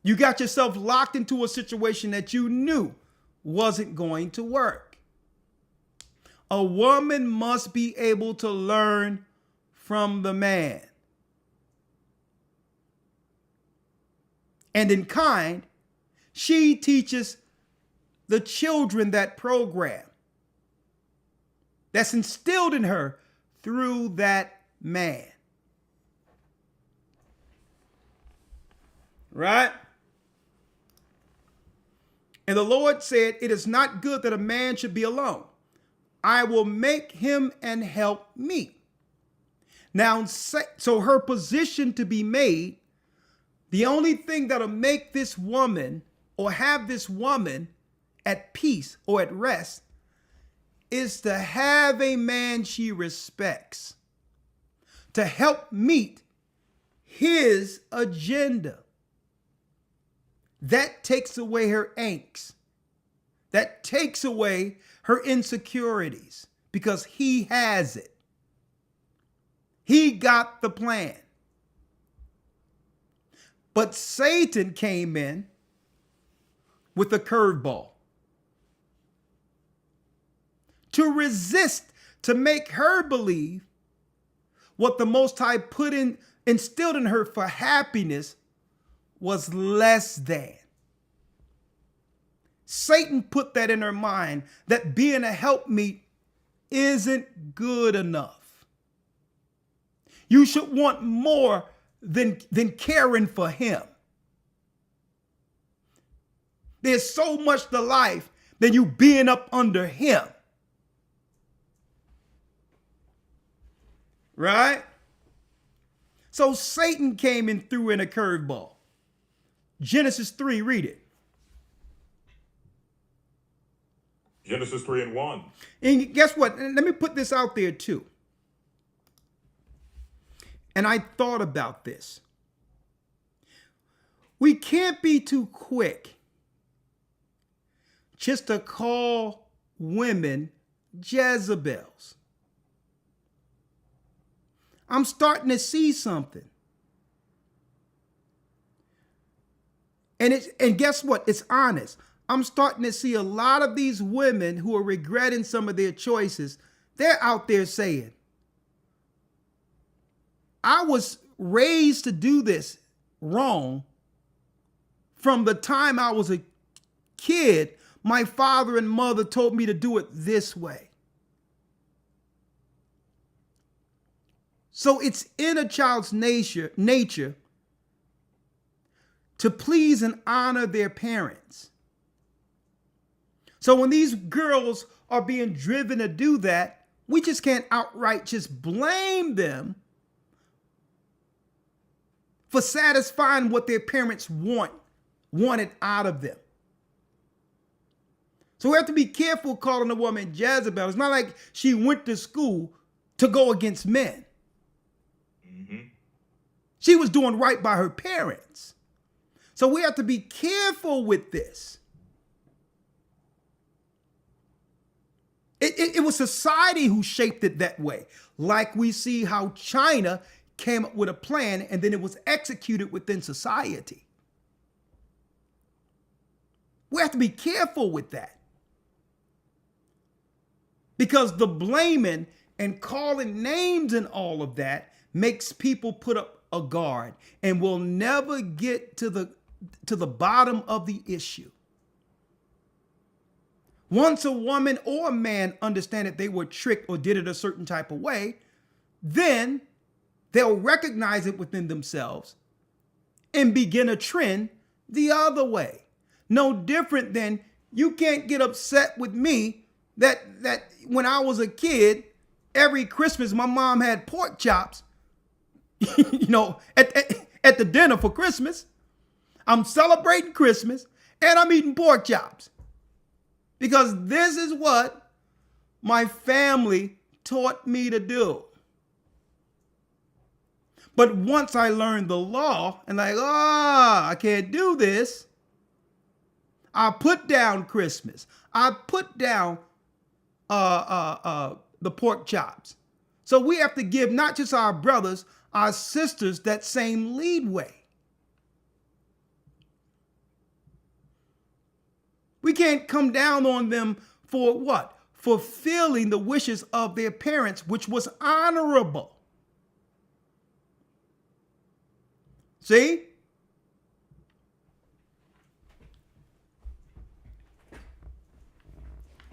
you got yourself locked into a situation that you knew wasn't going to work. A woman must be able to learn from the man. And in kind, she teaches the children that program that's instilled in her through that man. Right? And the Lord said, it is not good that a man should be alone. I will make him and help me. Now, so her position to be made, the only thing that'll make this woman or have this woman at peace or at rest is to have a man she respects, to help meet his agenda. That takes away her angst. That takes away her insecurities because he has it. He got the plan. But Satan came in with a curveball to resist, to make her believe what the Most High instilled in her for happiness was less than. Satan put that in her mind that being a helpmeet isn't good enough. You should want more than caring for him. There's so much to life than you being up under him. Right? So Satan came and threw in a curveball. Genesis 3, read it. Genesis 3:1. And guess what? Let me put this out there too. And I thought about this. We can't be too quick just to call women Jezebels. I'm starting to see something. And guess what? It's honest. I'm starting to see a lot of these women who are regretting some of their choices. They're out there saying, I was raised to do this wrong. From the time I was a kid, my father and mother told me to do it this way. So it's in a child's nature to please and honor their parents. So when these girls are being driven to do that, we just can't outright just blame them for satisfying what their parents wanted out of them. So we have to be careful calling a woman Jezebel. It's not like she went to school to go against men. Mm-hmm. She was doing right by her parents. So we have to be careful with this. It was society who shaped it that way. Like we see how China came up with a plan and then it was executed within society. We have to be careful with that. Because the blaming and calling names and all of that makes people put up a guard and will never get to the bottom of the issue. Once a woman or a man understand that they were tricked or did it a certain type of way, then they'll recognize it within themselves and begin a trend the other way. No different than you can't get upset with me that when I was a kid, every Christmas my mom had pork chops, at the dinner for Christmas. I'm celebrating Christmas and I'm eating pork chops. Because this is what my family taught me to do. But once I learned the law and I can't do this, I put down Christmas. I put down the pork chops. So we have to give not just our brothers, our sisters that same leadway. We can't come down on them for what? Fulfilling the wishes of their parents, which was honorable. See?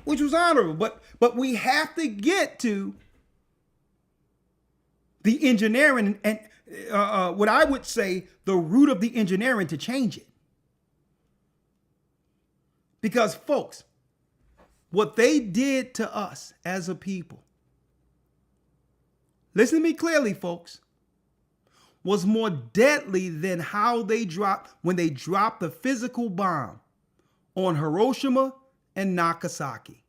Which was honorable. But we have to get to the engineering and what I would say the root of the engineering to change it. Because, folks, what they did to us as a people, listen to me clearly, folks, was more deadly than when they dropped the physical bomb on Hiroshima and Nagasaki.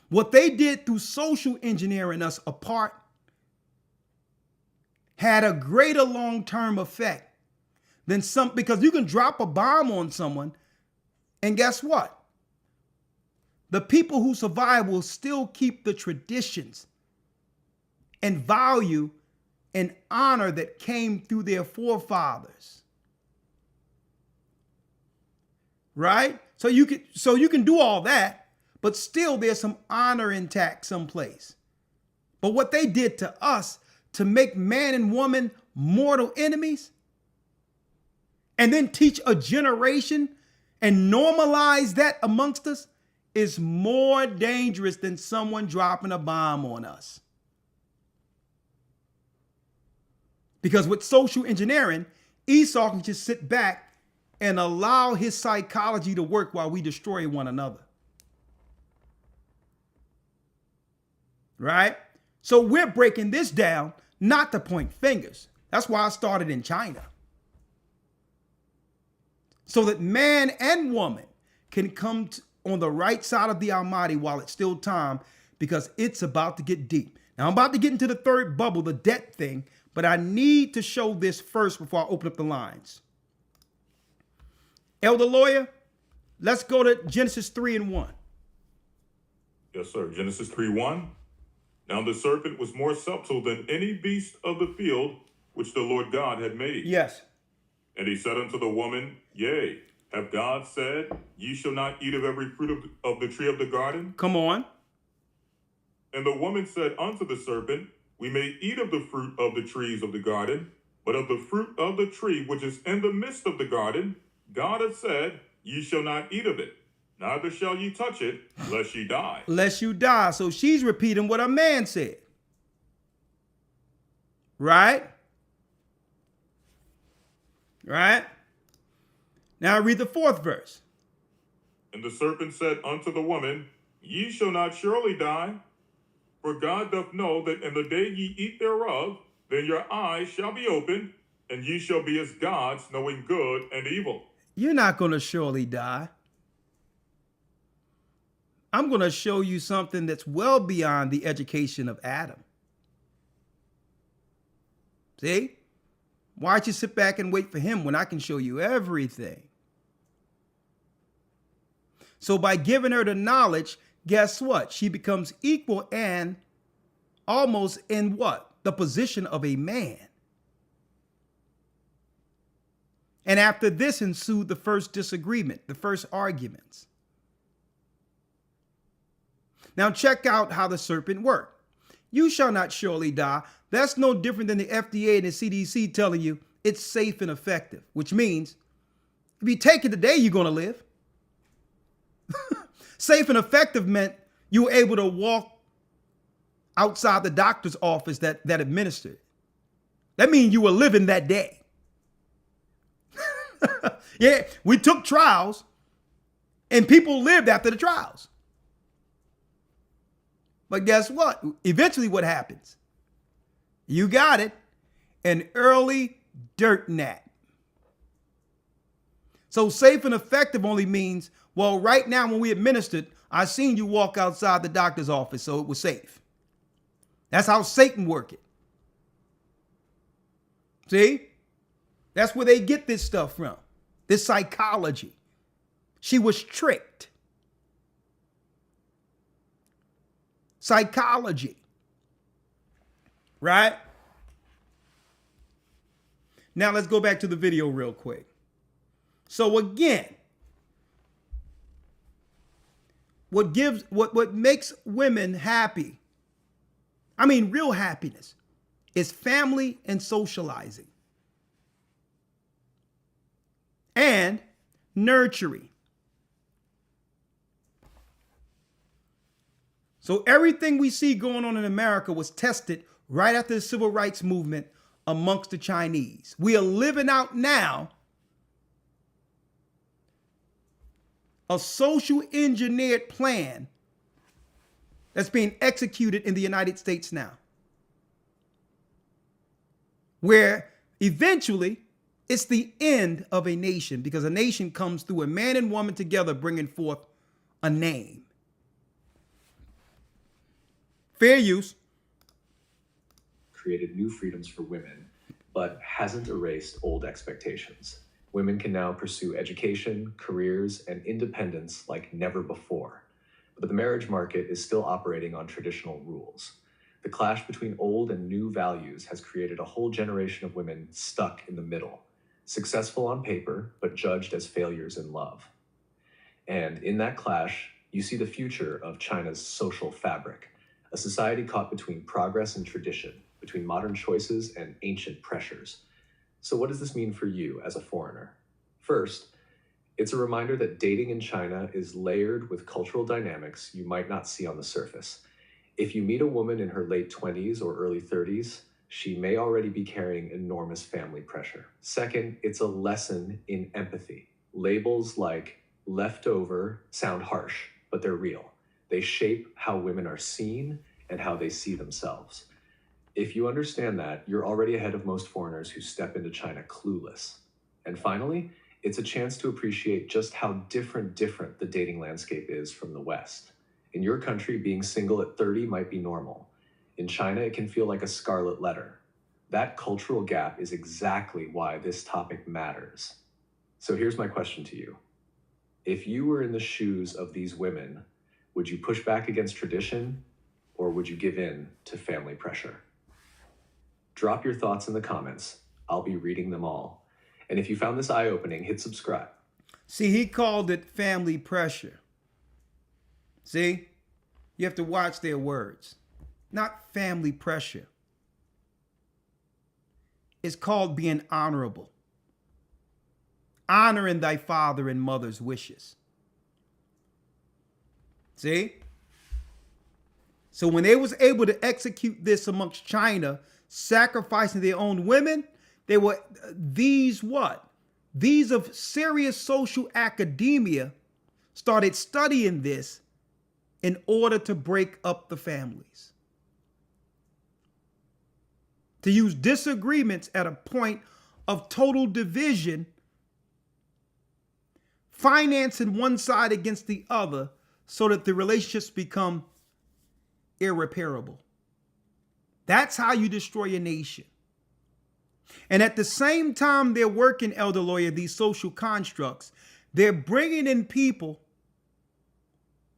What they did through social engineering us apart had a greater long-term effect than because you can drop a bomb on someone. And guess what? The people who survive will still keep the traditions and value and honor that came through their forefathers. Right? So you can do all that, but still there's some honor intact someplace. But what they did to us to make man and woman mortal enemies and then teach a generation and normalize that amongst us is more dangerous than someone dropping a bomb on us. Because with social engineering, Esau can just sit back and allow his psychology to work while we destroy one another. Right? So we're breaking this down not to point fingers. That's why I started in China. So that man and woman can come on the right side of the Almighty while it's still time, because it's about to get deep. Now, I'm about to get into the third bubble, the debt thing, but I need to show this first before I open up the lines. Elder Lawyer, let's go to Genesis 3:1. Yes, sir. Genesis 3:1. Now the serpent was more subtle than any beast of the field which the Lord God had made. Yes. And he said unto the woman, Yea, Have God said, "Ye shall not eat of every fruit of the tree of the garden"? Come on. And the woman said unto the serpent, We may eat of the fruit of the trees of the garden, but of the fruit of the tree which is in the midst of the garden, God hath said, Ye shall not eat of it, neither shall ye touch it, lest ye die. Lest you die. So she's repeating what a man said. Right? Right? Now read the 4th verse. And the serpent said unto the woman, Ye shall not surely die, for God doth know that in the day ye eat thereof, then your eyes shall be opened, and ye shall be as gods, knowing good and evil. You're not going to surely die. I'm going to show you something that's well beyond the education of Adam. See? Why don't you sit back and wait for him when I can show you everything? So by giving her the knowledge, guess what? She becomes equal and almost in what? The position of a man. And after this ensued the first disagreement, the first arguments. Now check out how the serpent worked. You shall not surely die. That's no different than the FDA and the CDC telling you it's safe and effective, which means if you take it today, you're going to live. Safe and effective meant you were able to walk outside the doctor's office that administered. That means you were living that day. Yeah, we took trials and people lived after the trials. But guess what? Eventually what happens? You got it. An early dirt nap. So safe and effective only means, well, right now when we administered, I seen you walk outside the doctor's office, so it was safe. That's how Satan works it. See? That's where they get this stuff from. This psychology. She was tricked. Psychology. Right? Now let's go back to the video real quick. So again, what makes women happy, I mean real happiness, is family and socializing. And nurturing. So everything we see going on in America was tested right after the civil rights movement amongst the Chinese. We are living out now a social engineered plan that's being executed in the United States now, where eventually it's the end of a nation, because a nation comes through a man and woman together bringing forth a name. Fair use. Created new freedoms for women, but hasn't erased old expectations. Women can now pursue education, careers, and independence like never before. But the marriage market is still operating on traditional rules. The clash between old and new values has created a whole generation of women stuck in the middle, successful on paper, but judged as failures in love. And in that clash, you see the future of China's social fabric, a society caught between progress and tradition, between modern choices and ancient pressures. So what does this mean for you as a foreigner? First, it's a reminder that dating in China is layered with cultural dynamics you might not see on the surface. If you meet a woman in her late 20s or early 30s, she may already be carrying enormous family pressure. Second, it's a lesson in empathy. Labels like leftover sound harsh, but they're real. They shape how women are seen and how they see themselves. If you understand that, you're already ahead of most foreigners who step into China clueless. And finally, it's a chance to appreciate just how different the dating landscape is from the West. In your country, being single at 30 might be normal. In China, it can feel like a scarlet letter. That cultural gap is exactly why this topic matters. So here's my question to you. If you were in the shoes of these women, would you push back against tradition, or would you give in to family pressure? Drop your thoughts in the comments. I'll be reading them all. And if you found this eye-opening, hit subscribe. See, he called it family pressure. See, you have to watch their words. Not family pressure. It's called being honorable. Honoring thy father and mother's wishes. See? So when they was able to execute this amongst China, sacrificing their own women, they were these what? These of serious social academia started studying this in order to break up the families. To use disagreements at a point of total division, financing one side against the other so that the relationships become irreparable. That's how you destroy a nation. And at the same time they're working, Elder Lawyer, these social constructs, they're bringing in people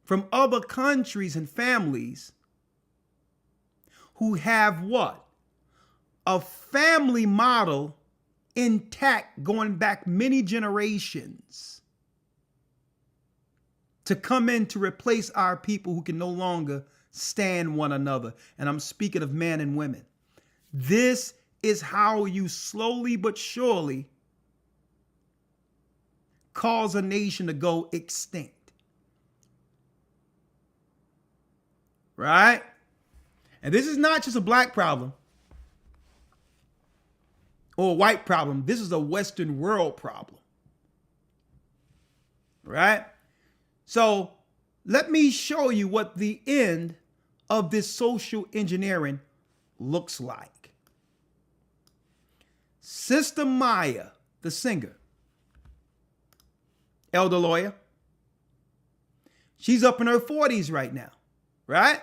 from other countries and families who have what? A family model intact going back many generations to come in to replace our people who can no longer stand one another. And I'm speaking of men and women. This is how you slowly but surely cause a nation to go extinct. Right? And this is not just a black problem or a white problem. This is a Western world problem. Right? So let me show you what the end of this social engineering looks like. Sister Maya, the singer, Elder Lawyer, she's up in her 40s right now, right?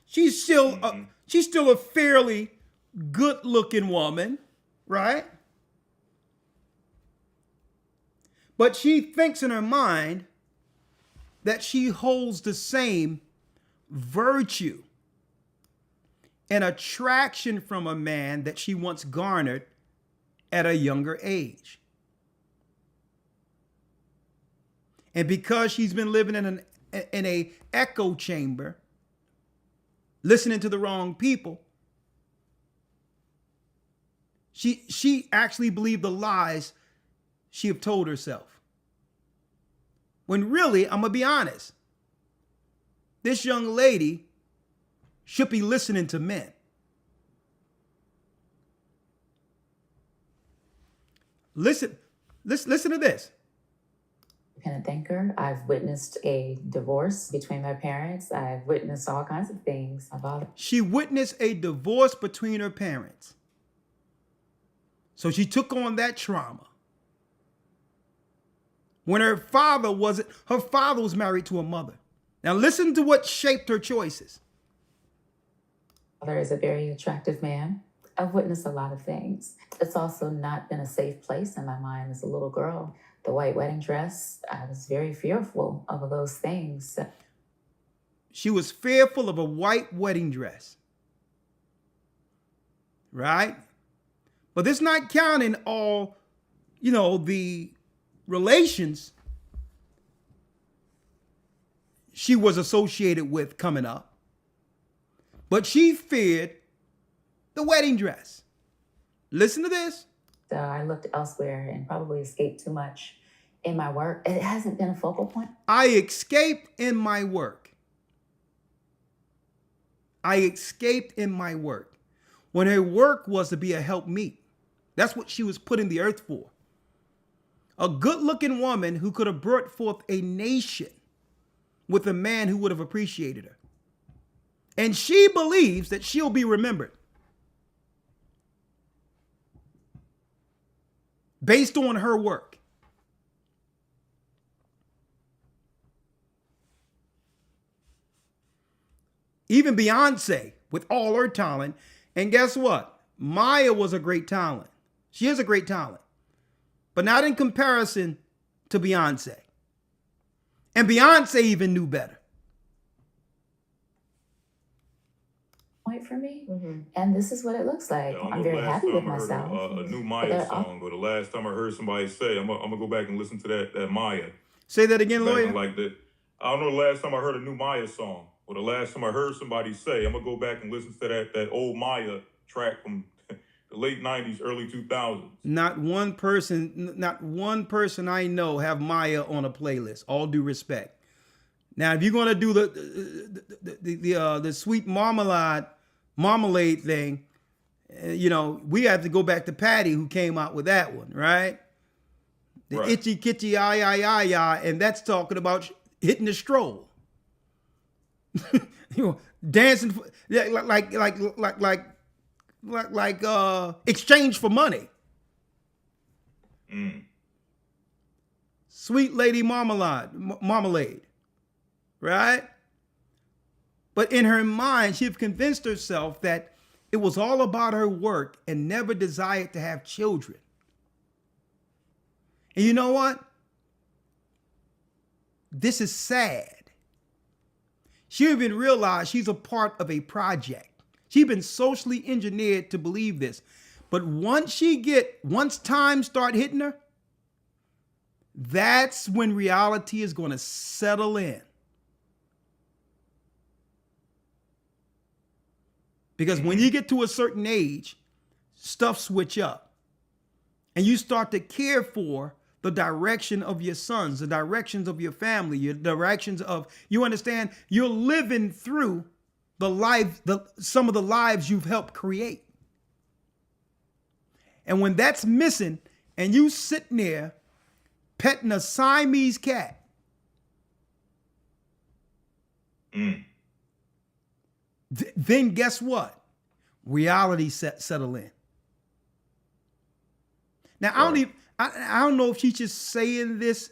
She's still a fairly good-looking woman, right? But she thinks in her mind that she holds the same virtue and attraction from a man that she once garnered at a younger age. And because she's been living in an echo chamber, listening to the wrong people, she actually believed the lies she have told herself. When really, I'm gonna be honest, this young lady should be listening to men. Listen to this. Independent thinker. I've witnessed a divorce between my parents. I've witnessed all kinds of things. She witnessed a divorce between her parents. So she took on that trauma. When her father was married to a mother. Now listen to what shaped her choices. Father is a very attractive man. I've witnessed a lot of things. It's also not been a safe place in my mind as a little girl. The white wedding dress, I was very fearful of those things. She was fearful of a white wedding dress. Right? But this not counting all, the relations she was associated with coming up. But she feared the wedding dress. Listen to this. I looked elsewhere and probably escaped too much in my work. It hasn't been a focal point. I escaped in my work. When her work was to be a helpmeet. That's what she was put in the earth for. A good-looking woman who could have brought forth a nation with a man who would have appreciated her. And she believes that she'll be remembered based on her work. Even Beyonce, with all her talent, and guess what? Maya was a great talent. She is a great talent, but not in comparison to Beyonce. And Beyonce even knew better. for me. And this is what it looks like. Yeah, I don't I'm know very the last happy with time I heard myself. a new But Maya there are song, or the last time I heard somebody say, I'm gonna go back and listen to that Maya. Say that again, Back lawyer. in like that. I don't know the last time I heard a new Maya song, or the last time I heard somebody say, I'm gonna go back and listen to that old Maya track from the late 90s, early 2000s. Not one person I know have Maya on a playlist. All due respect. Now, if you're gonna do the sweet marmalade thing, we have to go back to Patty, who came out with that one, right? The Right. itchy kitty I, and that's talking about hitting the stroll, dancing like exchange for money. Sweet lady marmalade, right? But in her mind, she'd convinced herself that it was all about her work and never desired to have children. And you know what? This is sad. She even realized she's a part of a project. She's been socially engineered to believe this. But once times start hitting her, that's when reality is going to settle in. Because when you get to a certain age, stuff switch up. And you start to care for the direction of your sons, the directions of your family, your directions of, you understand, you're living through some of the lives you've helped create. And when that's missing and you sitting there petting a Siamese cat, then guess what? Reality settle in. Now, I don't know if she's just saying this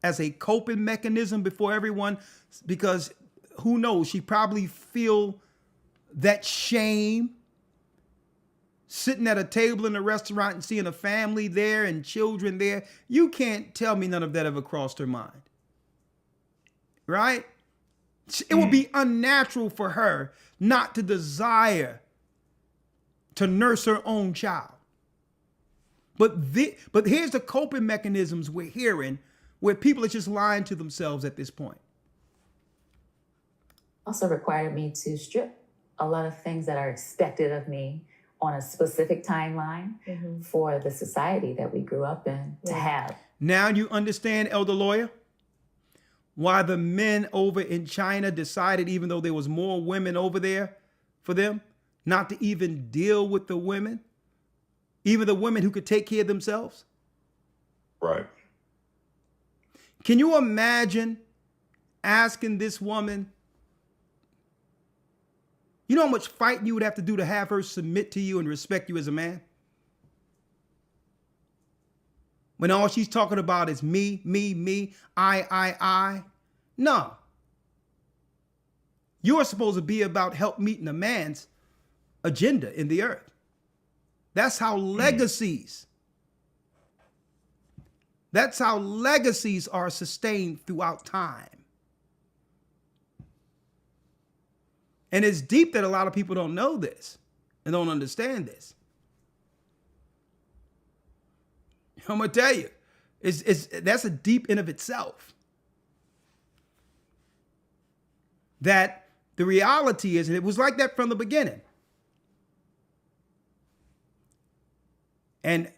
as a coping mechanism before everyone, because who knows? She probably feel that shame sitting at a table in a restaurant and seeing a family there and children there. You can't tell me none of that ever crossed her mind. Right? It would be unnatural for her not to desire to nurse her own child. But here's the coping mechanisms we're hearing where people are just lying to themselves at this point. also required me to strip a lot of things that are expected of me on a specific timeline for the society that we grew up in to have. Now you understand, Elder Lawyer, why the men over in China decided, even though there was more women over there for them, not to even deal with the women, even the women who could take care of themselves. Right. Can you imagine asking this woman, you know how much fighting you would have to do to have her submit to you and respect you as a man? When all she's talking about is me, I. No. You're supposed to be about help meeting a man's agenda in the earth. That's how legacies are sustained throughout time. And it's deep that a lot of people don't know this and don't understand this. I'm gonna tell you, that's a deep in of itself. That the reality is, and it was like that from the beginning. And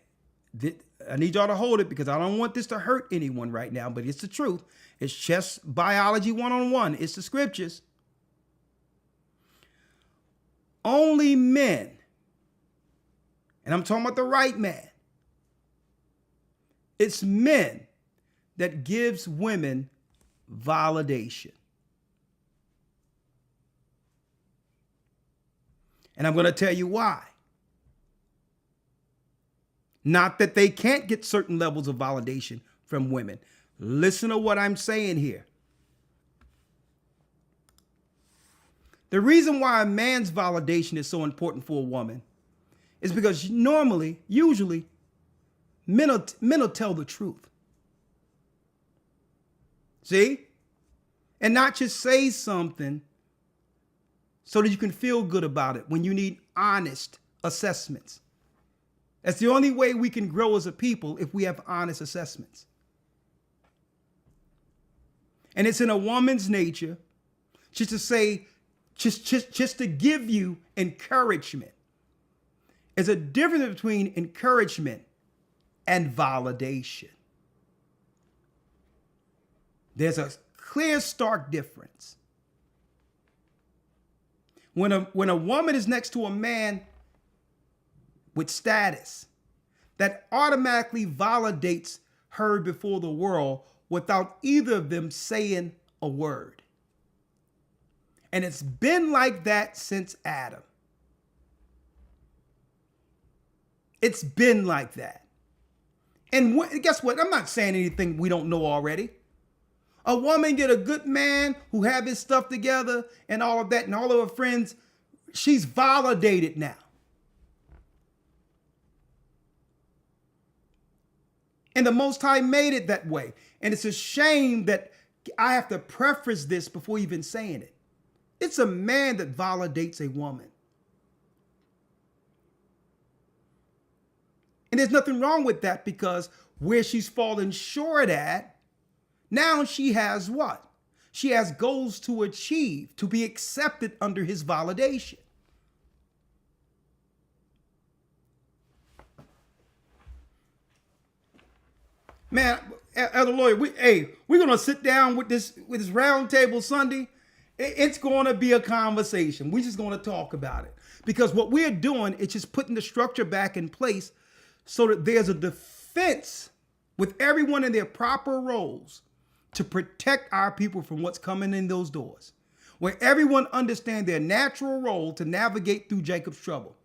I need y'all to hold it because I don't want this to hurt anyone right now, but it's the truth. It's just biology 101. It's the scriptures. Only men, and I'm talking about the right man, it's men that gives women validation. And I'm going to tell you why. Not that they can't get certain levels of validation from women. Listen to what I'm saying here. The reason why a man's validation is so important for a woman is because usually, men will tell the truth. See? And not just say something so that you can feel good about it when you need honest assessments. That's the only way we can grow as a people, if we have honest assessments. And it's in a woman's nature just to say, just to give you encouragement. There's a difference between encouragement and validation. There's a clear, stark difference. When a woman is next to a man with status, that automatically validates her before the world without either of them saying a word. And it's been like that since Adam. It's been like that. And guess what? I'm not saying anything we don't know already. A woman get a good man who have his stuff together and all of that, and all of her friends, she's validated now. And the Most High made it that way. And it's a shame that I have to preface this before even saying it. It's a man that validates a woman. And there's nothing wrong with that, because where she's fallen short at, now she has what? She has goals to achieve, to be accepted under his validation. Man, Elder Lawyer, we're gonna sit down with this round table Sunday. It's gonna be a conversation. We're just gonna talk about it, because what we're doing is just putting the structure back in place so that there's a defense with everyone in their proper roles to protect our people from what's coming in those doors, where everyone understands their natural role to navigate through Jacob's trouble.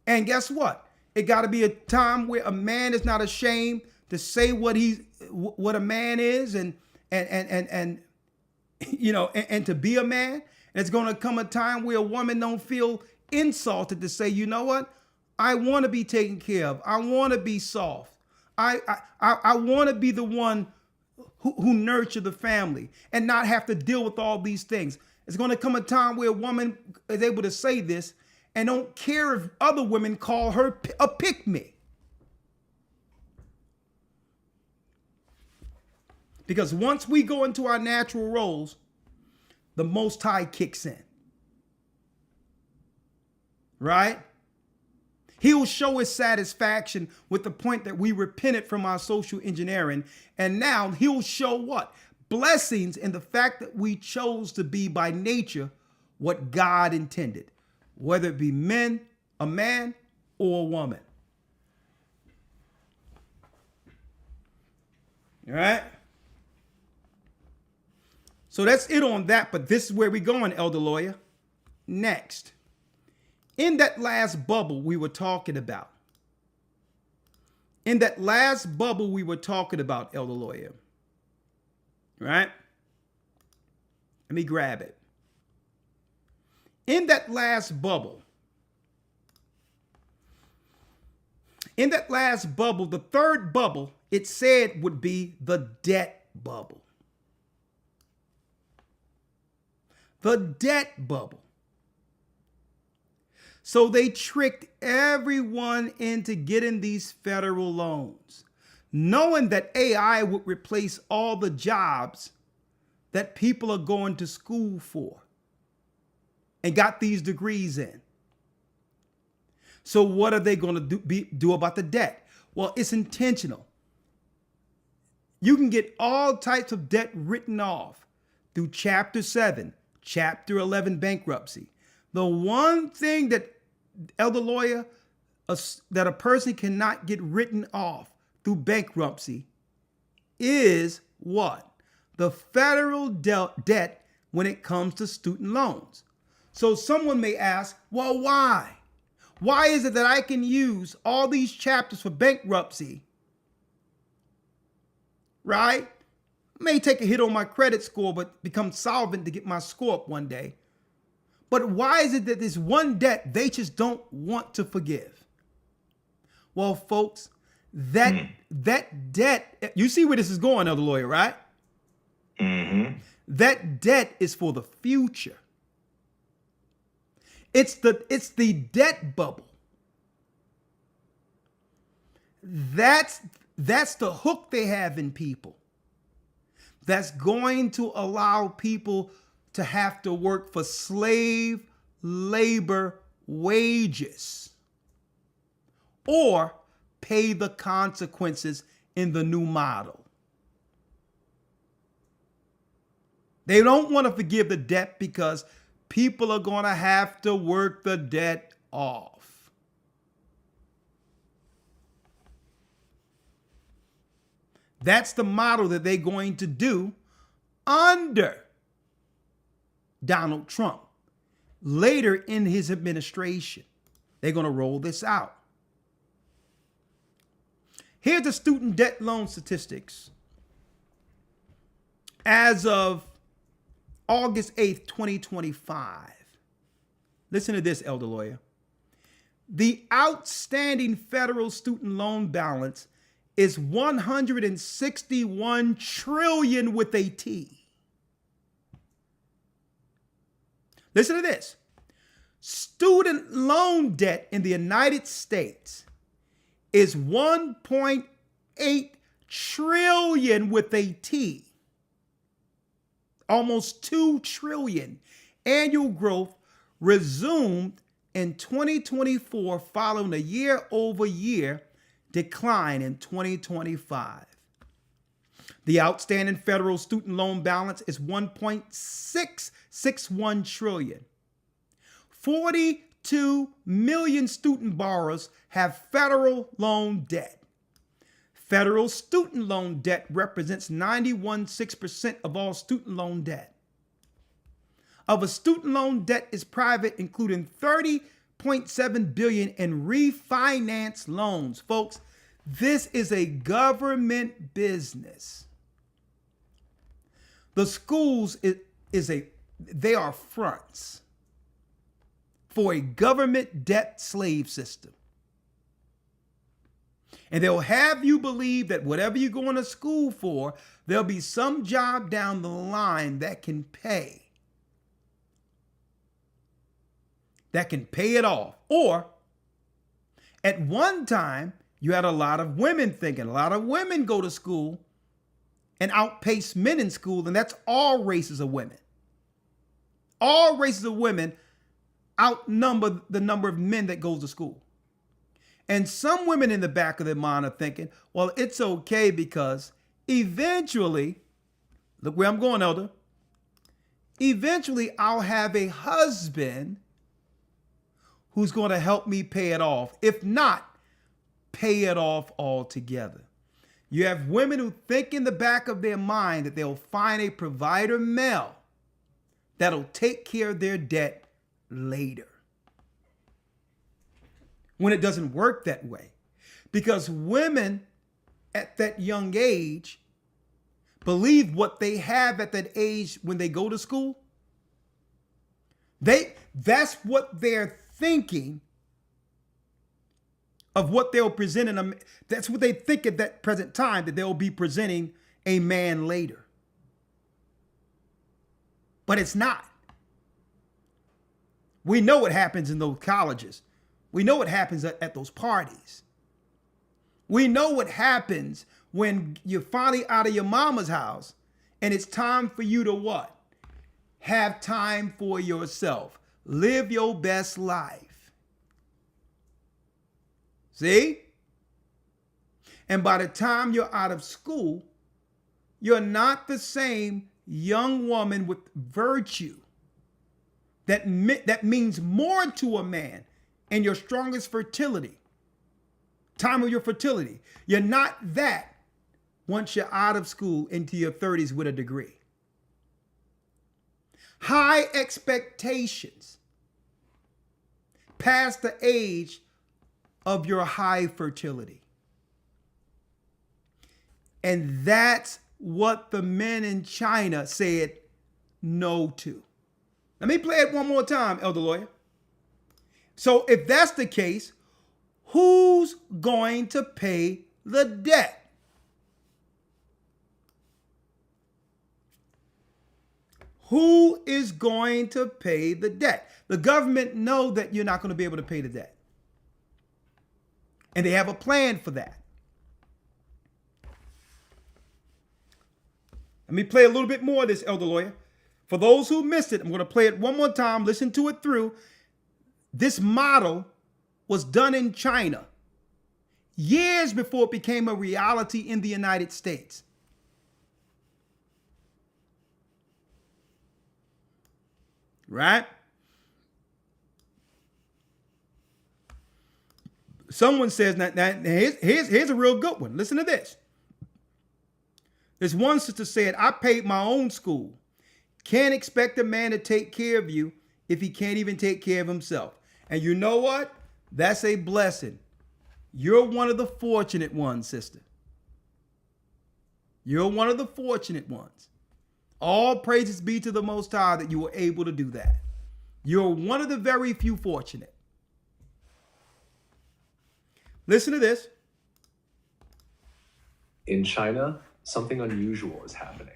And guess what? It got to be a time where a man is not ashamed to say what a man is, and you know, and to be a man. And it's going to come a time where a woman don't feel insulted to say, you know what? I want to be taken care of. I want to be soft. I want to be the one who nurture the family and not have to deal with all these things. It's going to come a time where a woman is able to say this and don't care if other women call her a pick-me. Because once we go into our natural roles, the Most High kicks in. Right? He'll show his satisfaction with the point that we repented from our social engineering. And now he'll show what? Blessings in the fact that we chose to be by nature what God intended, whether it be a man or a woman. All right? So that's it on that, but this is where we're going, Elder Lawyer. Next. In that last bubble we were talking about. Elder Lawyer. Right? Let me grab it. In that last bubble, the third bubble, it said would be the debt bubble. The debt bubble. So they tricked everyone into getting these federal loans, knowing that AI would replace all the jobs that people are going to school for and got these degrees in. So what are they going to do about the debt? Well, it's intentional. You can get all types of debt written off through Chapter 7, Chapter 11 bankruptcy. The one thing that, Elder Lawyer, that a person cannot get written off through bankruptcy is what? The federal debt when it comes to student loans. So someone may ask, well, why? Why is it that I can use all these chapters for bankruptcy, right? May take a hit on my credit score, but become solvent to get my score up one day. But why is it that this one debt they just don't want to forgive? Well, folks, that debt, you see where this is going, Elder Lawyer, right? Mm-hmm. That debt is for the future. It's the debt bubble. That's the hook they have in people. That's going to allow people to have to work for slave labor wages or pay the consequences in the new model. They don't want to forgive the debt because people are going to have to work the debt off. That's the model that they're going to do under Donald Trump. Later in his administration, they're going to roll this out. Here's the student debt loan statistics. As of August 8th, 2025. Listen to this, elder lawyer. The outstanding federal student loan balance is 161 trillion with a T. Listen to this. Student loan debt in the United States is 1.8 trillion with a T. Almost 2 trillion. Annual growth resumed in 2024 following a year-over-year decline in 2025. The outstanding federal student loan balance is 1.661 trillion. 42 million student borrowers have federal loan debt. Federal student loan debt represents 91.6% of all student loan debt. Of a student loan debt is private, including 30.7 billion in refinance loans. Folks, this is a government business. The schools they are fronts for a government debt slave system. And they'll have you believe that whatever you're going to school for, there'll be some job down the line that can pay it off. Or at one time, you had a lot of women thinking, a lot of women go to school and outpace men in school, and that's all races of women. All races of women outnumber the number of men that goes to school. And some women in the back of their mind are thinking, well, it's okay because eventually, look where I'm going, elder, eventually I'll have a husband who's going to help me pay it off. If not, pay it off altogether. You have women who think in the back of their mind that they'll find a provider male that'll take care of their debt later. When it doesn't work that way. Because women at that young age believe what they have at that age when they go to school. That's what they're thinking of what they'll present in that's what they think at that present time, that they'll be presenting a man later. But it's not. We know what happens in those colleges. We know what happens at those parties. We know what happens when you're finally out of your mama's house and it's time for you to what? Have time for yourself. Live your best life. See? And by the time you're out of school, you're not the same young woman with virtue that means more to a man and your strongest fertility, time of your fertility. You're not that once you're out of school into your 30s with a degree. High expectations past the age of your high fertility. And that's what the men in China said no to. Let me play it one more time, elder lawyer. So if that's the case, who's going to pay the debt? Who is going to pay the debt? The government know that you're not going to be able to pay the debt. And they have a plan for that. Let me play a little bit more of this, Elder Lawyer. For those who missed it, I'm going to play it one more time. Listen to it through. This model was done in China years before it became a reality in the United States. Right? Someone says, now here's a real good one. Listen to this. This one sister said, I paid my own school. Can't expect a man to take care of you if he can't even take care of himself. And you know what? That's a blessing. You're one of the fortunate ones, sister. You're one of the fortunate ones. All praises be to the Most High that you were able to do that. You're one of the very few fortunate. Listen to this. In China, something unusual is happening.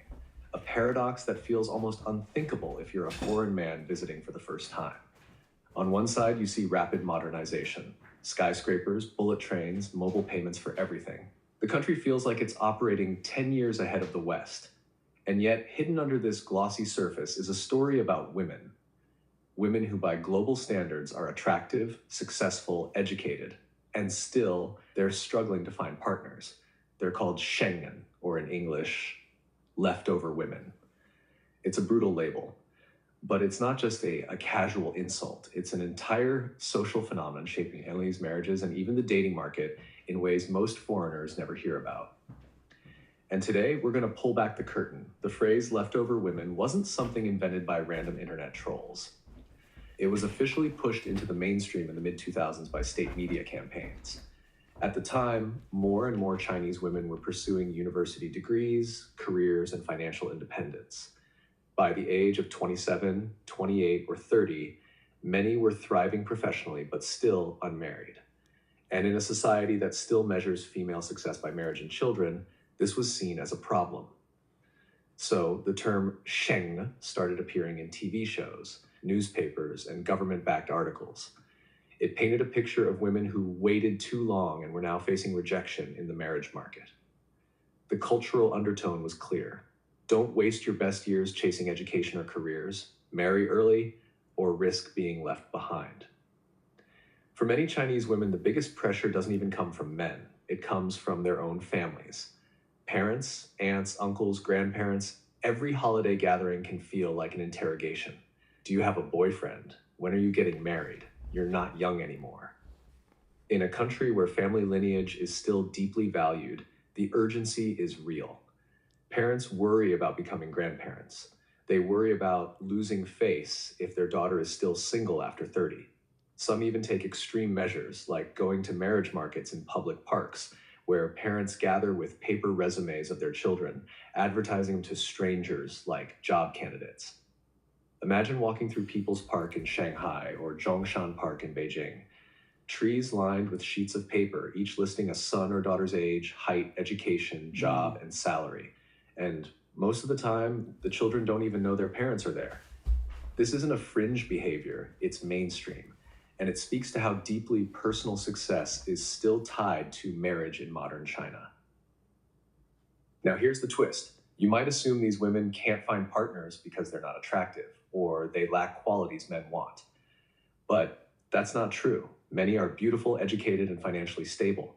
A paradox that feels almost unthinkable if you're a foreign man visiting for the first time. On one side, you see rapid modernization. Skyscrapers, bullet trains, mobile payments for everything. The country feels like it's operating 10 years ahead of the West. And yet, hidden under this glossy surface is a story about women. Women who by global standards are attractive, successful, educated, and still they're struggling to find partners. They're called Schengen, or in English, leftover women. It's a brutal label, but it's not just a casual insult. It's an entire social phenomenon shaping Emily's marriages and even the dating market in ways most foreigners never hear about. And today, we're going to pull back the curtain. The phrase leftover women wasn't something invented by random internet trolls. It was officially pushed into the mainstream in the mid-2000s by state media campaigns. At the time, more and more Chinese women were pursuing university degrees, careers, and financial independence. By the age of 27, 28, or 30, many were thriving professionally but still unmarried. And in a society that still measures female success by marriage and children, this was seen as a problem. So the term Sheng started appearing in TV shows, newspapers, and government-backed articles. It painted a picture of women who waited too long and were now facing rejection in the marriage market. The cultural undertone was clear. Don't waste your best years chasing education or careers, marry early, or risk being left behind. For many Chinese women, the biggest pressure doesn't even come from men. It comes from their own families. Parents, aunts, uncles, grandparents, every holiday gathering can feel like an interrogation. Do you have a boyfriend? When are you getting married? You're not young anymore. In a country where family lineage is still deeply valued, the urgency is real. Parents worry about becoming grandparents. They worry about losing face if their daughter is still single after 30. Some even take extreme measures, like going to marriage markets in public parks, where parents gather with paper resumes of their children, advertising them to strangers like job candidates. Imagine walking through People's Park in Shanghai or Zhongshan Park in Beijing. Trees lined with sheets of paper, each listing a son or daughter's age, height, education, job, and salary. And most of the time, the children don't even know their parents are there. This isn't a fringe behavior, it's mainstream. And it speaks to how deeply personal success is still tied to marriage in modern China. Now here's the twist. You might assume these women can't find partners because they're not attractive, or they lack qualities men want. But that's not true. Many are beautiful, educated, and financially stable.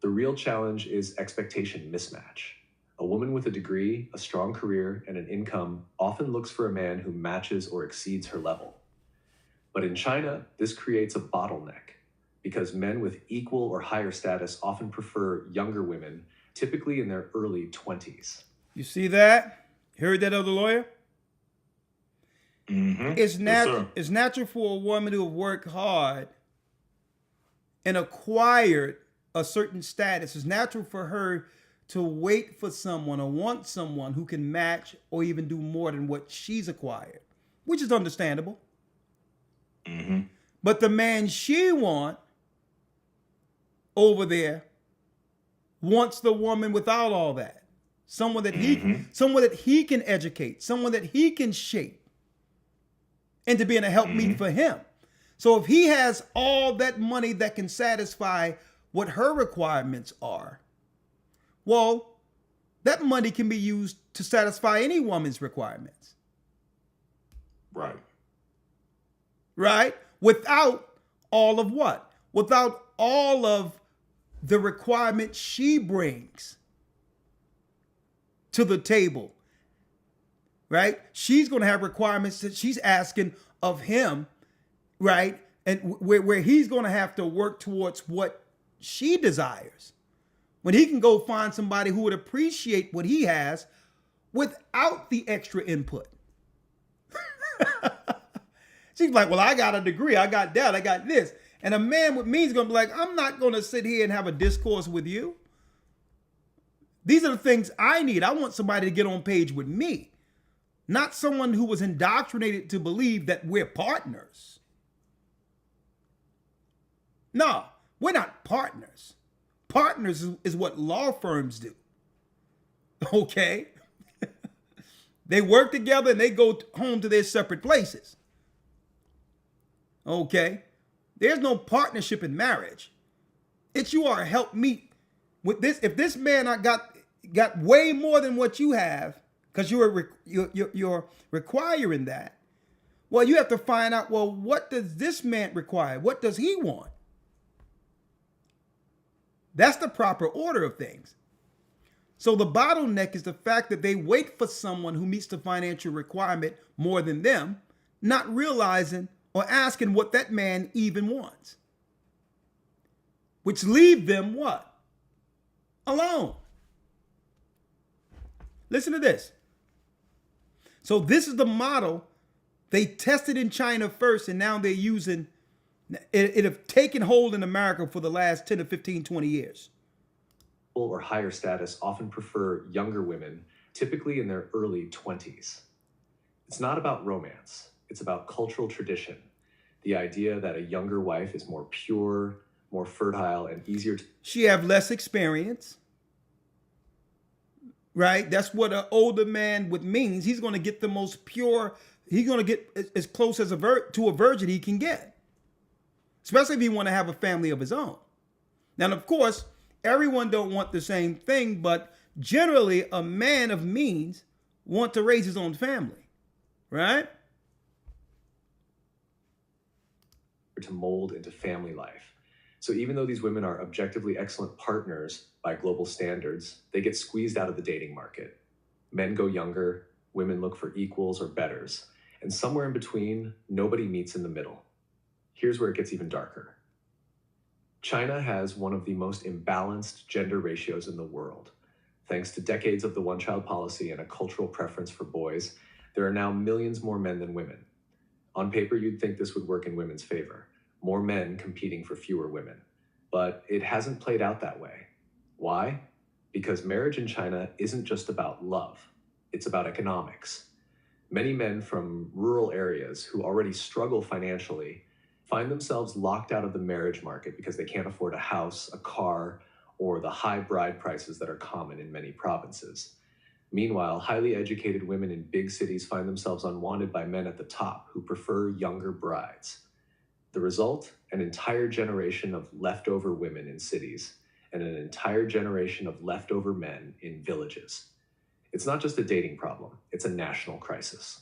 The real challenge is expectation mismatch. A woman with a degree, a strong career, and an income often looks for a man who matches or exceeds her level. But in China, this creates a bottleneck because men with equal or higher status often prefer younger women, typically in their early 20s. You see that? Heard that, other lawyer? Mm-hmm. It's natural for a woman to have worked hard and acquired a certain status. It's natural for her to wait for someone or want someone who can match or even do more than what she's acquired, which is understandable. Mm-hmm. But the man she wants over there wants the woman without all that. someone that he can educate, someone that he can shape into being a helpmeet for him. So if he has all that money that can satisfy what her requirements are, well, that money can be used to satisfy any woman's requirements. Right. Right? Without all of what? Without all of the requirements she brings to the table. Right? She's going to have requirements that she's asking of him, right? And where he's going to have to work towards what she desires. When he can go find somebody who would appreciate what he has without the extra input. She's like, well, I got a degree, I got that, I got this. And a man with me is going to be like, I'm not going to sit here and have a discourse with you. These are the things I need. I want somebody to get on page with me, not someone who was indoctrinated to believe that we're partners. No, we're not partners. Partners is what law firms do. Okay? They work together and they go home to their separate places. Okay? There's no partnership in marriage. It's you are a helpmeet with this. If this man got way more than what you have, because you're requiring that, well, you have to find out, well, what does this man require? What does he want? That's the proper order of things. So the bottleneck is the fact that they wait for someone who meets the financial requirement more than them, not realizing or asking what that man even wants. Which leave them what? Alone. Listen to this. So this is the model they tested in China first, and now they're using it have taken hold in America for the last 10 to 15, 20 years. Or higher status often prefer younger women, typically in their early 20s. It's not about romance. It's about cultural tradition. The idea that a younger wife is more pure, more fertile, and easier to... She have less experience. Right? That's what an older man would means. He's going to get the most pure. He's going to get as close as to a virgin he can get. Especially if he want to have a family of his own. Now, of course, everyone don't want the same thing, but generally a man of means want to raise his own family, right? To mold into family life. So even though these women are objectively excellent partners by global standards, they get squeezed out of the dating market. Men go younger, women look for equals or betters, and somewhere in between, nobody meets in the middle. Here's where it gets even darker. China has one of the most imbalanced gender ratios in the world. Thanks to decades of the one-child policy and a cultural preference for boys, there are now millions more men than women. On paper, you'd think this would work in women's favor. More men competing for fewer women. But it hasn't played out that way. Why? Because marriage in China isn't just about love. It's about economics. Many men from rural areas who already struggle financially find themselves locked out of the marriage market because they can't afford a house, a car, or the high bride prices that are common in many provinces. Meanwhile, highly educated women in big cities find themselves unwanted by men at the top who prefer younger brides. The result? An entire generation of leftover women in cities and an entire generation of leftover men in villages. It's not just a dating problem, it's a national crisis.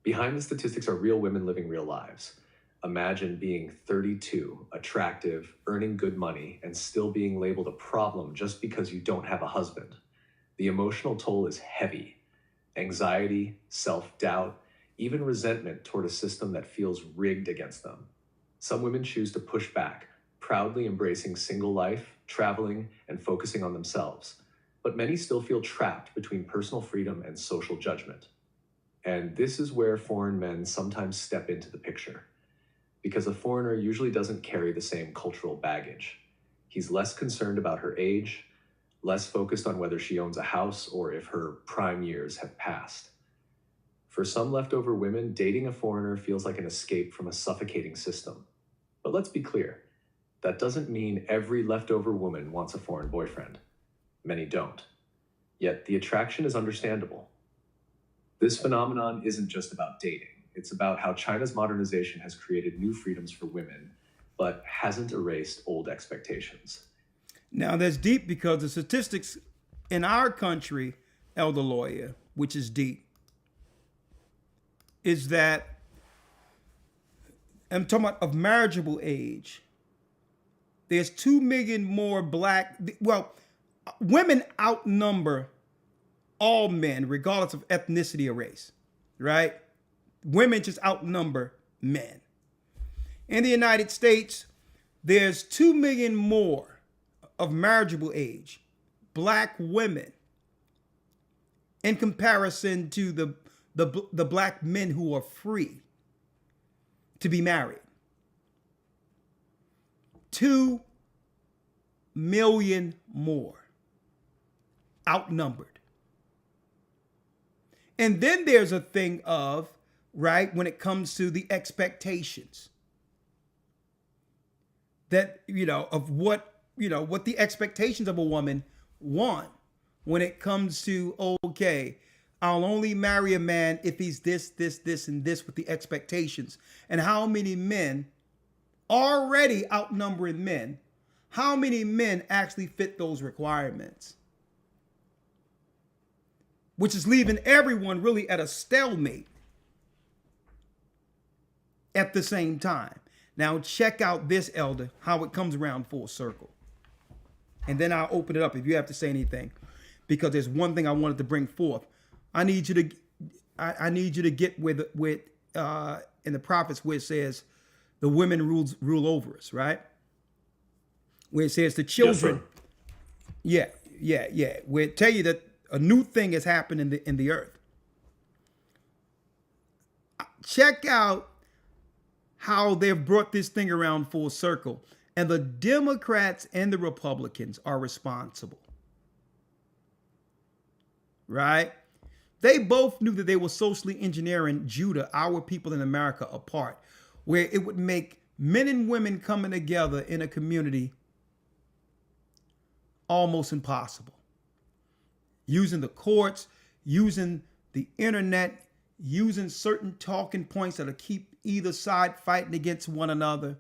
Behind the statistics are real women living real lives. Imagine being 32, attractive, earning good money, and still being labeled a problem just because you don't have a husband. The emotional toll is heavy. Anxiety, self-doubt, even resentment toward a system that feels rigged against them. Some women choose to push back, proudly embracing single life, traveling, and focusing on themselves. But many still feel trapped between personal freedom and social judgment. And this is where foreign men sometimes step into the picture. Because a foreigner usually doesn't carry the same cultural baggage. He's less concerned about her age, less focused on whether she owns a house or if her prime years have passed. For some leftover women, dating a foreigner feels like an escape from a suffocating system. But let's be clear, that doesn't mean every leftover woman wants a foreign boyfriend. Many don't. Yet the attraction is understandable. This phenomenon isn't just about dating. It's about how China's modernization has created new freedoms for women, but hasn't erased old expectations. Now that's deep because the statistics in our country, elder lawyer, which is deep, is that I'm talking about of marriageable age. There's 2 million more women outnumber all men, regardless of ethnicity or race, right? Women just outnumber men. In the United States, there's 2 million more of marriageable age black women in comparison to the black men who are free to be married. 2 million more outnumbered. And then there's a thing of, right, when it comes to the expectations that, of what the expectations of a woman want when it comes to, okay, I'll only marry a man if he's this, this, this, and this with the expectations. And how many men, already outnumbering men, how many men actually fit those requirements? Which is leaving everyone really at a stalemate at the same time. Now check out this, elder, how it comes around full circle. And then I'll open it up if you have to say anything, because there's one thing I wanted to bring forth. I need you to get with in the prophets where it says the women rule over us, right? Where it says the children. Yes, yeah. Where it tell you that a new thing has happened in the earth. Check out how they've brought this thing around full circle. And the Democrats and the Republicans are responsible. Right? They both knew that they were socially engineering Judah, our people in America, apart, where it would make men and women coming together in a community almost impossible. Using the courts, using the internet, using certain talking points that'll keep either side fighting against one another.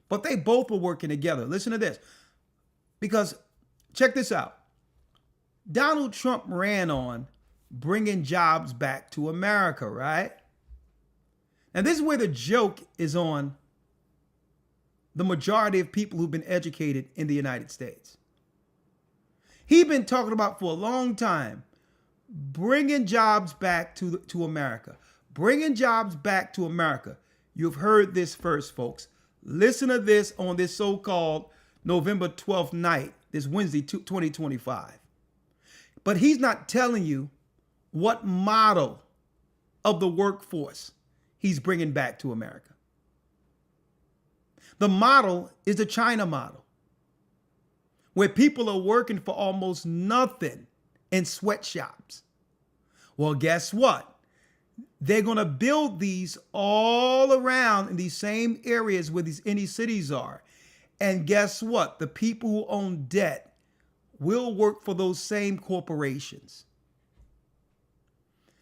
But they both were working together. Listen to this. Because check this out. Donald Trump ran on bringing jobs back to America, right? And this is where the joke is on the majority of people who've been educated in the United States. He's been talking about for a long time, bringing jobs back to America. Bringing jobs back to America. You've heard this first, folks. Listen to this on this so-called November 12th night, this Wednesday, 2025. But he's not telling you what model of the workforce he's bringing back to America. The model is the China model, where people are working for almost nothing in sweatshops. Well, guess what? They're going to build these all around in these same areas where these inner cities are. And guess what? The people who own debt will work for those same corporations.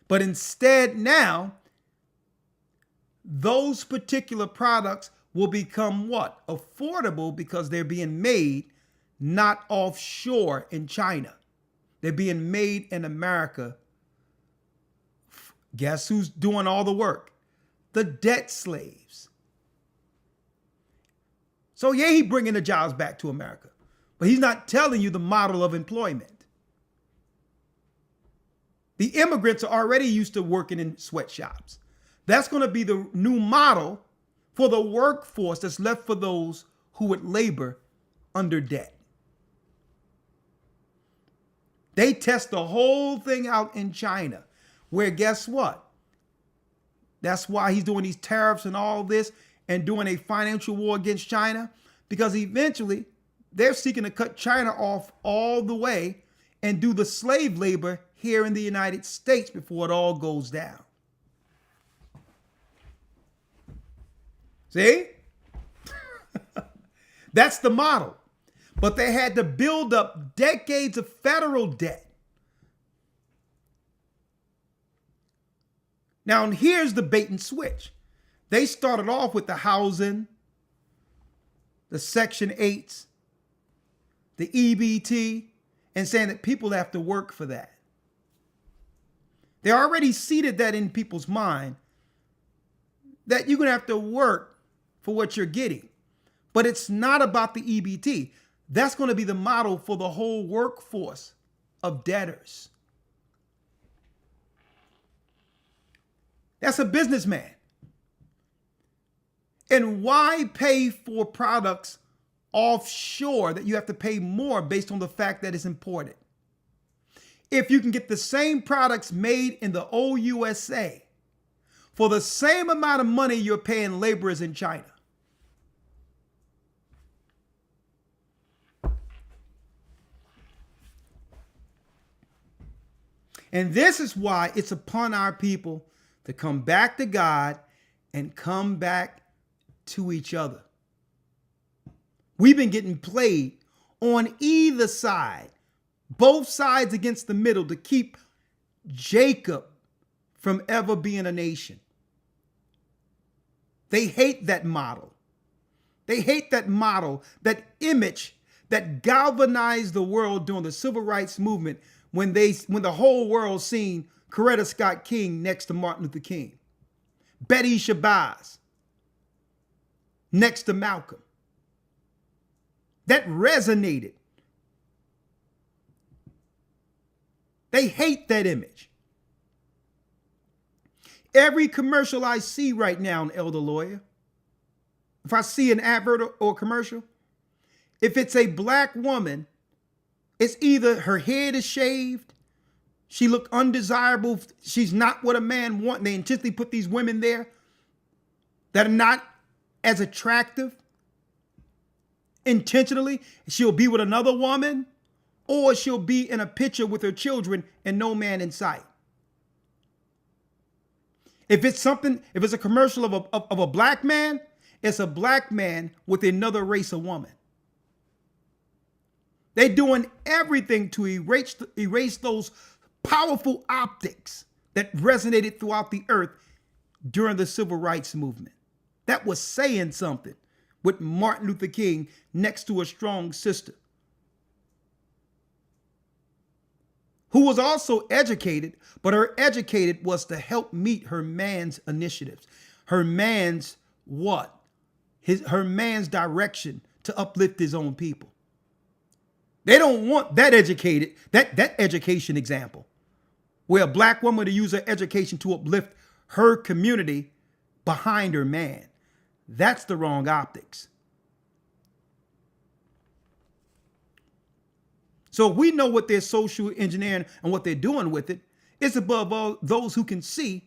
But instead now, those particular products will become what? Affordable, because they're being made not offshore in China. They're being made in America. Guess who's doing all the work? The debt slaves. So yeah, he's bringing the jobs back to America, but he's not telling you the model of employment. The immigrants are already used to working in sweatshops. That's going to be the new model for the workforce that's left for those who would labor under debt. They test the whole thing out in China, where guess what? That's why he's doing these tariffs and all this and doing a financial war against China, because eventually they're seeking to cut China off all the way and do the slave labor here in the United States before it all goes down. See? That's the model. But they had to build up decades of federal debt Now, here's the bait and switch. They started off with the housing, the Section 8s, the EBT, and saying that people have to work for that. They already seeded that in people's mind that you're going to have to work for what you're getting. But it's not about the EBT. That's going to be the model for the whole workforce of debtors. That's a businessman. And why pay for products offshore that you have to pay more based on the fact that it's imported? If you can get the same products made in the old USA for the same amount of money you're paying laborers in China. And this is why it's upon our people to come back to God and come back to each other. We've been getting played on either side, both sides against the middle, to keep Jacob from ever being a nation. They hate that model. They hate that model, that image that galvanized the world during the civil rights movement when the whole world seen Coretta Scott King next to Martin Luther King, Betty Shabazz next to Malcolm. That resonated. They hate that image. Every commercial I see right now in Elder Lawyer, if I see an advert or commercial, if it's a black woman, it's either her head is shaved, she look undesirable, she's not what a man wants. They intentionally put these women there that are not as attractive intentionally. She'll be with another woman, or she'll be in a picture with her children and no man in sight. If it's a commercial of a black man, it's a black man with another race of woman. They're doing everything to erase those powerful optics that resonated throughout the earth during the civil rights movement. That was saying something, with Martin Luther King next to a strong sister who was also educated, but her educated was to help meet her man's initiatives. Her man's what? Her man's direction to uplift his own people. They don't want that education example where a black woman to use her education to uplift her community behind her man. That's the wrong optics. So if we know what they're social engineering and what they're doing with it, it's above all those who can see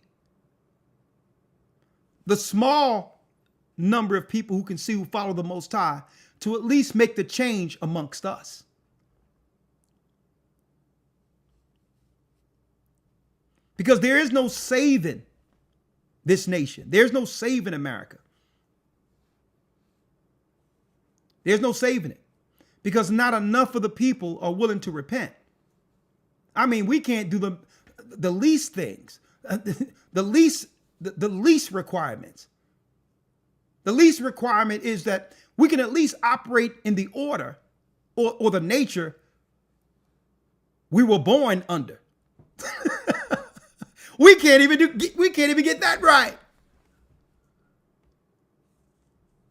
the small number of people who can see, who follow the Most High, to at least make the change amongst us. Because there is no saving this nation. There's no saving America. There's no saving it. Because not enough of the people are willing to repent. I mean, we can't do the least things, the least requirements. The least requirement is that we can at least operate in the order or the nature we were born under. We can't even get that right.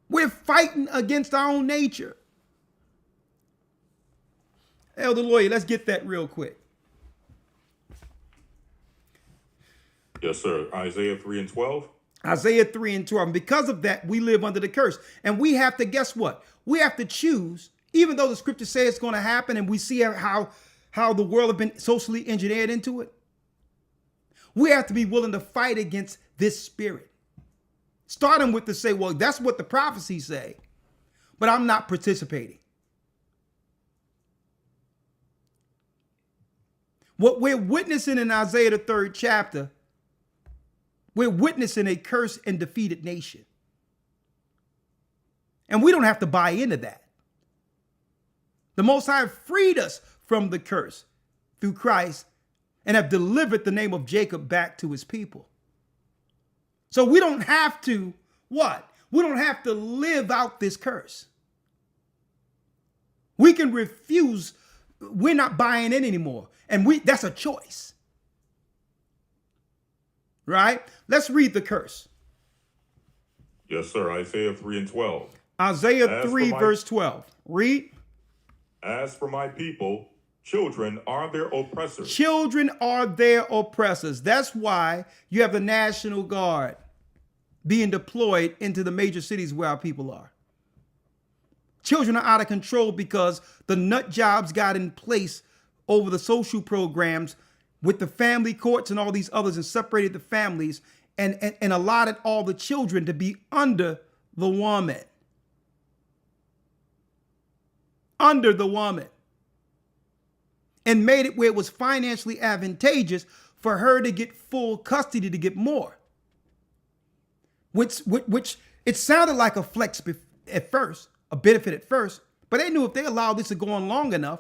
We're fighting against our own nature. Elder Lawyer, let's get that real quick. Yes, sir. Isaiah 3 and 12. Isaiah 3 and 12. And because of that, we live under the curse. And we have to, guess what? We have to choose, even though the scriptures say it's going to happen, and we see how the world has been socially engineered into it. We have to be willing to fight against this spirit. Starting with to say, well, that's what the prophecies say, but I'm not participating. What we're witnessing in Isaiah, the 3rd chapter, we're witnessing a cursed and defeated nation. And we don't have to buy into that. The Most High freed us from the curse through Christ and have delivered the name of Jacob back to his people. So we don't have to what? We don't have to live out this curse. We can refuse. We're not buying in anymore. And that's a choice. Right? Let's read the curse. Yes, sir. Isaiah 3 and 12. Isaiah 3, verse 12. Read. As for my people, children are their oppressors. Children are their oppressors. That's why you have the National Guard being deployed into the major cities where our people are. Children are out of control because the nut jobs got in place over the social programs with the family courts and all these others, and separated the families and allotted all the children to be under the woman. Under the woman. And made it where it was financially advantageous for her to get full custody, to get more. Which it sounded like a flex at first, a benefit at first, but they knew if they allowed this to go on long enough,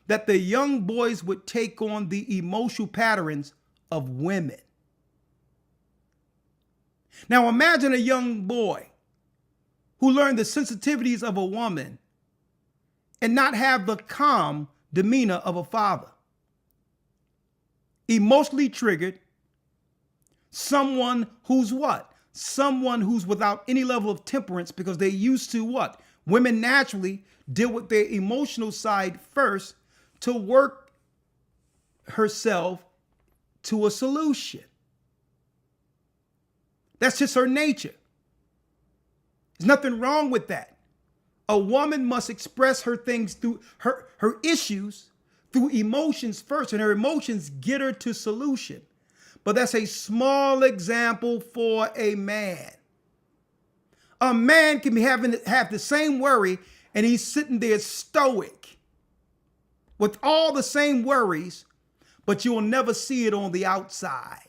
that the young boys would take on the emotional patterns of women. Now imagine a young boy who learned the sensitivities of a woman and not have the calm demeanor of a father. Emotionally triggered, someone who's what? Someone who's without any level of temperance, because they used to what? Women naturally deal with their emotional side first to work herself to a solution. That's just her nature. There's nothing wrong with that. A woman must express her things through her issues through emotions first, and her emotions get her to solution. But that's a small example for a man. A man can have the same worry, and he's sitting there stoic with all the same worries, but you will never see it on the outside.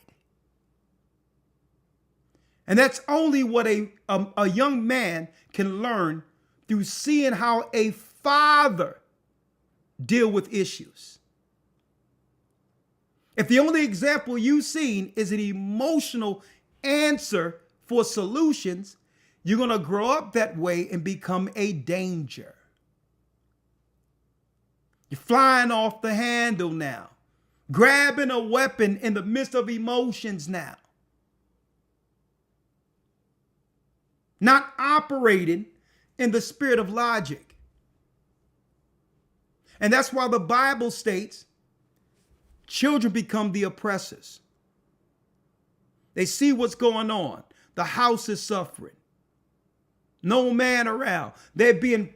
And that's only what a young man can learn through seeing how a father deal with issues. If the only example you've seen is an emotional answer for solutions, you're going to grow up that way and become a danger. You're flying off the handle now, grabbing a weapon in the midst of emotions now. Not operating in the spirit of logic. And that's why the Bible states children become the oppressors. They see what's going on. The house is suffering. No man around. They're being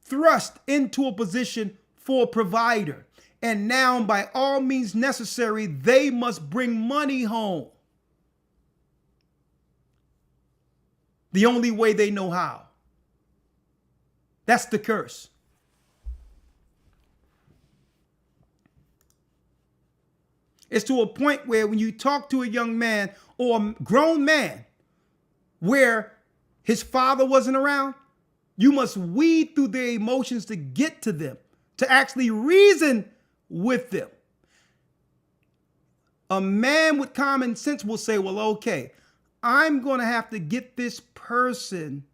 thrust into a position for a provider. And now, by all means necessary, they must bring money home. The only way they know how. That's the curse. It's to a point where when you talk to a young man or a grown man where his father wasn't around, you must weed through their emotions to get to them, to actually reason with them. A man with common sense will say, well, okay, I'm going to have to get this person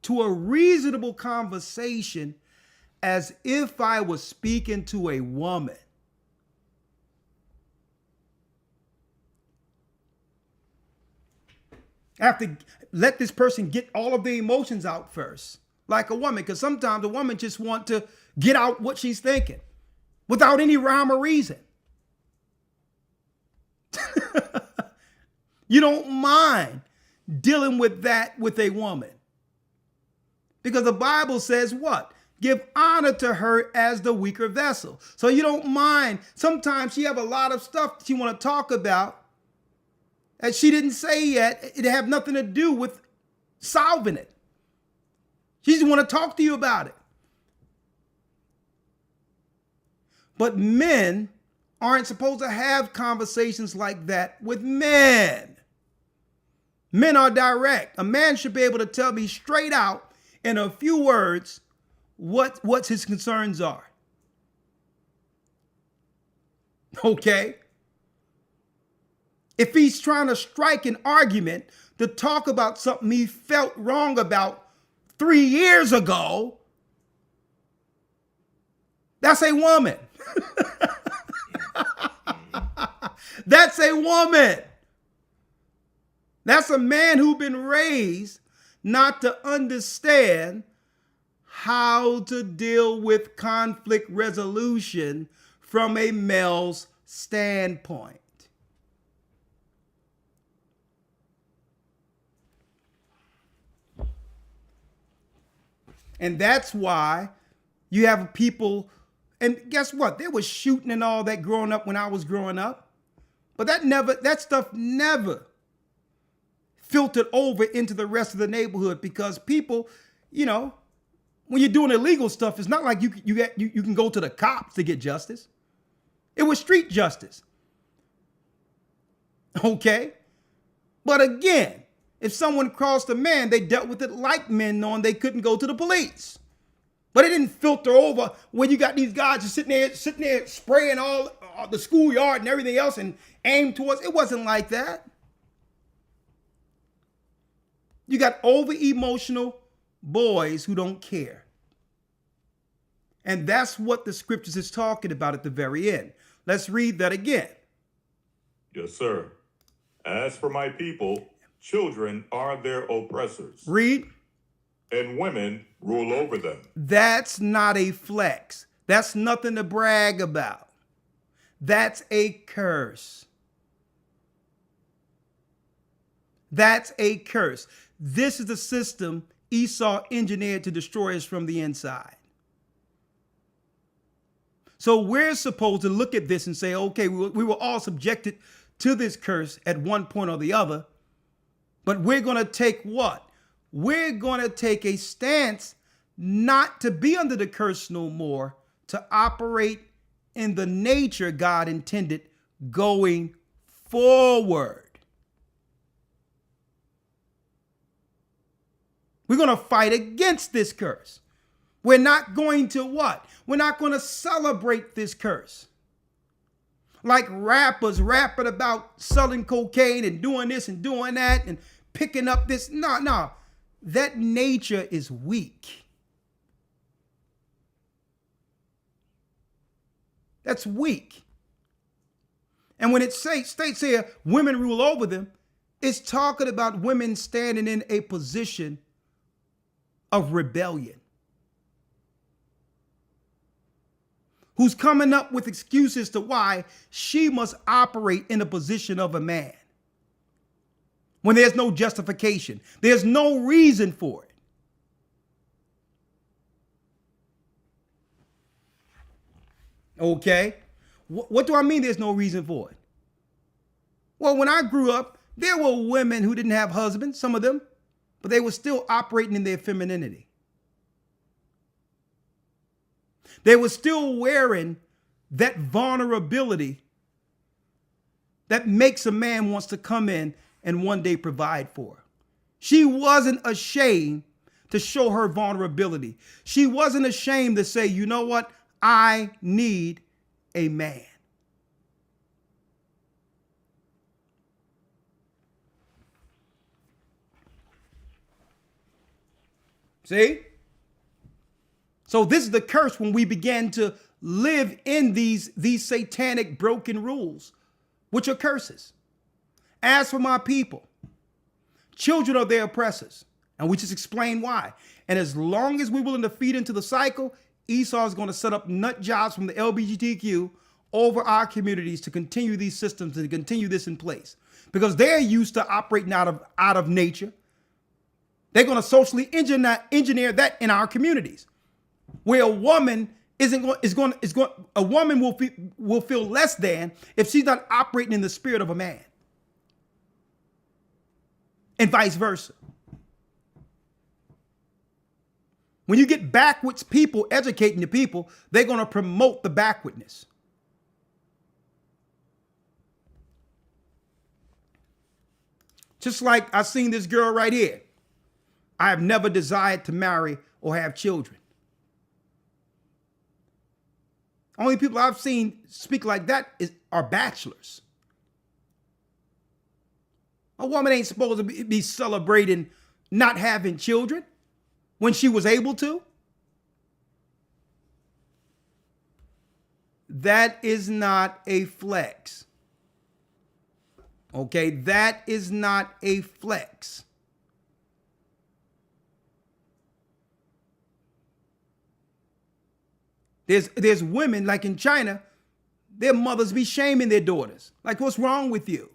to a reasonable conversation as if I was speaking to a woman. I have to let this person get all of the emotions out first, like a woman, because sometimes a woman just wants to get out what she's thinking without any rhyme or reason. You don't mind dealing with that with a woman. Because the Bible says what? Give honor to her as the weaker vessel. So you don't mind. Sometimes she have a lot of stuff that you want to talk about that she didn't say yet. It have nothing to do with solving it. She just want to talk to you about it. But men aren't supposed to have conversations like that with men. Men are direct. A man should be able to tell me straight out in a few words what his concerns are. Okay? If he's trying to strike an argument to talk about something he felt wrong about 3 years ago, that's a woman. That's a woman. That's a man who's been raised not to understand how to deal with conflict resolution from a male's standpoint. And that's why you have people, and guess what? There was shooting and all that growing up when I was growing up. But that stuff never filtered over into the rest of the neighborhood, because people, when you're doing illegal stuff, it's not like you can go to the cops to get justice. It was street justice. Okay? But again, if someone crossed a man, they dealt with it like men, knowing they couldn't go to the police. But it didn't filter over when you got these guys just sitting there spraying all the schoolyard and everything else and aim towards. It wasn't like that. You got over emotional boys who don't care. And that's what the scriptures is talking about at the very end. Let's read that again. Yes, sir. As for my people, children are their oppressors. Read. And women rule over them. That's not a flex. That's nothing to brag about. That's a curse. That's a curse. This is the system Esau engineered to destroy us from the inside. So we're supposed to look at this and say, okay, we were all subjected to this curse at one point or the other, but we're going to take what? We're going to take a stance not to be under the curse no more, to operate in the nature God intended going forward. We're going to fight against this curse. We're not going to what? We're not going to celebrate this curse. Like rappers rapping about selling cocaine and doing this and doing that and picking up this. No. That nature is weak. That's weak. And when it states here, women rule over them, it's talking about women standing in a position of rebellion. Who's coming up with excuses to why she must operate in a position of a man, when there's no justification. There's no reason for it. Okay? What do I mean there's no reason for it? Well, when I grew up, there were women who didn't have husbands, some of them, but they were still operating in their femininity. They were still wearing that vulnerability that makes a man wants to come in and one day provide for her. She wasn't ashamed to show her vulnerability. She wasn't ashamed to say, you know what? I need a man. See? So this is the curse when we begin to live in these satanic broken rules, which are curses. As for my people, children are their oppressors. And we just explained why. And as long as we're willing to feed into the cycle, Esau is going to set up nut jobs from the LGBTQ over our communities to continue these systems and to continue this in place. Because they're used to operating out of nature. They're going to socially engineer that in our communities, where a woman a woman will feel less than if she's not operating in the spirit of a man, and vice versa. When you get backwards people educating the people, they're going to promote the backwardness. Just like I've seen this girl right here. I have never desired to marry or have children. Only people I've seen speak like that are bachelors. A woman ain't supposed to be celebrating not having children when she was able to. That is not a flex. Okay, that is not a flex. There's women like in China, their mothers be shaming their daughters. Like, what's wrong with you?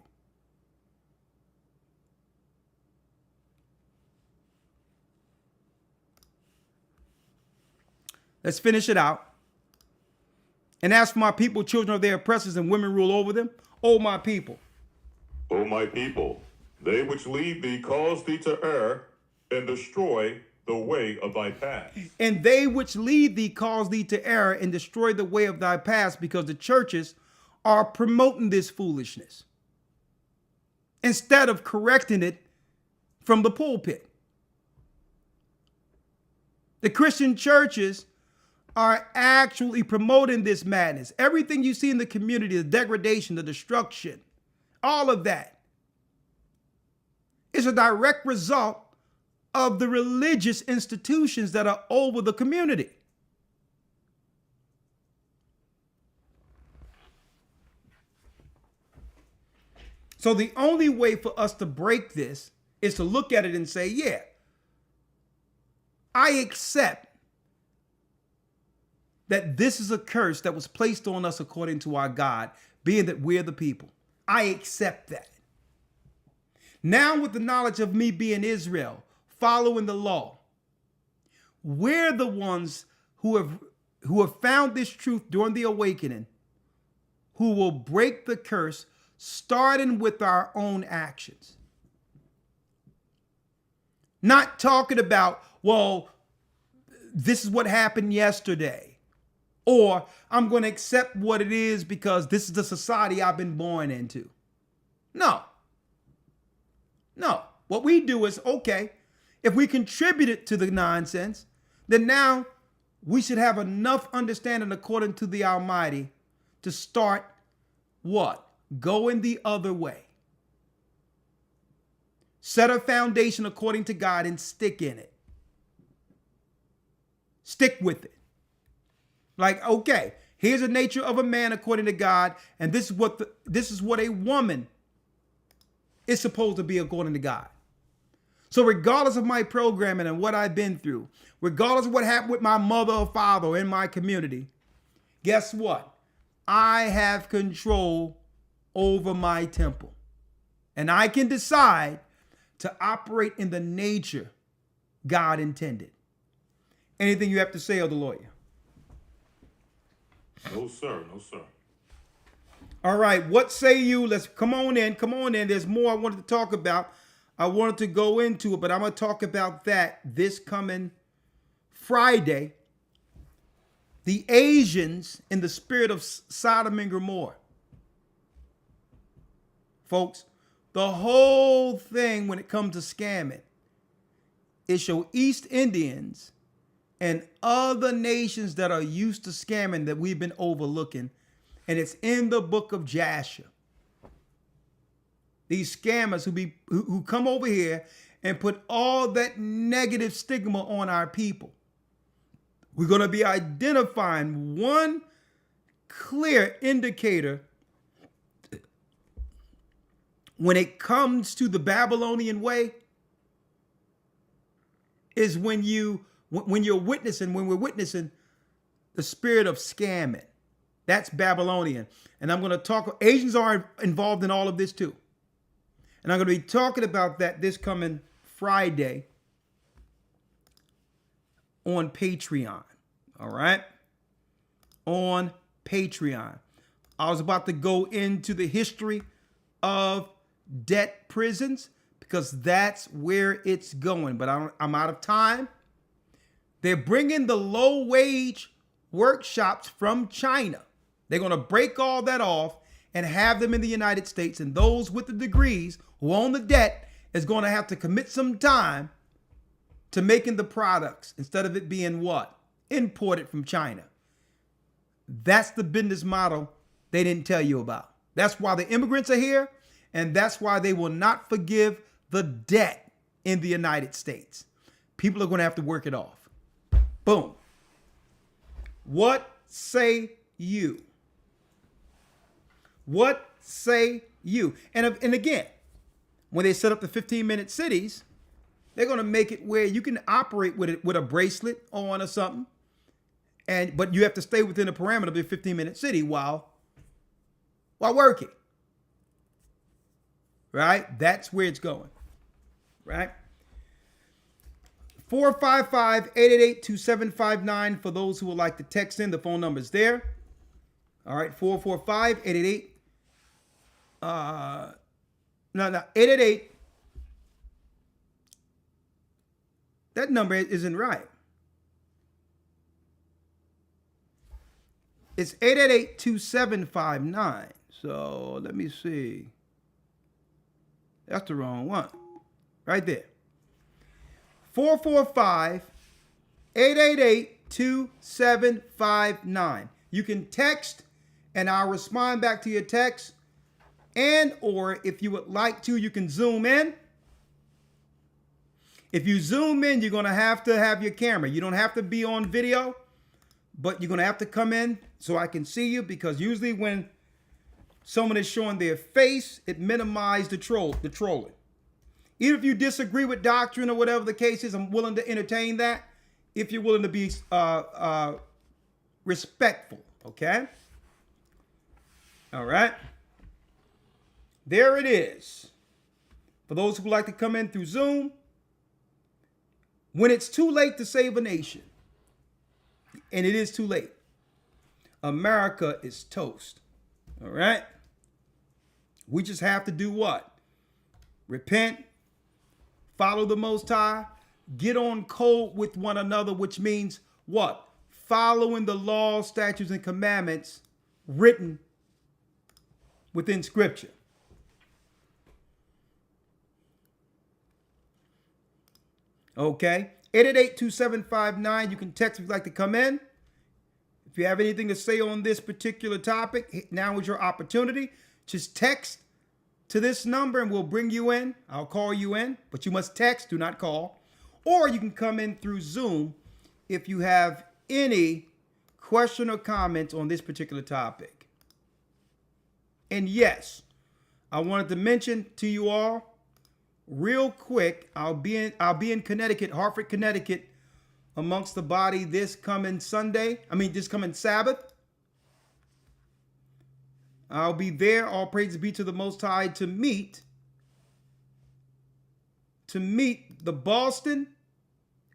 Let's finish it out. And as for my people, children of their oppressors, and women rule over them. O my people. O my people, they which lead thee cause thee to err, and destroy the way of thy path. And they which lead thee cause thee to err and destroy the way of thy paths, because the churches are promoting this foolishness instead of correcting it from the pulpit. The Christian churches are actually promoting this madness. Everything you see in the community, the degradation, the destruction, all of that is a direct result of the religious institutions that are over the community. So the only way for us to break this is to look at it and say, yeah, I accept that this is a curse that was placed on us according to our God, being that we're the people. I accept that. Now, with the knowledge of me being Israel, following the law, we're the ones who have found this truth during the awakening, who will break the curse, starting with our own actions. Not talking about, well, this is what happened yesterday. Or I'm going to accept what it is because this is the society I've been born into. No. What we do is, okay, if we contributed to the nonsense, then now we should have enough understanding according to the Almighty to start what? Going the other way. Set a foundation according to God and stick in it. Stick with it. Like, okay, here's the nature of a man according to God, and this is what a woman is supposed to be according to God. So regardless of my programming and what I've been through, regardless of what happened with my mother or father or in my community, guess what? I have control over my temple. And I can decide to operate in the nature God intended. Anything you have to say, Elder Lawyer? No, sir. No, sir. All right. What say you? Let's come on in. There's more I wanted to talk about. I wanted to go into it, but I'm going to talk about that this coming Friday. The Asians in the spirit of Sodom and Gomorrah. Folks, the whole thing when it comes to scamming is show East Indians and other nations that are used to scamming that we've been overlooking. And it's in the book of Jasher. These scammers who come over here and put all that negative stigma on our people. We're going to be identifying one clear indicator when it comes to the Babylonian way is when we're witnessing the spirit of scamming. That's Babylonian. And I'm going to talk, Asians are involved in all of this too. And I'm going to be talking about that this coming Friday on Patreon. All right? On Patreon. I was about to go into the history of debt prisons because that's where it's going. But I'm out of time. They're bringing the low wage workshops from China. They're going to break all that off and have them in the United States. And those with the degrees who own the debt is going to have to commit some time to making the products instead of it being what? Imported from China. That's the business model they didn't tell you about. That's why the immigrants are here And that's why they will not forgive the debt in the United States. People are going to have to work it off. Boom. What say you? What say you? And again, when they set up the 15-minute cities, they're going to make it where you can operate with it with a bracelet on or something. But you have to stay within the parameter of the 15-minute city while working. Right? That's where it's going. Right? 455-888-2759 for those who would like to text in. The phone number is there. All right, 445-888. 888. That number isn't right. It's 888-2759. So let me see. That's the wrong one. Right there. 445-888-2759. You can text and I'll respond back to your text. And or if you would like to, you can zoom in. If you zoom in, you're going to have your camera. You don't have to be on video, but you're going to have to come in so I can see you, because usually when someone is showing their face, it minimizes the trolling. Even if you disagree with doctrine or whatever the case is, I'm willing to entertain that if you're willing to be respectful, okay? All right. There it is. For those who would like to come in through Zoom, when it's too late to save a nation, and it is too late, America is toast. All right? We just have to do what? Repent, follow the Most High, get on code with one another, which means what? Following the laws, statutes, and commandments written within Scripture. Okay? 888-2759. You can text if you'd like to come in. If you have anything to say on this particular topic, now is your opportunity. Just text to this number and we'll bring you in. I'll call you in, but you must text, do not call. Or you can come in through Zoom if you have any question or comments on this particular topic. And yes, I wanted to mention to you all real quick, I'll be in Connecticut, Hartford, Connecticut, amongst the body this coming Sabbath. I'll be there, all praise be to the Most High, to meet the Boston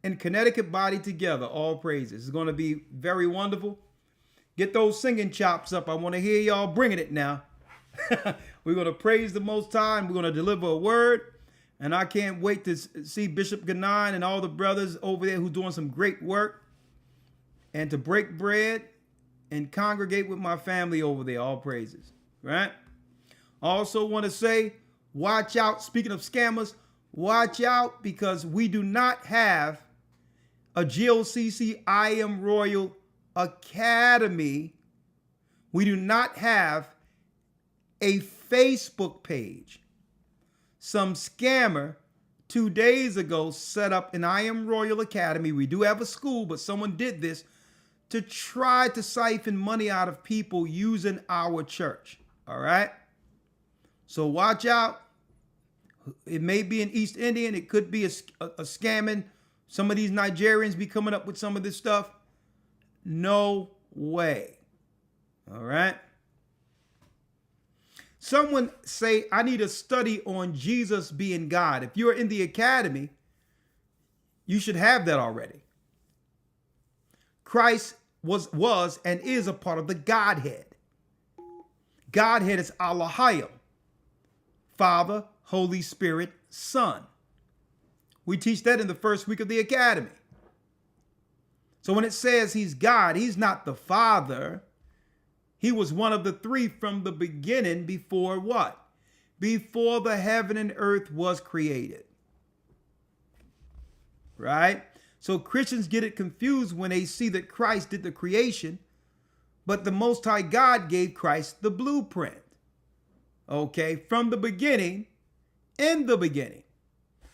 and Connecticut body together. All praises. It's going to be very wonderful. Get those singing chops up. I want to hear y'all bringing it now. We're going to praise the Most High and we're going to deliver a word. And I can't wait to see Bishop Ganon and all the brothers over there who's doing some great work, and to break bread and congregate with my family over there. All praises, right? Also want to say, watch out. Speaking of scammers, watch out, because we do not have a GOCC I Am Royal Academy. We do not have a Facebook page. Some scammer 2 days ago set up an I Am Royal Academy. We do have a school, but someone did this to try to siphon money out of people using our church. All right? So watch out. It may be an East Indian. It could be a scamming. Some of these Nigerians be coming up with some of this stuff. No way. All right? Someone say, I need a study on Jesus being God. If you're in the academy, you should have that already. Christ was and is a part of the Godhead. Godhead is Allahayim, Father, Holy Spirit, Son. We teach that in the first week of the academy. So when it says he's God, he's not the Father. He was one of the three from the beginning. Before what? Before the heaven and earth was created. Right? So Christians get it confused when they see that Christ did the creation, but the Most High God gave Christ the blueprint. Okay, from the beginning, in the beginning.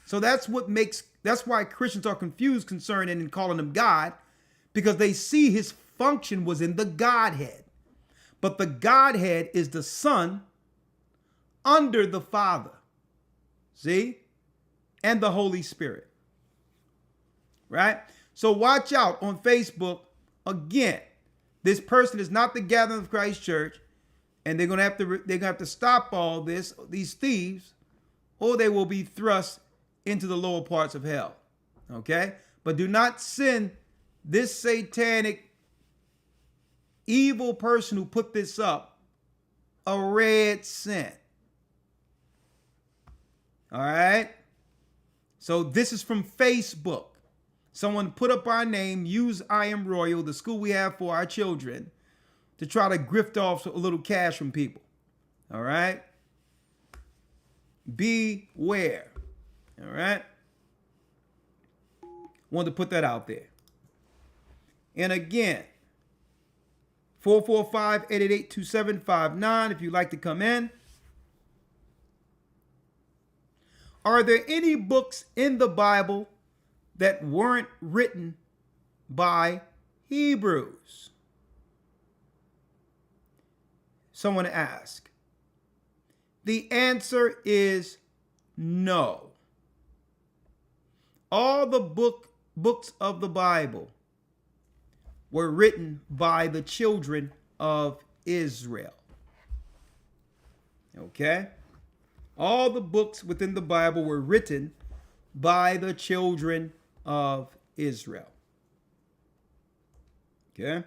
So that's why Christians are confused concerning and calling him God, because they see his function was in the Godhead. But the Godhead is the Son under the Father. See? And the Holy Spirit. Right? So watch out on Facebook. Again, this person is not the Gathering of Christ Church, and they're gonna have to stop all these thieves, or they will be thrust into the lower parts of hell. Okay? But do not send this satanic evil person who put this up a red cent. All right? So this is from Facebook. Someone put up our name, use I Am Royal, the school we have for our children, to try to grift off a little cash from people. All right? Beware. All right? Wanted to put that out there. And again, 445-888-2759 if you'd like to come in. Are there any books in the Bible that weren't written by Hebrews? Someone asked. The answer is no. All the books of the Bible were written by the children of Israel. Okay? All the books within the Bible were written by the children of Israel. Okay?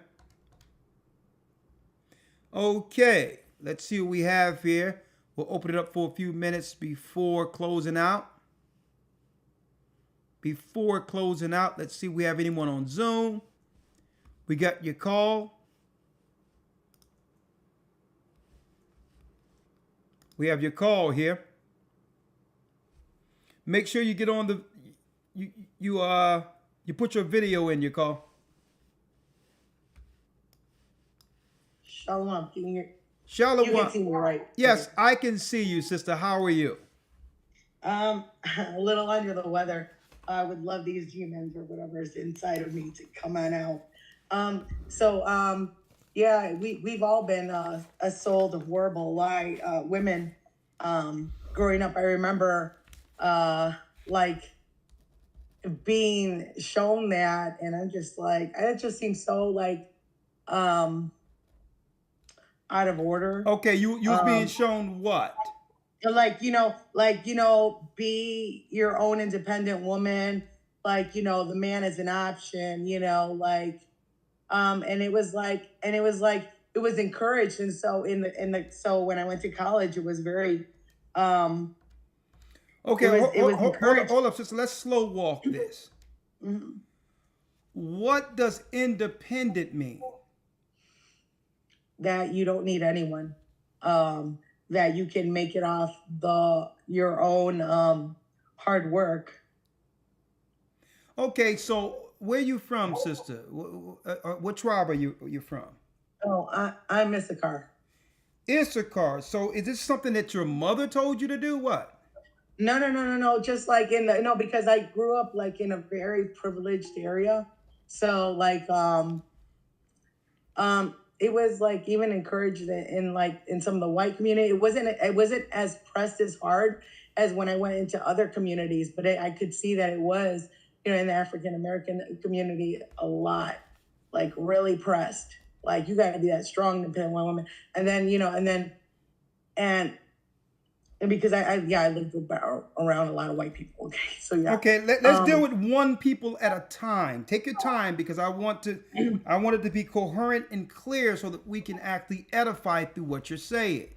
Okay, let's see what we have here. We'll open it up for a few minutes before closing out. Before closing out, let's see if we have anyone on Zoom. We got your call. We have your call here. Make sure you get on the you put your video in your call. Shalom. Can you hear? Shalom. You can see me, right? Yes, Okay. I can see you, sister. How are you? A little under the weather. I would love these demons or whatever is inside of me to come on out. Yeah, we've all been sold a horrible lie. Women, growing up, I remember like being shown that, and I'm just like, it just seems so like out of order. Okay, you was being shown what? Be your own independent woman. The man is an option. And it was encouraged. And so so when I went to college, it was very, Okay, it was encouraged. hold up, sister. Let's slow walk this. Mhm. What does independent mean? That you don't need anyone. That you can make it off your own hard work. Okay, so where you from, sister? What tribe are you from? Oh, I'm Issachar. Issachar. So is this something that your mother told you to do? What? No. Just because I grew up in a very privileged area. So it was even encouraged in some of the white community. It wasn't as pressed as hard as when I went into other communities, but I could see that it was, in the African American community, a lot, really pressed. You got to be that strong, independent woman. And then, and because I lived around a lot of white people. Okay, so yeah. Okay, let's deal with one people at a time. Take your time, because I want it to be coherent and clear so that we can actually edify through what you're saying.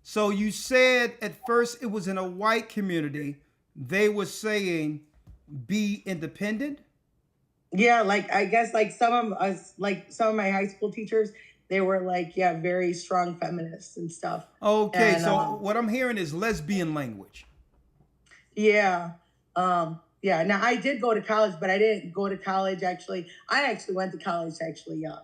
So you said at first it was in a white community. They were saying be independent. Yeah, I guess some of us, some of my high school teachers, they were very strong feminists and stuff. Okay, so what I'm hearing is lesbian language. Yeah. Yeah. Now I did go to college, but I didn't go to college actually. I actually went to college young.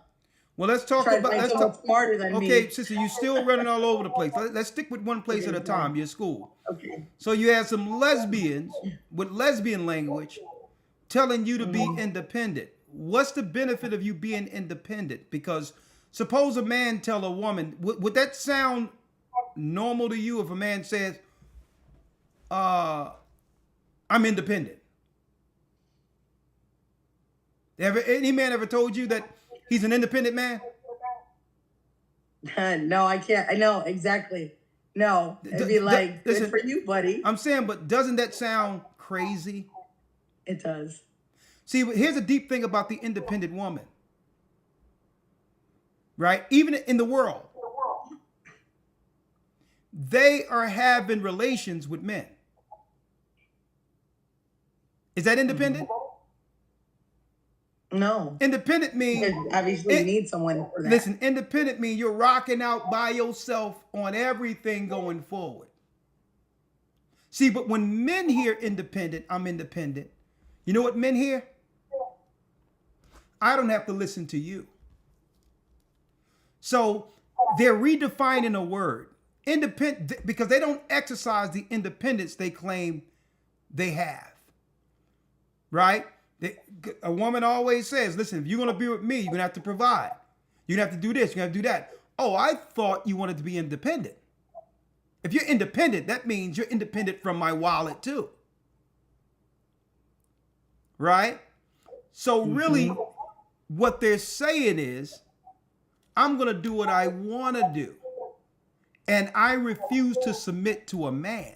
Well, let's talk Try to about. find Let's someone talk. smarter than Okay, me. sister, you still running all over the place. Let's stick with one place Okay, at a fine. time. Your school. Okay. So you had some lesbians with lesbian language telling you to be independent. What's the benefit of you being independent? Because suppose a man tell a woman, would that sound normal to you if a man says, I'm independent? Any man ever told you that he's an independent man? No, I can't. I know exactly. No, it'd be like, good listen, for you, buddy. I'm saying, but doesn't that sound crazy? It does. See, here's a deep thing about the independent woman, right? Even in the world, they are having relations with men. Is that independent? No. Independent means, Obviously, you need someone for that. listen, independent means you're rocking out by yourself on everything going forward. See, but when men hear independent, I'm independent, you know what men hear? I don't have to listen to you. So they're redefining a word. Independent, because they don't exercise the independence they claim they have. Right? A woman always says, listen, if you're going to be with me, you're going to have to provide. You're going to have to do this. You're going to have to do that. Oh, I thought you wanted to be independent. If you're independent, that means you're independent from my wallet too. Right? So really, what they're saying is, I'm going to do what I want to do. And I refuse to submit to a man.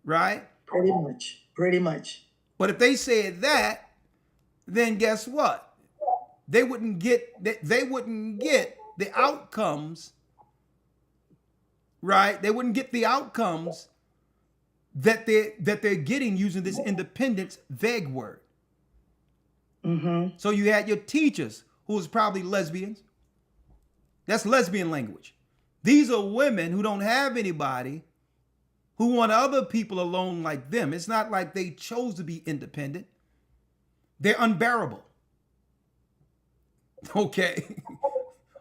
Right? Pretty much. Pretty much. But if they said that, then guess what? They wouldn't get the outcomes, right? They wouldn't get the outcomes that they're getting using this independence vague word. So you had your teachers who was probably lesbians. That's lesbian language. These are women who don't have anybody, who want other people alone like them. It's not like they chose to be independent. They're unbearable. Okay.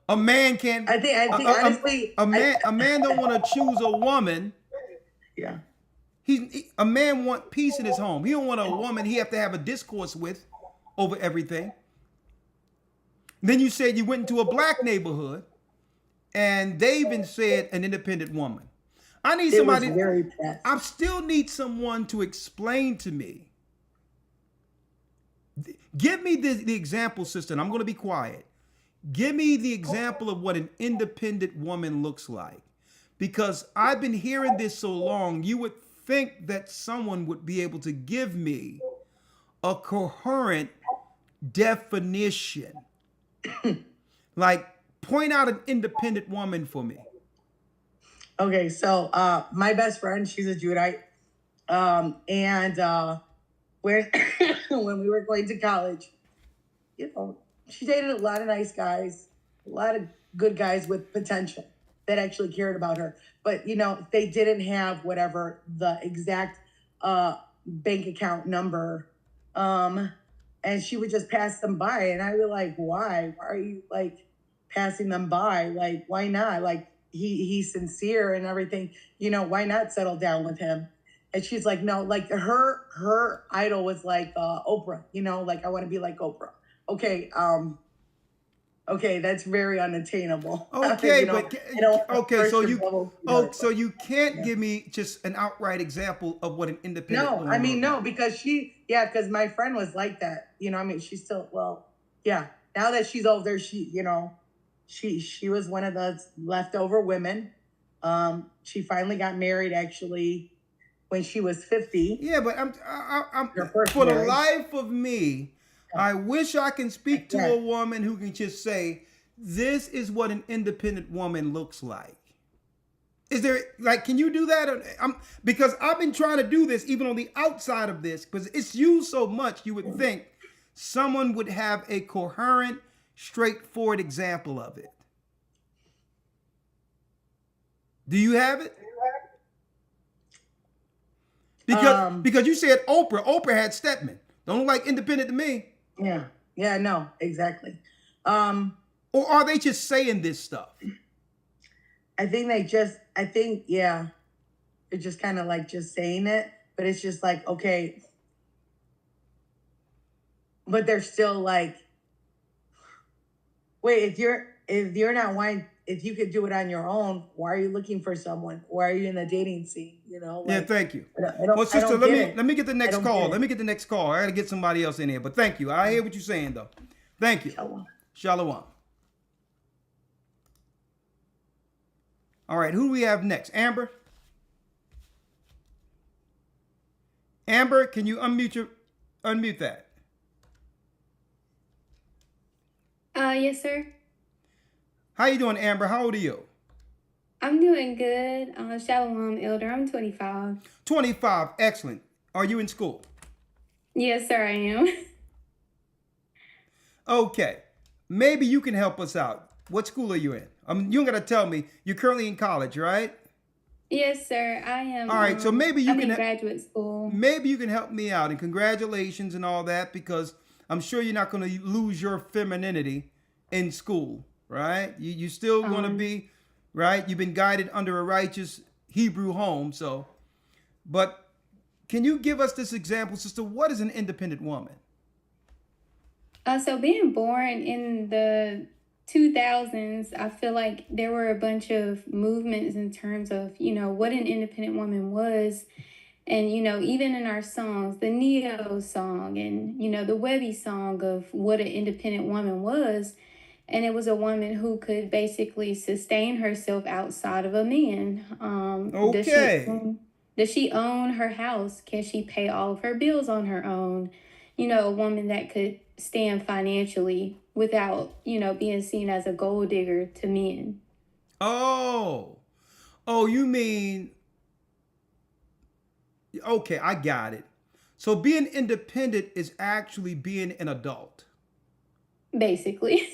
A man can't. I think honestly, a man don't want to choose a woman. Yeah. A man want peace in his home. He don't want a woman he have to have a discourse with over everything. Then you said you went into a black neighborhood, and they even said an independent woman. I need somebody. It was very pressed. I still need someone to explain to me. Give me the example, sister, and I'm going to be quiet. Give me the example of what an independent woman looks like. Because I've been hearing this so long, you would think that someone would be able to give me a coherent definition. Like, point out an independent woman for me. Okay, so my best friend, she's a Judite. And when when we were going to college, you know, she dated a lot of nice guys, a lot of good guys with potential that actually cared about her. But, you know, they didn't have whatever the exact bank account number. And she would just pass them by. And I was like, why? Why are you like passing them by? Like, why not? Like, he's sincere and everything, you know, why not settle down with him? And she's like, no, like her idol was like Oprah, you know, like I want to be like Oprah. Okay, okay, that's very unattainable. Okay, You know, but you know, okay, so first you level, you know, so you can't give me just an outright example of what an independent no, woman I mean, looks no, like. because because my friend was like that, you know, I mean, she's still, well, yeah, now that she's older, she, you know, she was one of the leftover women. She finally got married actually when she was 50. Yeah, but I'm Her first for the marriage. life of me, I wish I can speak to Yeah. a woman who can just say, this is what an independent woman looks like. Is there, like, can you do that? Because I've been trying to do this even on the outside of this, because it's used so much, you would think someone would have a coherent, straightforward example of it. Do you have it? Because you said Oprah. Oprah had Stedman. Don't look like independent to me. Yeah, no, exactly. Or are they just saying this stuff? I think, yeah, they're just kind of like just saying it, but it's just like, okay, but they're still like, wait, if you're not wanting, if you could do it on your own, why are you looking for someone? Why are you in the dating scene? Yeah, Like, thank you. I don't, Well, I sister, don't let get me it. let me get the I next don't call. get it. Let me get the next call. I gotta get somebody else in here. But thank you. I hear what you're saying though. Thank you. Shalom. Shalom. All right, who do we have next? Amber? Amber, can you unmute that? Yes, sir. How you doing, Amber? How old are you? I'm doing good. Shalom, Elder. I'm 25. 25. Excellent. Are you in school? Yes, sir, I am. Okay. Maybe you can help us out. What school are you in? You gotta tell me. You're currently in college, right? Yes, sir, I am. All right. So maybe you I'm can in graduate school. maybe you can help me out. And congratulations and all that, because I'm sure you're not going to lose your femininity in school, right? You still going to be, right? You've been guided under a righteous Hebrew home. So, but can you give us this example, sister? What is an independent woman? So being born in the 2000s, I feel like there were a bunch of movements in terms of, what an independent woman was. And, even in our songs, the Neo song and, the Webby song of what an independent woman was. And it was a woman who could basically sustain herself outside of a man. Okay. Does she own her house? Can she pay all of her bills on her own? A woman that could stand financially without, being seen as a gold digger to men. Oh, you mean, okay, I got it. So being independent is actually being an adult. Basically.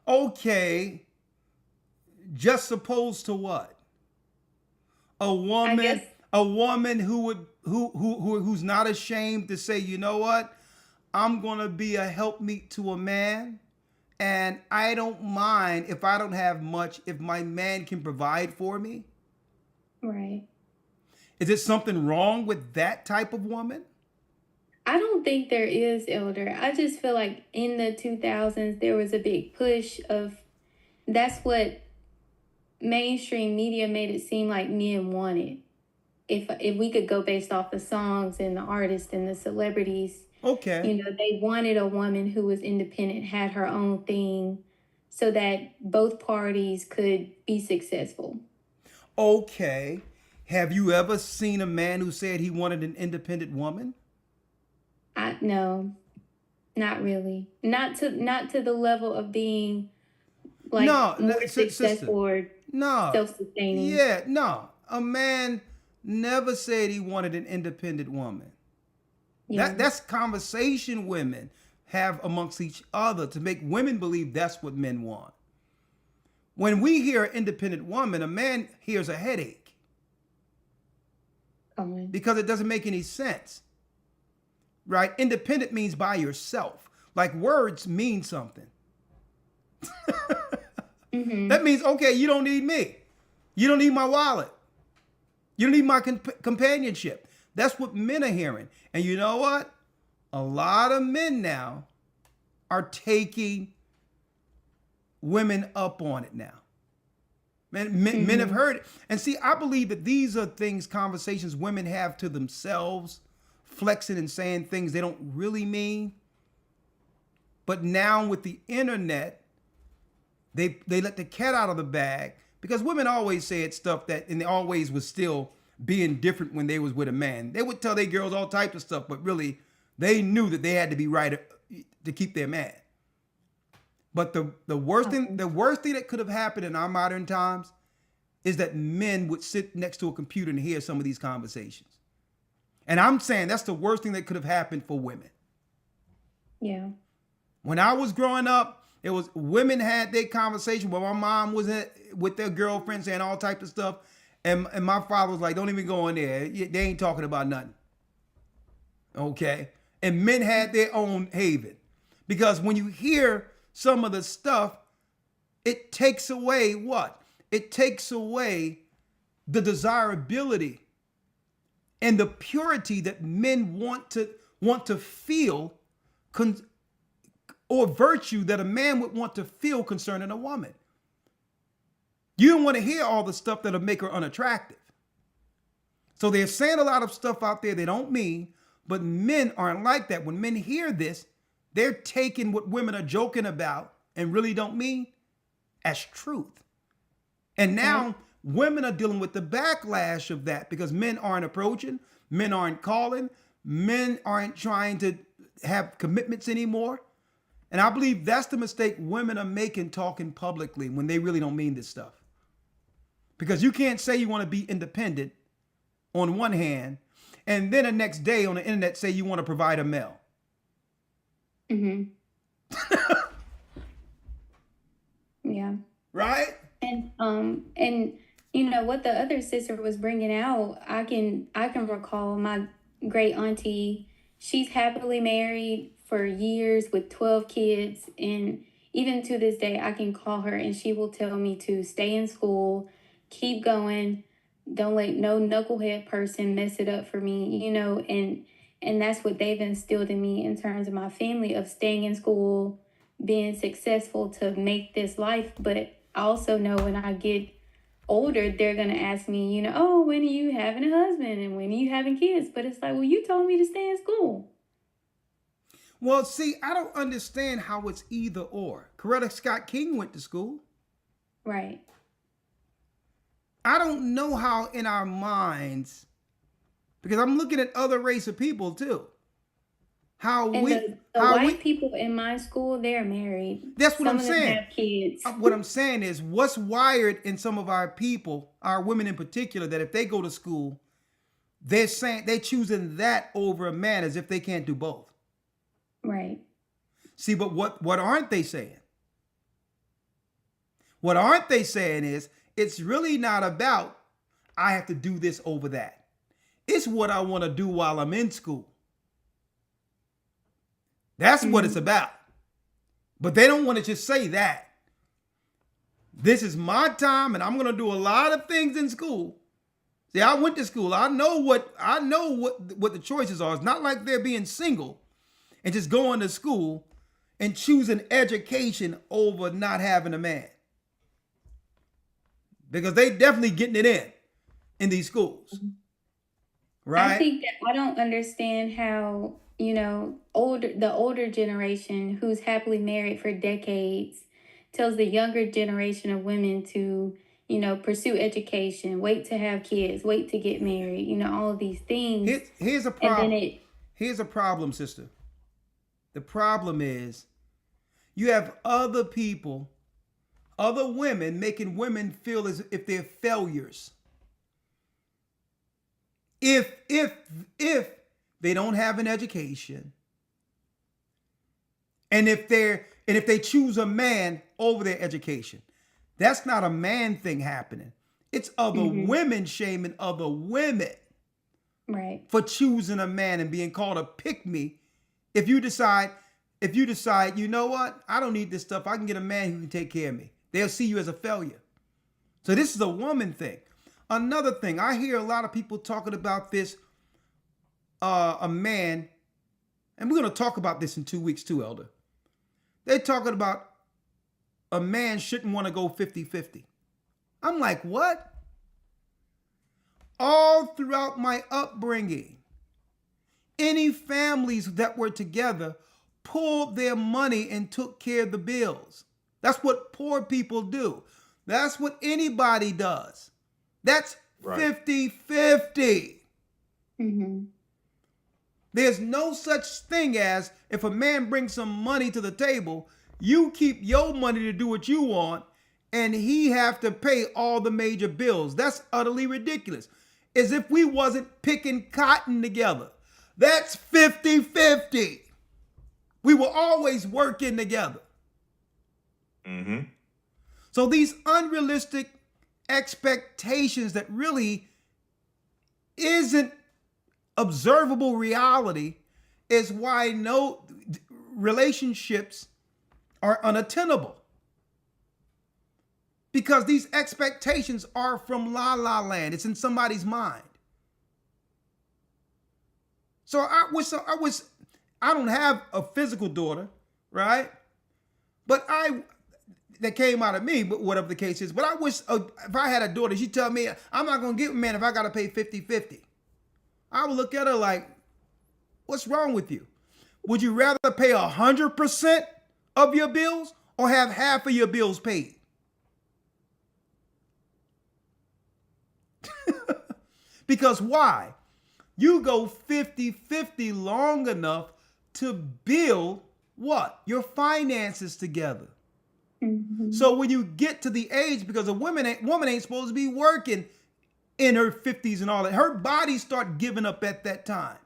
Okay, just opposed to what? A woman, a woman who's not ashamed to say, you know what? I'm gonna be a helpmeet to a man, and I don't mind if I don't have much if my man can provide for me. Right. Is there something wrong with that type of woman? I don't think there is, Elder. I just feel like in the 2000s, there was a big push of that's what mainstream media made it seem like men wanted. If we could go based off the songs and the artists and the celebrities, Okay. they wanted a woman who was independent, had her own thing, so that both parties could be successful. Okay. Have you ever seen a man who said he wanted an independent woman? No, not really. Not to the level of being like No, more sister. successful or No. self-sustaining. Yeah, no. A man never said he wanted an independent woman. Yeah. That's conversation women have amongst each other to make women believe that's what men want. When we hear independent woman, a man hears a headache because it doesn't make any sense. Right? Independent means by yourself. Like words mean something. That means, okay, you don't need me. You don't need my wallet. You don't need my companionship. That's what men are hearing. And you know what? A lot of men now are taking women up on it now. Men have heard it. And see, I believe that these are things, conversations women have to themselves, flexing and saying things they don't really mean. But now with the internet, they let the cat out of the bag, because women always said stuff that, and they always was still being different when they was with a man. They would tell their girls all types of stuff, but really they knew that they had to be right to keep their man. But the worst thing that could have happened in our modern times is that men would sit next to a computer and hear some of these conversations. And I'm saying that's the worst thing that could have happened for women. Yeah. When I was growing up, it was women had their conversation where my mom was with their girlfriend saying all types of stuff. And my father was like, don't even go in there. They ain't talking about nothing. Okay? And men had their own haven. Because when you hear some of the stuff, it takes away what? It takes away the desirability and the purity that men want to feel, or virtue that a man would want to feel concerning a woman. You don't want to hear all the stuff that'll make her unattractive. So they're saying a lot of stuff out there they don't mean, but men aren't like that. When men hear this, they're taking what women are joking about and really don't mean as truth. And now women are dealing with the backlash of that because men aren't approaching, men aren't calling, men aren't trying to have commitments anymore. And I believe that's the mistake women are making talking publicly when they really don't mean this stuff. Because you can't say you want to be independent on one hand, and then the next day on the internet say you want to provide a male. Yeah. Right? And you know what the other sister was bringing out, I can recall my great auntie. She's happily married for years with 12 kids, and even to this day I can call her and she will tell me to stay in school, keep going, don't let no knucklehead person mess it up for me, you know, and that's what they've instilled in me in terms of my family, of staying in school, being successful to make this life. But I also know when I get older, they're going to ask me, you know, oh, when are you having a husband and when are you having kids? But it's like, well, you told me to stay in school. Well, see, I don't understand how it's either or. Coretta Scott King went to school. Right. I don't know how in our minds, because I'm looking at other race of people too. And the white people in my school, they're married. That's what I'm saying. Some of them have kids. What I'm saying is what's wired in some of our people, our women in particular, that if they go to school, they're choosing that over a man as if they can't do both. Right. See, but what aren't they saying? What aren't they saying is it's really not about I have to do this over that. It's what I want to do while I'm in school. That's what it's about. But they don't want to just say that. This is my time and I'm going to do a lot of things in school. See, I went to school. I know what the choices are. It's not like they're being single and just going to school and choosing education over not having a man. Because they definitely getting it in these schools. Right? I think that I don't understand how, you know, the older generation who's happily married for decades tells the younger generation of women to, you know, pursue education, wait to have kids, wait to get married, you know, all of these things. Here's a problem. Here's a problem, sister. The problem is you have other people, other women making women feel as if they're failures. If they don't have an education, and if they choose a man over their education, that's not a man thing happening. It's other women shaming other women, right, for choosing a man and being called a pick-me. If you decide, you know what, I don't need this stuff. I can get a man who can take care of me. They'll see you as a failure. So this is a woman thing. Another thing, I hear a lot of people talking about this. A man, and we're going to talk about this in 2 weeks too, Elder. They're talking about a man shouldn't want to go 50-50. I'm like, what? All throughout my upbringing, any families that were together pulled their money and took care of the bills. That's what poor people do. That's what anybody does. That's 50-50. There's no such thing as if a man brings some money to the table, you keep your money to do what you want, and he have to pay all the major bills. That's utterly ridiculous. As if we wasn't picking cotton together. That's 50-50. We were always working together. So these unrealistic expectations that really isn't observable reality is why no relationships are unattainable. Because these expectations are from la la land. It's in somebody's mind. So I don't have a physical daughter, right? But that came out of me, but whatever the case is. But I wish if I had a daughter, she'd tell me, I'm not going to get a man if I got to pay 50-50. I would look at her like, what's wrong with you? Would you rather pay 100% of your bills or have half of your bills paid? Because why? You go 50-50 long enough to build what? Your finances together. Mm-hmm. So when you get to the age, because a woman ain't supposed to be working in her 50s and all that. Her body start giving up at that time.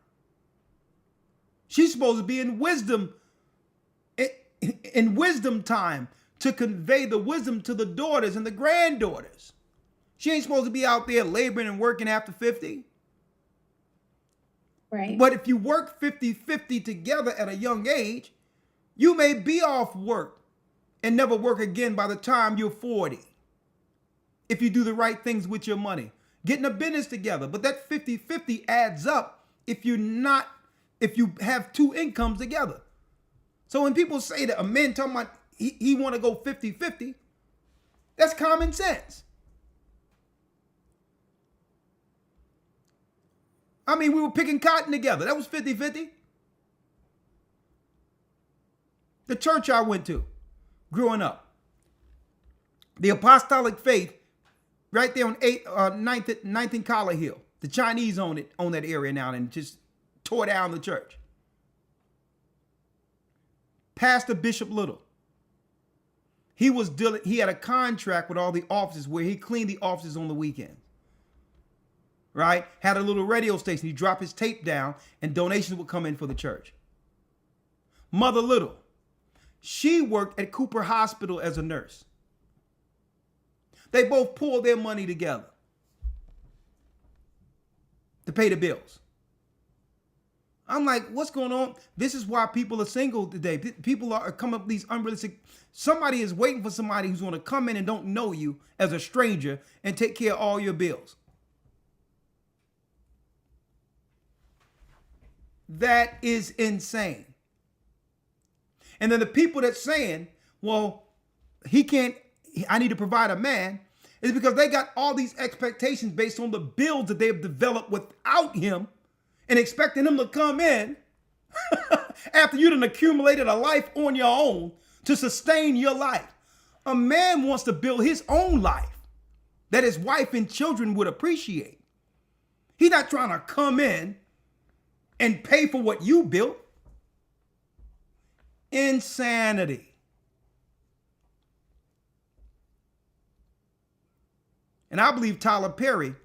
She's supposed to be in wisdom time to convey the wisdom to the daughters and the granddaughters. She ain't supposed to be out there laboring and working after 50. Right. But if you work 50-50 together at a young age, you may be off work and never work again by the time you're 40. If you do the right things with your money. Getting a business together. But that 50-50 adds up if you have two incomes together. So when people say that a man talking about he want to go 50-50, that's common sense. I mean, we were picking cotton together. That was 50-50. The church I went to growing up, the apostolic faith, right there on 9th and Collar Hill. The Chinese own that area now and just tore down the church. Pastor Bishop Little. He had a contract with all the offices where he cleaned the offices on the weekend. Right? Had a little radio station. He'd drop his tape down and donations would come in for the church. Mother Little. She worked at Cooper Hospital as a nurse. They both pulled their money together to pay the bills. I'm like, what's going on? This is why people are single today. People are coming up with these unrealistic. Somebody is waiting for somebody who's going to come in and don't know you as a stranger and take care of all your bills. That is insane. And then the people that's saying, well, I need to provide a man, is because they got all these expectations based on the bills that they've developed without him and expecting him to come in after you done accumulated a life on your own to sustain your life. A man wants to build his own life that his wife and children would appreciate. He's not trying to come in and pay for what you built. Insanity. And I believe Tyler Perry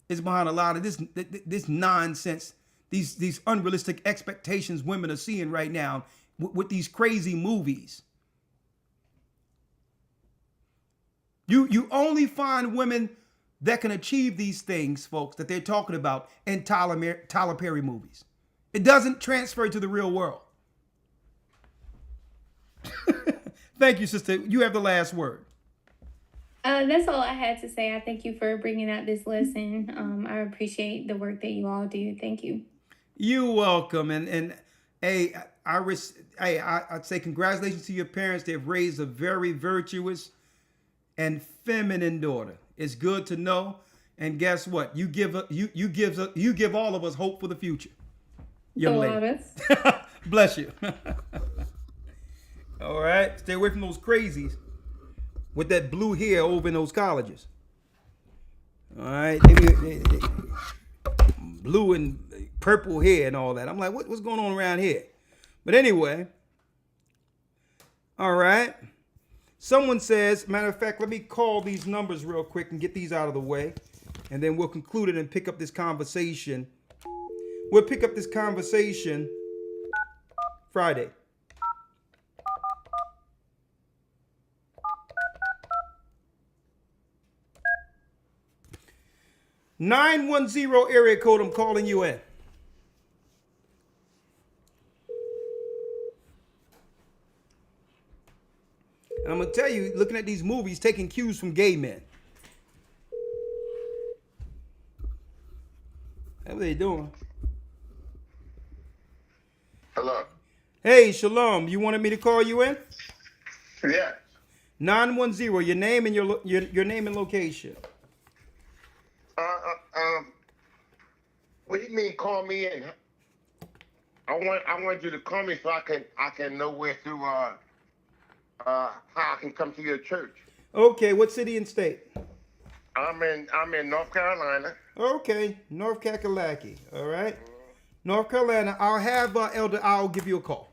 is behind a lot of this nonsense, these unrealistic expectations women are seeing right now with these crazy movies. You only find women that can achieve these things, folks, that they're talking about in Tyler Perry movies. It doesn't transfer to the real world. Thank you, sister. You have the last word. That's all I had to say. I thank you for bringing out this lesson. I appreciate the work that you all do. Thank you. You're welcome. And hey, I'd say congratulations to your parents. They've raised a very virtuous and feminine daughter. It's good to know. And guess what? You give all of us hope for the future. Young lady. Bless you. All right. Stay away from those crazies with that blue hair over in those colleges. All right. Blue and purple hair and all that. I'm like, what's going on around here? But anyway. All right. Someone says, matter of fact, let me call these numbers real quick and get these out of the way. And then we'll conclude it and pick up this conversation. We'll pick up this conversation Friday. 910 area code, I'm calling you in. And I'm going to tell you, looking at these movies, taking cues from gay men. That's what they doing. Hello. Hey, Shalom, you wanted me to call you in? Yeah. 910, your name and your name and location. Uh, what do you mean call me in? I want you to call me so I can know where to how I can come to your church. Okay, what city and state? I'm in North Carolina. Okay, North Kakalaki. All right. North Carolina, I'll have Elder Al give you a call.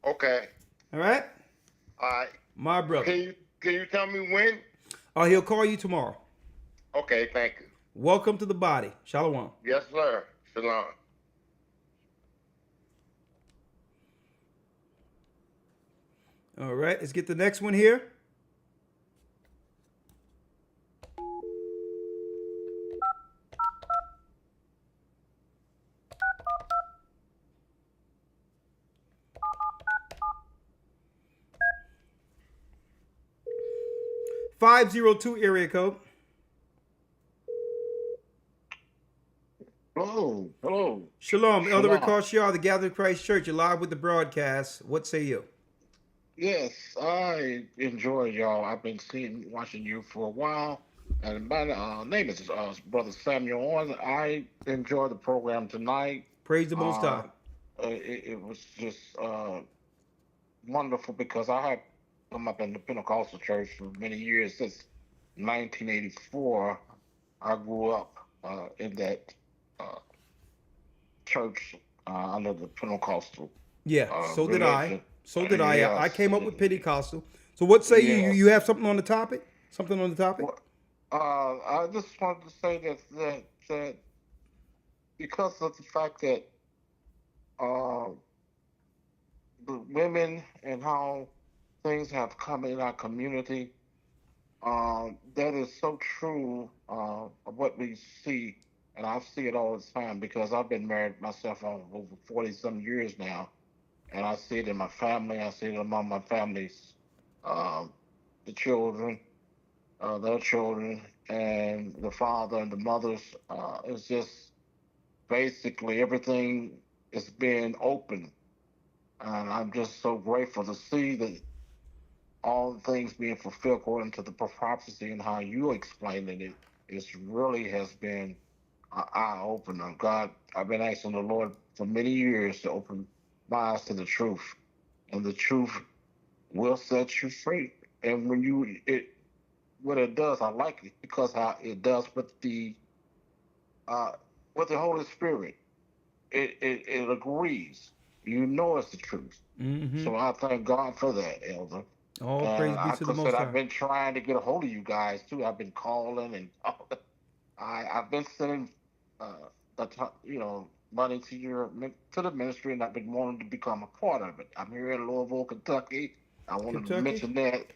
Okay. All right? All right. My brother. Can you tell me when? He'll call you tomorrow. Okay, thank you. Welcome to the body. Shalom. Yes, sir. Shalom. All right, let's get the next one here. .502 area code. Hello. Hello. Shalom, Elder Shalom. Rikar Shah, the Gathered Christ Church. You're live with the broadcast. What say you? Yes, I enjoy y'all. I've been watching you for a while. And my name is Brother Samuel Owens. I enjoyed the program tonight. Praise the Most High. It was just wonderful because I have come up in the Pentecostal church for many years. Since 1984, I grew up in that church under the Pentecostal Yeah, so did I. religion. So did I. Yes. I came up with Pentecostal. So what say you? Yes. You have something on the topic? Something on the topic? Well, I just wanted to say that because of the fact that the women and how things have come in our community, that is so true of what we see, and I see it all the time because I've been married myself for over 40-some years now, and I see it in my family. I see it among my family's the children. Their children and the father and the mothers. It's just basically everything is being open. And I'm just so grateful to see that all the things being fulfilled according to the prophecy and how you explaining it. It really has been an eye opener. God, I've been asking the Lord for many years to open my eyes to the truth. And the truth will set you free. And when what it does, I like it because how it does with the Holy Spirit. It agrees. You know it's the truth. Mm-hmm. So I thank God for that, Elder. All And praise be like to I the Most said, High. I've been trying to get a hold of you guys too. I've been calling and I've been sending money to the ministry, and I've been wanting to become a part of it. I'm here in Louisville, Kentucky. I wanted to Kentucky? mention that.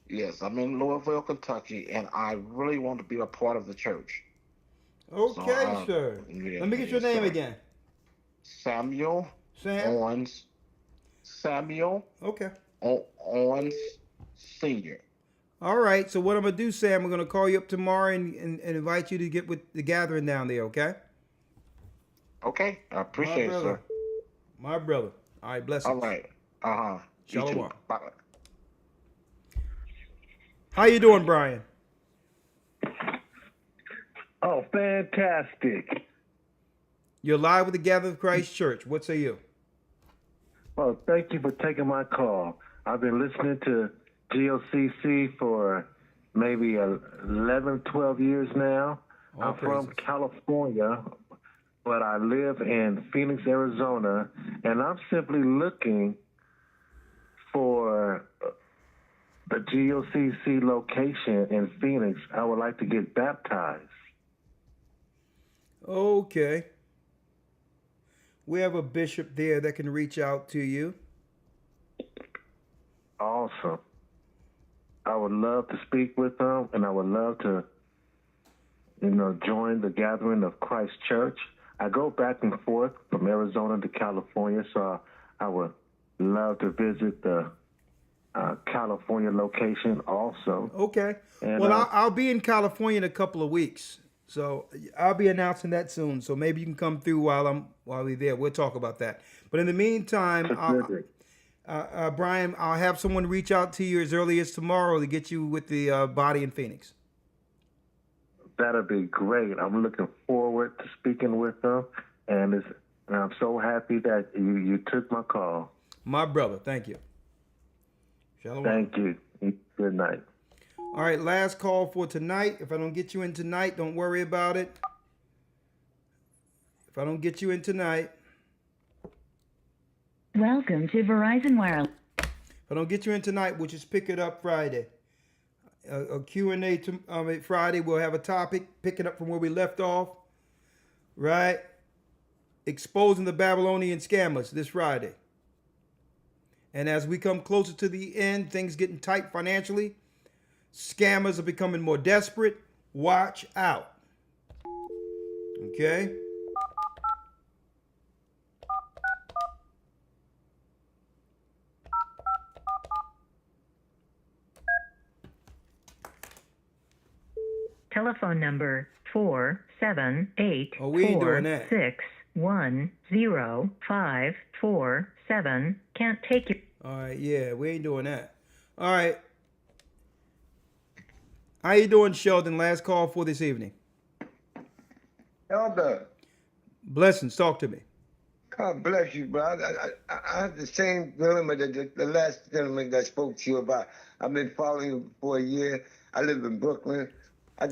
Yes, I'm in Louisville, Kentucky, and I really want to be a part of the church. Okay, sir. Yeah, Let me get your yes, name sir. again. Samuel Sam? Owens. Samuel Okay. Owens Sr. All right. So what I'm going to do, Sam, we're going to call you up tomorrow and invite you to get with the gathering down there, okay? Okay, I appreciate it, sir. My brother. All right, blessings. All right. Uh-huh. You too. Shalom. Bye. How you doing, Brian? Oh, fantastic. You're live with the Gathered Christ Church. What say you? Well, thank you for taking my call. I've been listening to GOCC for maybe 11, 12 years now. All I'm from praises. California, but I live in Phoenix, Arizona, and I'm simply looking for the GOCC location in Phoenix. I would like to get baptized. Okay. We have a bishop there that can reach out to you. Awesome. I would love to speak with them, and I would love to join the gathering of Christ Church. I go back and forth from Arizona to California, so I would love to visit the California location also. Okay. And, Well, I'll be in California in a couple of weeks, so I'll be announcing that soon. So maybe you can come through while we're there. We'll talk about that. But in the meantime, Brian, I'll have someone reach out to you as early as tomorrow to get you with the body in Phoenix. That'll be great. I'm looking forward to speaking with them, and I'm so happy that you took my call. My brother, thank you. Shalom. Thank you. Good night. All right, last call for tonight. If I don't get you in tonight, don't worry about it. If I don't get you in tonight. Welcome to Verizon Wireless. If I don't get you in tonight, we'll just pick it up Friday. A Q&A Friday. We'll have a topic, pick it up from where we left off. Right? Exposing the Babylonian scammers this Friday. And as we come closer to the end, things getting tight financially. Scammers are becoming more desperate. Watch out. Okay? Telephone number 478 Oh, we ain't doing that. 610-547. Can't take your... All right, yeah, we ain't doing that. All right. How you doing, Sheldon? Last call for this evening. Elder, Blessings, talk to me. God bless you, bro. I have the same dilemma that the last gentleman that spoke to you about. I've been following you for a year. I live in Brooklyn. I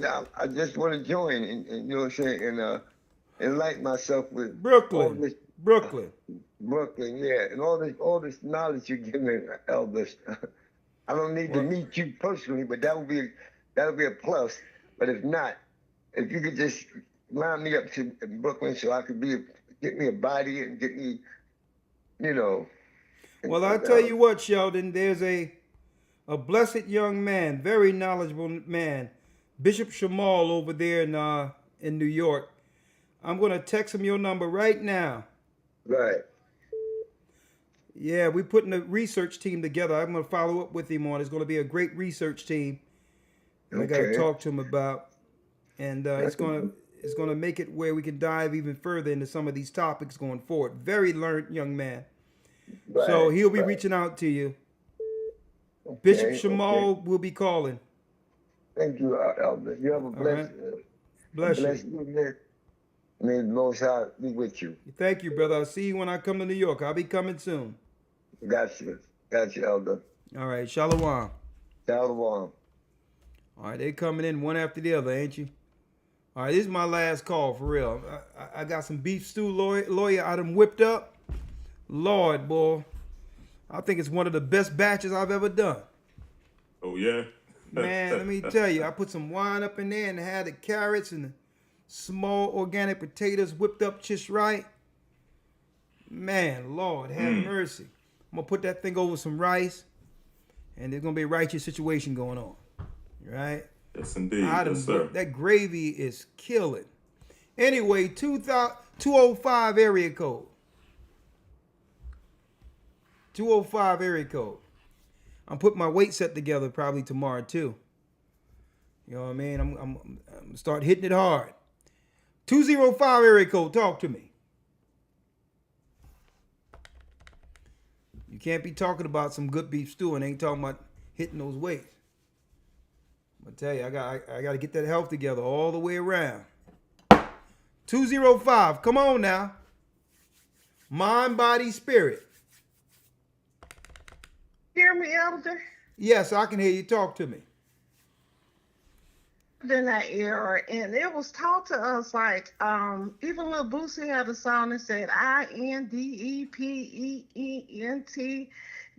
just want to join, and you know what I'm saying, and enlighten myself with Brooklyn, yeah, and all this knowledge you're giving, elders. I don't need to meet you personally, but that would be a plus. But if not, if you could just line me up to Brooklyn so I could get me a body and get me, you know. Well, I'll tell you what, Sheldon, there's a blessed young man, very knowledgeable man, Bishop Shamal over there in New York. I'm going to text him your number right now. Right. Yeah, we're putting a research team together. I'm going to follow up with him on. It's going to be a great research team. I got to talk to him about, and it's going to make it where we can dive even further into some of these topics going forward. Very learned young man. Right, so he'll be reaching out to you. Okay, Bishop Shamal will be calling. Thank you, Elder. You have a blessed, bless you. Evening. May the Most High be with you. Thank you, brother. I'll see you when I come to New York. I'll be coming soon. Gotcha, Elder. All right, Shalom. Shalom. All right, they coming in one after the other, ain't you? All right, this is my last call, for real. I got some beef stew lawyer I done whipped up. Lord, boy. I think it's one of the best batches I've ever done. Oh, yeah? Man, let me tell you, I put some wine up in there and had the carrots and the small organic potatoes whipped up just right. Man, Lord, have mercy. I'm going to put that thing over some rice, and there's going to be a righteous situation going on. Right? Yes, indeed. Yes, sir. That gravy is killing. Anyway, 205 area code. 205 area code. I'm putting my weight set together probably tomorrow too. You know what I mean? I'm start hitting it hard. 205 area code. Talk to me. You can't be talking about some good beef stew and ain't talking about hitting those weights. I tell you, I got to get that health together all the way around. 205. Come on now. Mind, body, spirit. Hear me, Elder? Yes, I can hear you. Talk to me. In that era, and it was taught to us like even Lil Boosie had a song that said INDEPENT.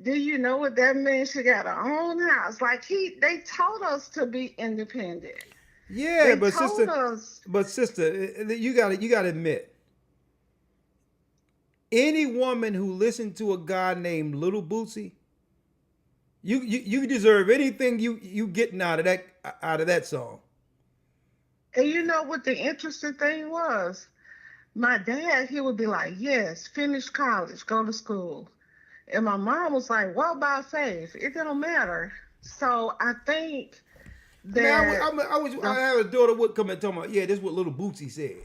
Do you know what that means? She got her own house. Like they taught us to be independent. Yeah, they sister, you gotta admit, any woman who listened to a guy named Little Boosie, you deserve anything you getting out of that song. And you know what the interesting thing was? My dad, he would be like, yes, finish college, go to school. And my mom was like, what about faith? It don't matter. So I think I mean, that I the had a daughter would come and tell me, yeah, this is what little Bootsy said.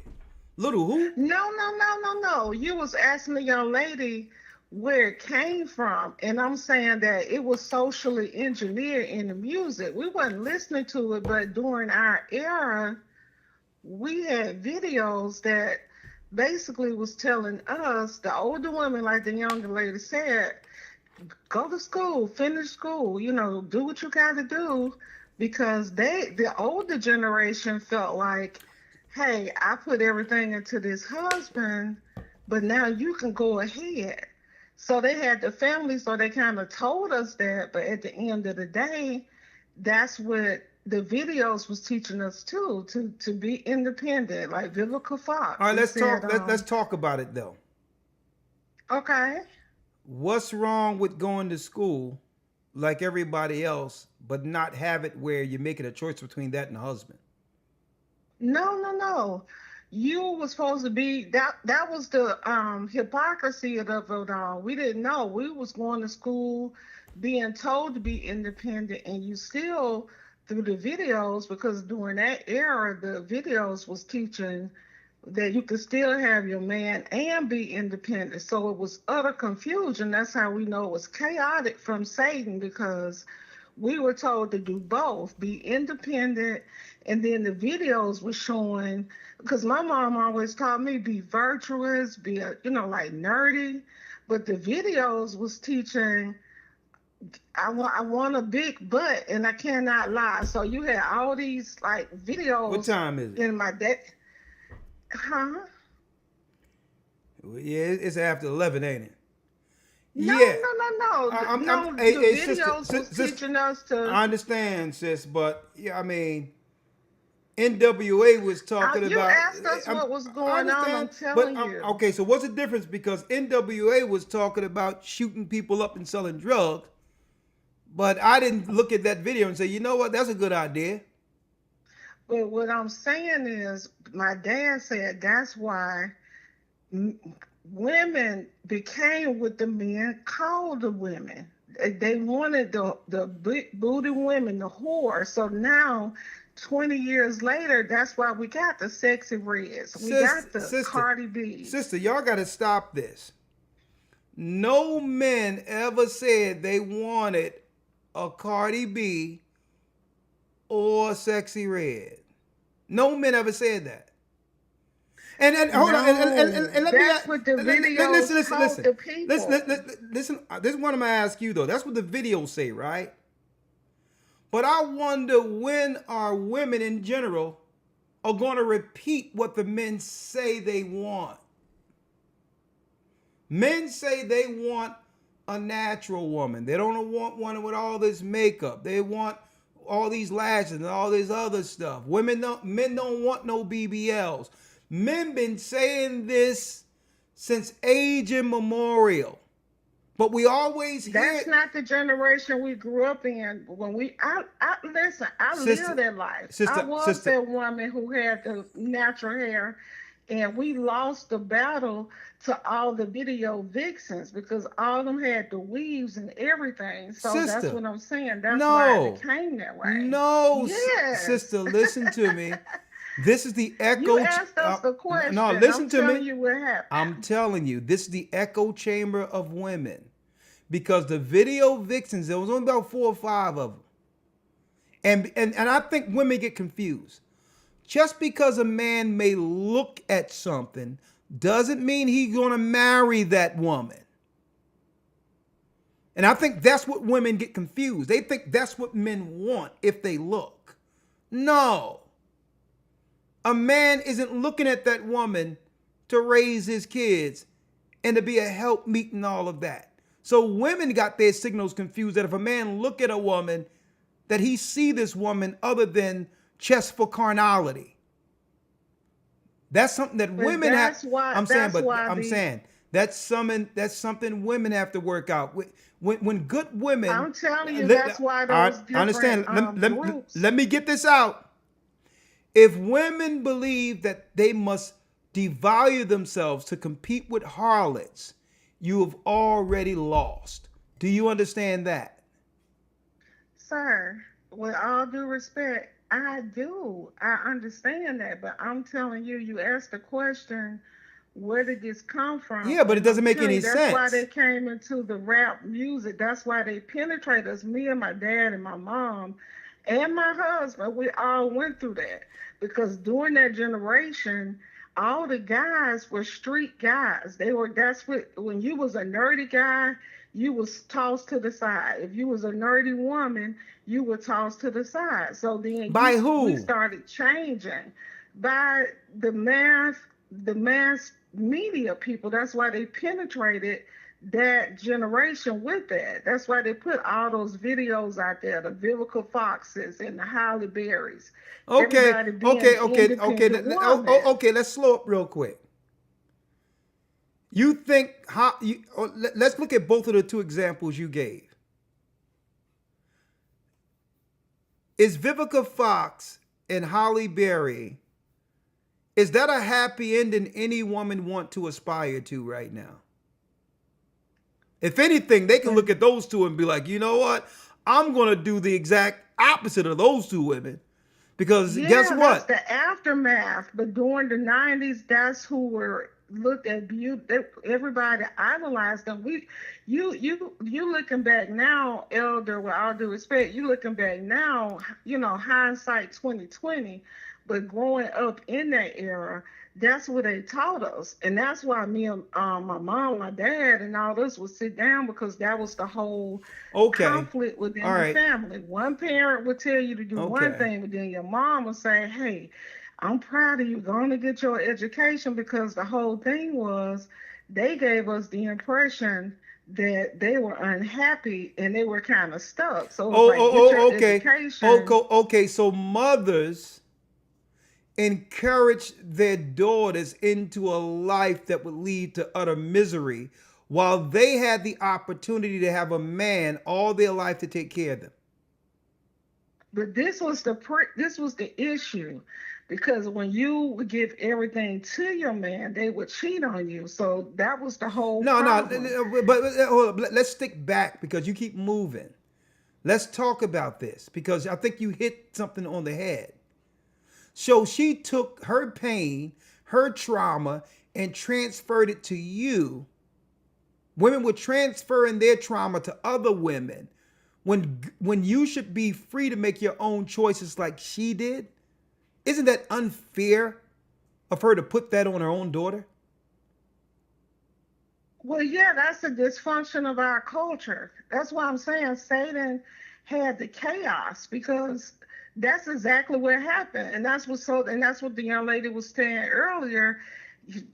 Little who? no. You was asking the young lady where it came from, and I'm saying that it was socially engineered in the music. We wasn't listening to it, but during our era, we had videos that basically was telling us, the older women, like the younger lady said, go to school, finish school, do what you got to do, because the older generation felt like, hey, I put everything into this husband, but now you can go ahead. So they had the family, so they kind of told us that, but at the end of the day, that's what the videos was teaching us too, to be independent, like Vivica All Fox. right, It let's said, talk. Let's talk about it though. okay. What's wrong with going to school like everybody else, but not have it where you're making a choice between that and a husband? No. You were supposed to be that was the hypocrisy of it all. We didn't know. We was going to school being told to be independent, and you still through the videos, because during that era the videos was teaching that you could still have your man and be independent. So it was utter confusion. That's how we know it was chaotic from Satan, because we were told to do both, be independent, and then the videos were showing, because my mom always taught me be virtuous, be like nerdy, but the videos was teaching I want a big butt and I cannot lie. So you had all these like What videos time is it? in my day. Huh? Yeah, it's after 11, ain't it? No, Yeah. no. The Hey, videos was teaching us to. I understand, sis, but yeah, I mean, NWA was talking You about. asked us what was going on. I'm telling you. Okay, so what's the difference? Because NWA was talking about shooting people up and selling drugs, but I didn't look at that video and say, you know what, that's a good idea. But what I'm saying is, my dad said that's why women became what the men called the women. They wanted the big booty women, the whore. So now, 20 years later, that's why we got the sexy reds. We got the Cardi B. Sister, y'all got to stop this. No men ever said they wanted a Cardi B or Sexy Red. No men ever said that. And hold on, and let that's me. What the videos told the people. Listen. This is what I'm gonna ask you though. That's what the videos say, right? But I wonder when our women in general are going to repeat what the men say they want. Men say they want a natural woman. They don't want one with all this makeup. They want all these lashes and all this other stuff. Men don't want no BBLs. Men been saying this since age immemorial. But we always hear. That's not the generation we grew up in. When listen, I lived that life. I was that woman who had the natural hair, and we lost the battle to all the video vixens, because all of them had the weaves and everything. So that's what I'm saying. That's why it became that way. No, yes. Sister, listen to me. This is the echo. You asked us the question. No, listen to me. I'm telling you what happened. I'm telling you, this is the echo chamber of women. Because the video vixens, there was only about 4 or 5 of them. And I think women get confused. Just because a man may look at something doesn't mean he's going to marry that woman. And I think that's what women get confused. They think that's what men want if they look. No. A man isn't looking at that woman to raise his kids and to be a helpmeet and all of that. So women got their signals confused that if a man look at a woman, that he see this woman other than just for carnality. That's something that women have. I'm saying that's something women have to work out. When good women. I'm telling you, that's why those different I understand. groups. Let me get this out. If women believe that they must devalue themselves to compete with harlots, you have already lost. Do you understand that? Sir, with all due respect, I do. I understand that, but I'm telling you, you asked the question, where did this come from? Yeah, but it And I'm doesn't make telling any you, that's why they sense. came into the rap music. That's why they penetrate us. Me and my dad and my mom and my husband, we all went through that. Because during that generation, all the guys were street guys. That's what, when you was a nerdy guy, you was tossed to the side. If you was a nerdy woman, you were tossed to the side. So then By we who? started changing by the mass media people. That's why they penetrated that generation with that. That's why they put all those videos out there, the Vivica Foxes and the Halle Berrys, Okay, everybody being okay, okay, okay, independent woman. okay. Let's slow up real quick. You think how you? Let's look at both of the two examples you gave. Is Vivica Fox and Halle Berry? Is that a happy ending any woman want to aspire to right now? If anything, they can look at those two and be like, you know what? I'm going to do the exact opposite of those two women. Because guess Yeah, that's what? the aftermath. But during the 90s, that's who were looked at beauty. Everybody idolized them. You looking back now, Elder, with all due respect, you looking back now, hindsight 2020. But growing up in that era, that's what they taught us. And that's why me and my mom, my dad, and all this would sit down, because that was the whole Okay. conflict All within the right. family. One parent would tell you to do one Okay. thing, but then your mom would say, "Hey, I'm proud of you. Going to get your education," because the whole thing was they gave us the impression that they were unhappy and they were kind of stuck. So it's like, get your Okay. education. Okay. So mothers encourage their daughters into a life that would lead to utter misery while they had the opportunity to have a man all their life to take care of them. But this was the issue, because when you would give everything to your man, they would cheat on you. So that was the whole problem. No, but hold up, let's stick back because you keep moving. Let's talk about this because I think you hit something on the head. So she took her pain, her trauma, and transferred it to you. Women were transferring their trauma to other women when you should be free to make your own choices like she did. Isn't that unfair of her to put that on her own daughter? Well, yeah, that's a dysfunction of our culture. That's why I'm saying Satan had the chaos, because that's exactly what happened. And that's what the young lady was saying earlier.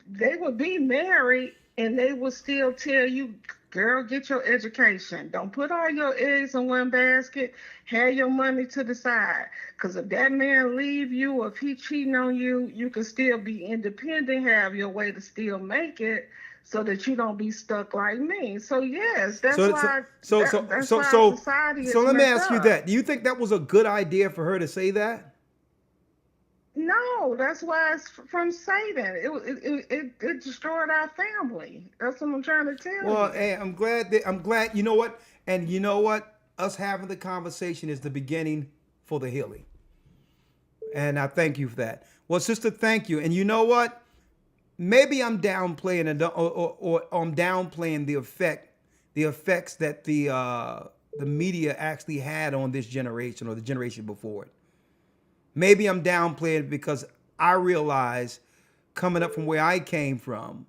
They would be married and they would still tell you, girl, get your education. Don't put all your eggs in one basket. Have your money to the side. Because if that man leave you, or if he cheating on you, you can still be independent, have your way to still make it, so that you don't be stuck like me. So yes, that's So so why so that, so that's so why so society so is let me messed ask you up. that. Do you think that was a good idea for her to say that? No, that's why it's from Satan. It destroyed our family. That's what I'm trying to tell Well, you. hey, I'm glad, you know what? And you know what? Us having the conversation is the beginning for the healing. And I thank you for that. Well, sister, thank you. And you know what? Maybe I'm downplaying or I'm downplaying the effects that the media actually had on this generation or the generation before it. Maybe I'm downplaying it because I realize coming up from where I came from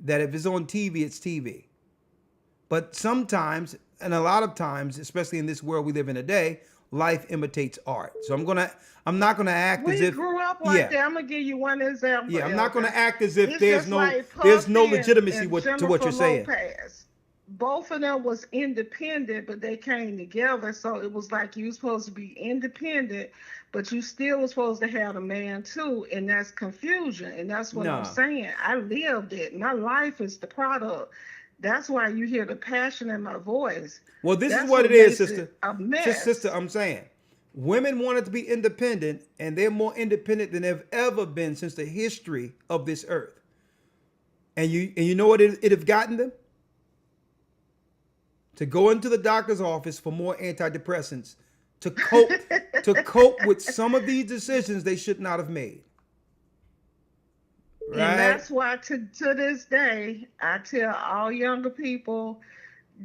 that if it's on TV, it's TV. But sometimes, and a lot of times, especially in this world we live in today, life imitates art. So I'm not gonna act as We if, grew up like yeah, that. I'm gonna give you one example, yeah, I'm not gonna Elder. act as if It's just like there's no Puffy legitimacy and to what Jennifer you're saying. Lopez. Both of them was independent, but they came together. So it was like you were supposed to be independent, but you still was supposed to have a man too, and that's confusion. And that's what I'm No. saying. I lived it. My life is the product. That's why you hear the passion in my voice. Well, this is That's what it what is, makes it sister. a Sister, mess. I'm saying, Women wanted to be independent, and they're more independent than they've ever been since the history of this earth. And you know what it have gotten them? To go into the doctor's office for more antidepressants to cope with some of these decisions they should not have made. Right? And that's why to this day, I tell all younger people,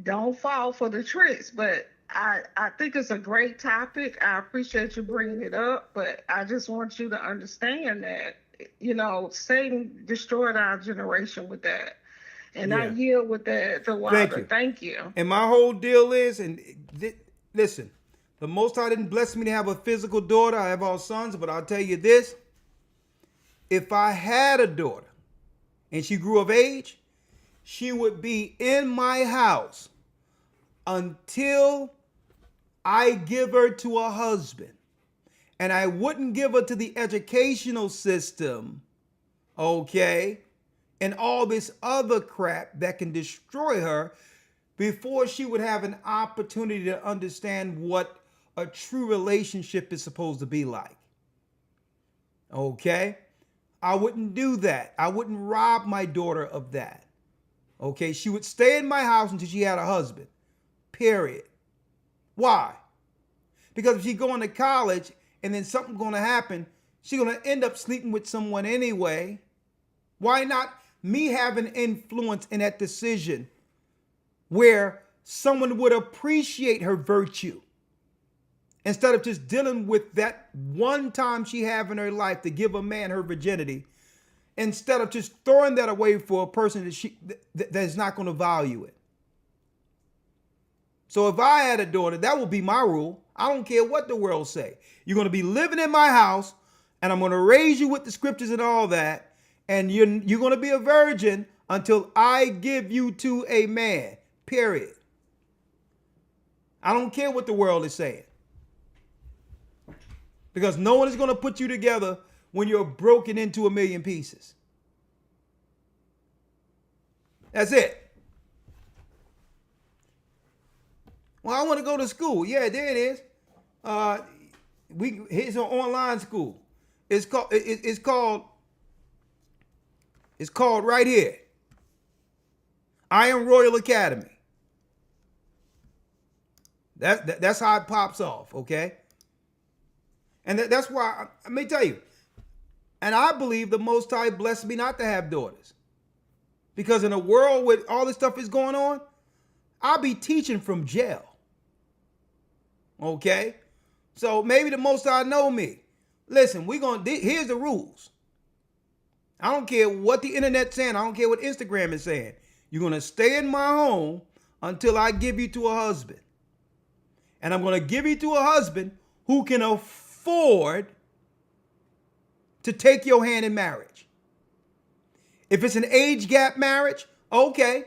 don't fall for the tricks. But I think it's a great topic. I appreciate you bringing it up, but I just want you to understand that, Satan destroyed our generation with that. And I yield with the water. Thank you. And my whole deal is, listen, the Most High didn't bless me to have a physical daughter. I have all sons, but I'll tell you this. If I had a daughter and she grew of age, she would be in my house until I give her to a husband. And I wouldn't give her to the educational system, okay, and all this other crap that can destroy her before she would have an opportunity to understand what a true relationship is supposed to be like. Okay? I wouldn't do that. I wouldn't rob my daughter of that. Okay? She would stay in my house until she had a husband. Period. Why? Because if she's going to college and then something's going to happen, she's going to end up sleeping with someone anyway. Why not me have an influence in that decision where someone would appreciate her virtue instead of just dealing with that one time she have in her life to give a man her virginity, instead of just throwing that away for a person that is not going to value it. So if I had a daughter, that would be my rule. I don't care what the world say. You're going to be living in my house, and I'm going to raise you with the scriptures and all that, and you're going to be a virgin until I give you to a man, period. I don't care what the world is saying. Because no one is going to put you together when you're broken into a million pieces. That's it. Well, I want to go to school. Yeah, there it is. Here's an online school. It's called right here. I Am Royal Academy. That's how it pops off, okay? And that's why, let me tell you, and I believe the Most High blessed me not to have daughters. Because in a world with all this stuff is going on, I'll be teaching from jail. Okay? So maybe the Most High know me. Listen, here's the rules. I don't care what the internet's saying. I don't care what Instagram is saying. You're going to stay in my home until I give you to a husband. And I'm going to give you to a husband who can afford to take your hand in marriage. If it's an age gap marriage, okay.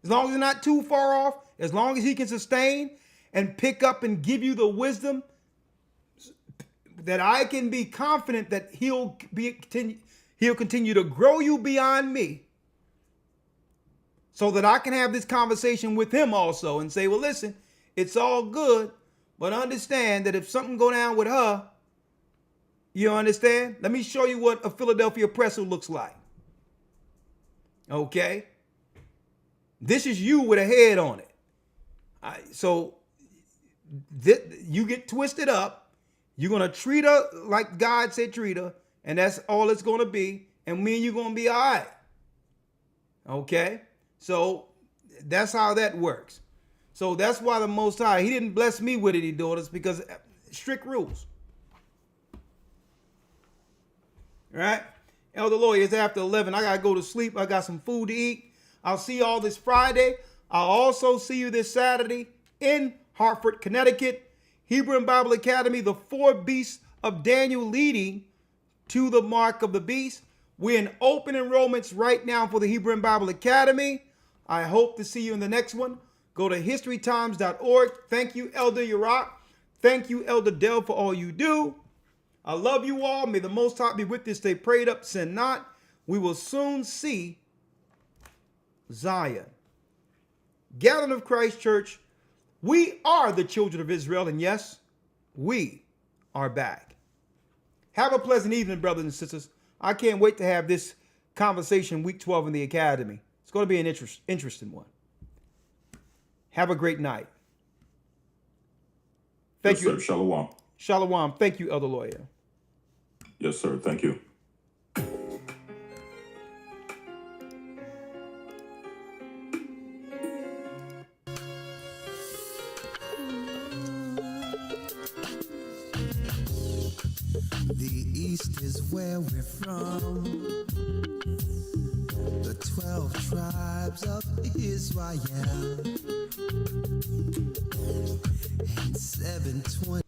As long as it's not too far off, as long as he can sustain and pick up and give you the wisdom that I can be confident that he'll continue to grow you beyond me, so that I can have this conversation with him also and say, well, listen, it's all good, but understand that if something go down with her, you understand? Let me show you what a Philadelphia presser looks like. Okay? This is you with a head on it. So you get twisted up. You're going to treat her like God said treat her, and that's all it's going to be. And me and you going to be all right. Okay? So that's how that works. So that's why the Most High, he didn't bless me with any daughters, because strict rules. Right? Elder Lawyer, it's after 11. I got to go to sleep. I got some food to eat. I'll see you all this Friday. I'll also see you this Saturday in Hartford, Connecticut. Hebrew and Bible Academy, the 4 beasts of Daniel leading to the mark of the beast. We're in open enrollments right now for the Hebrew and Bible Academy. I hope to see you in the next one. Go to historytimes.org. Thank you, Elder Yarack. Thank you, Elder Dell, for all you do. I love you all. May the Most High be with you. Stay prayed up, sin not. We will soon see Zion. Gathering of Christ Church We are the children of Israel, and yes, we are back. Have a pleasant evening, brothers and sisters. I can't wait to have this conversation week 12 in the academy. It's going to be an interesting one. Have a great night. Thank you. Sir. Shalom. Shalom. Thank you, Elder Lawyer. Yes, sir. Thank you. The East is where we're from. The 12 tribes of Israel. And 720.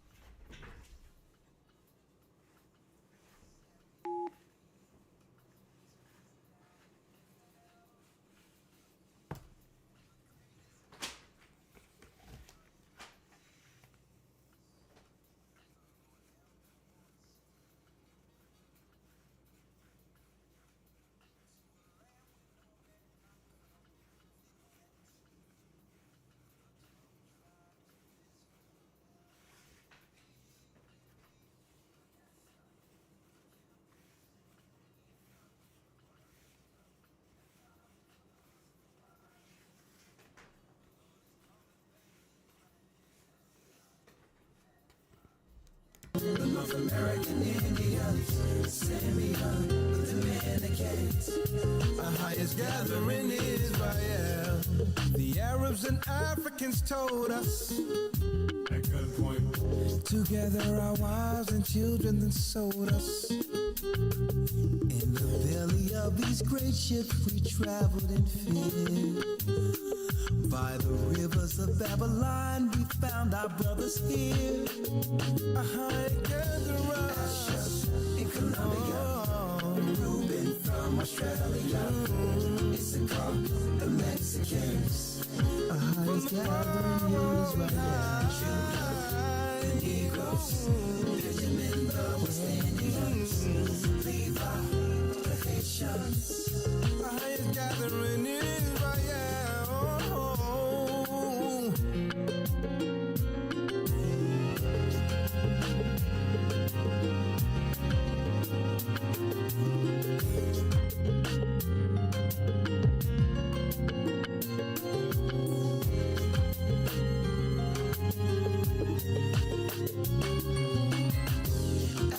The North American Indians, Simeon, the Dominicans, our highest gathering is Israel. The Arabs and Africans told us at gunpoint. Together our wives and children then sold us. In the belly of these great ships we traveled in fear. By the rivers of Babylon we found our brothers here. Asher in Colombia, Reuben from Australia, Issachar, the Mexicans, our highest gathering is right here. The Negroes, Benjamin, the West Indians, Levi, the Haitians, our highest gathering is right here.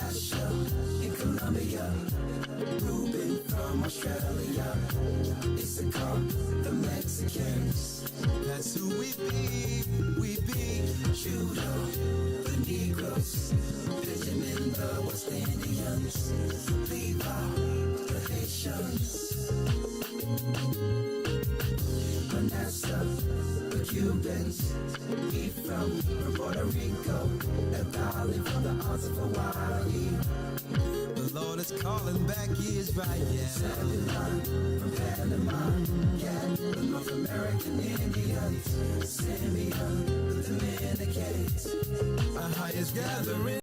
Asher in Colombia, Reuben from Australia, Issachar, the Mexicans. That's who we be. Judah, the Negroes, Benjamin, the West Indians, Levi, the Haitians, Manasseh, the Cubans, Ephraim from Puerto Rico, Naphtali from the Isles of Hawaii. The Lord is calling back Israel. Zebulon from Panama, Gad, the North American Indians, Simeon, the Dominicans, our highest gathering.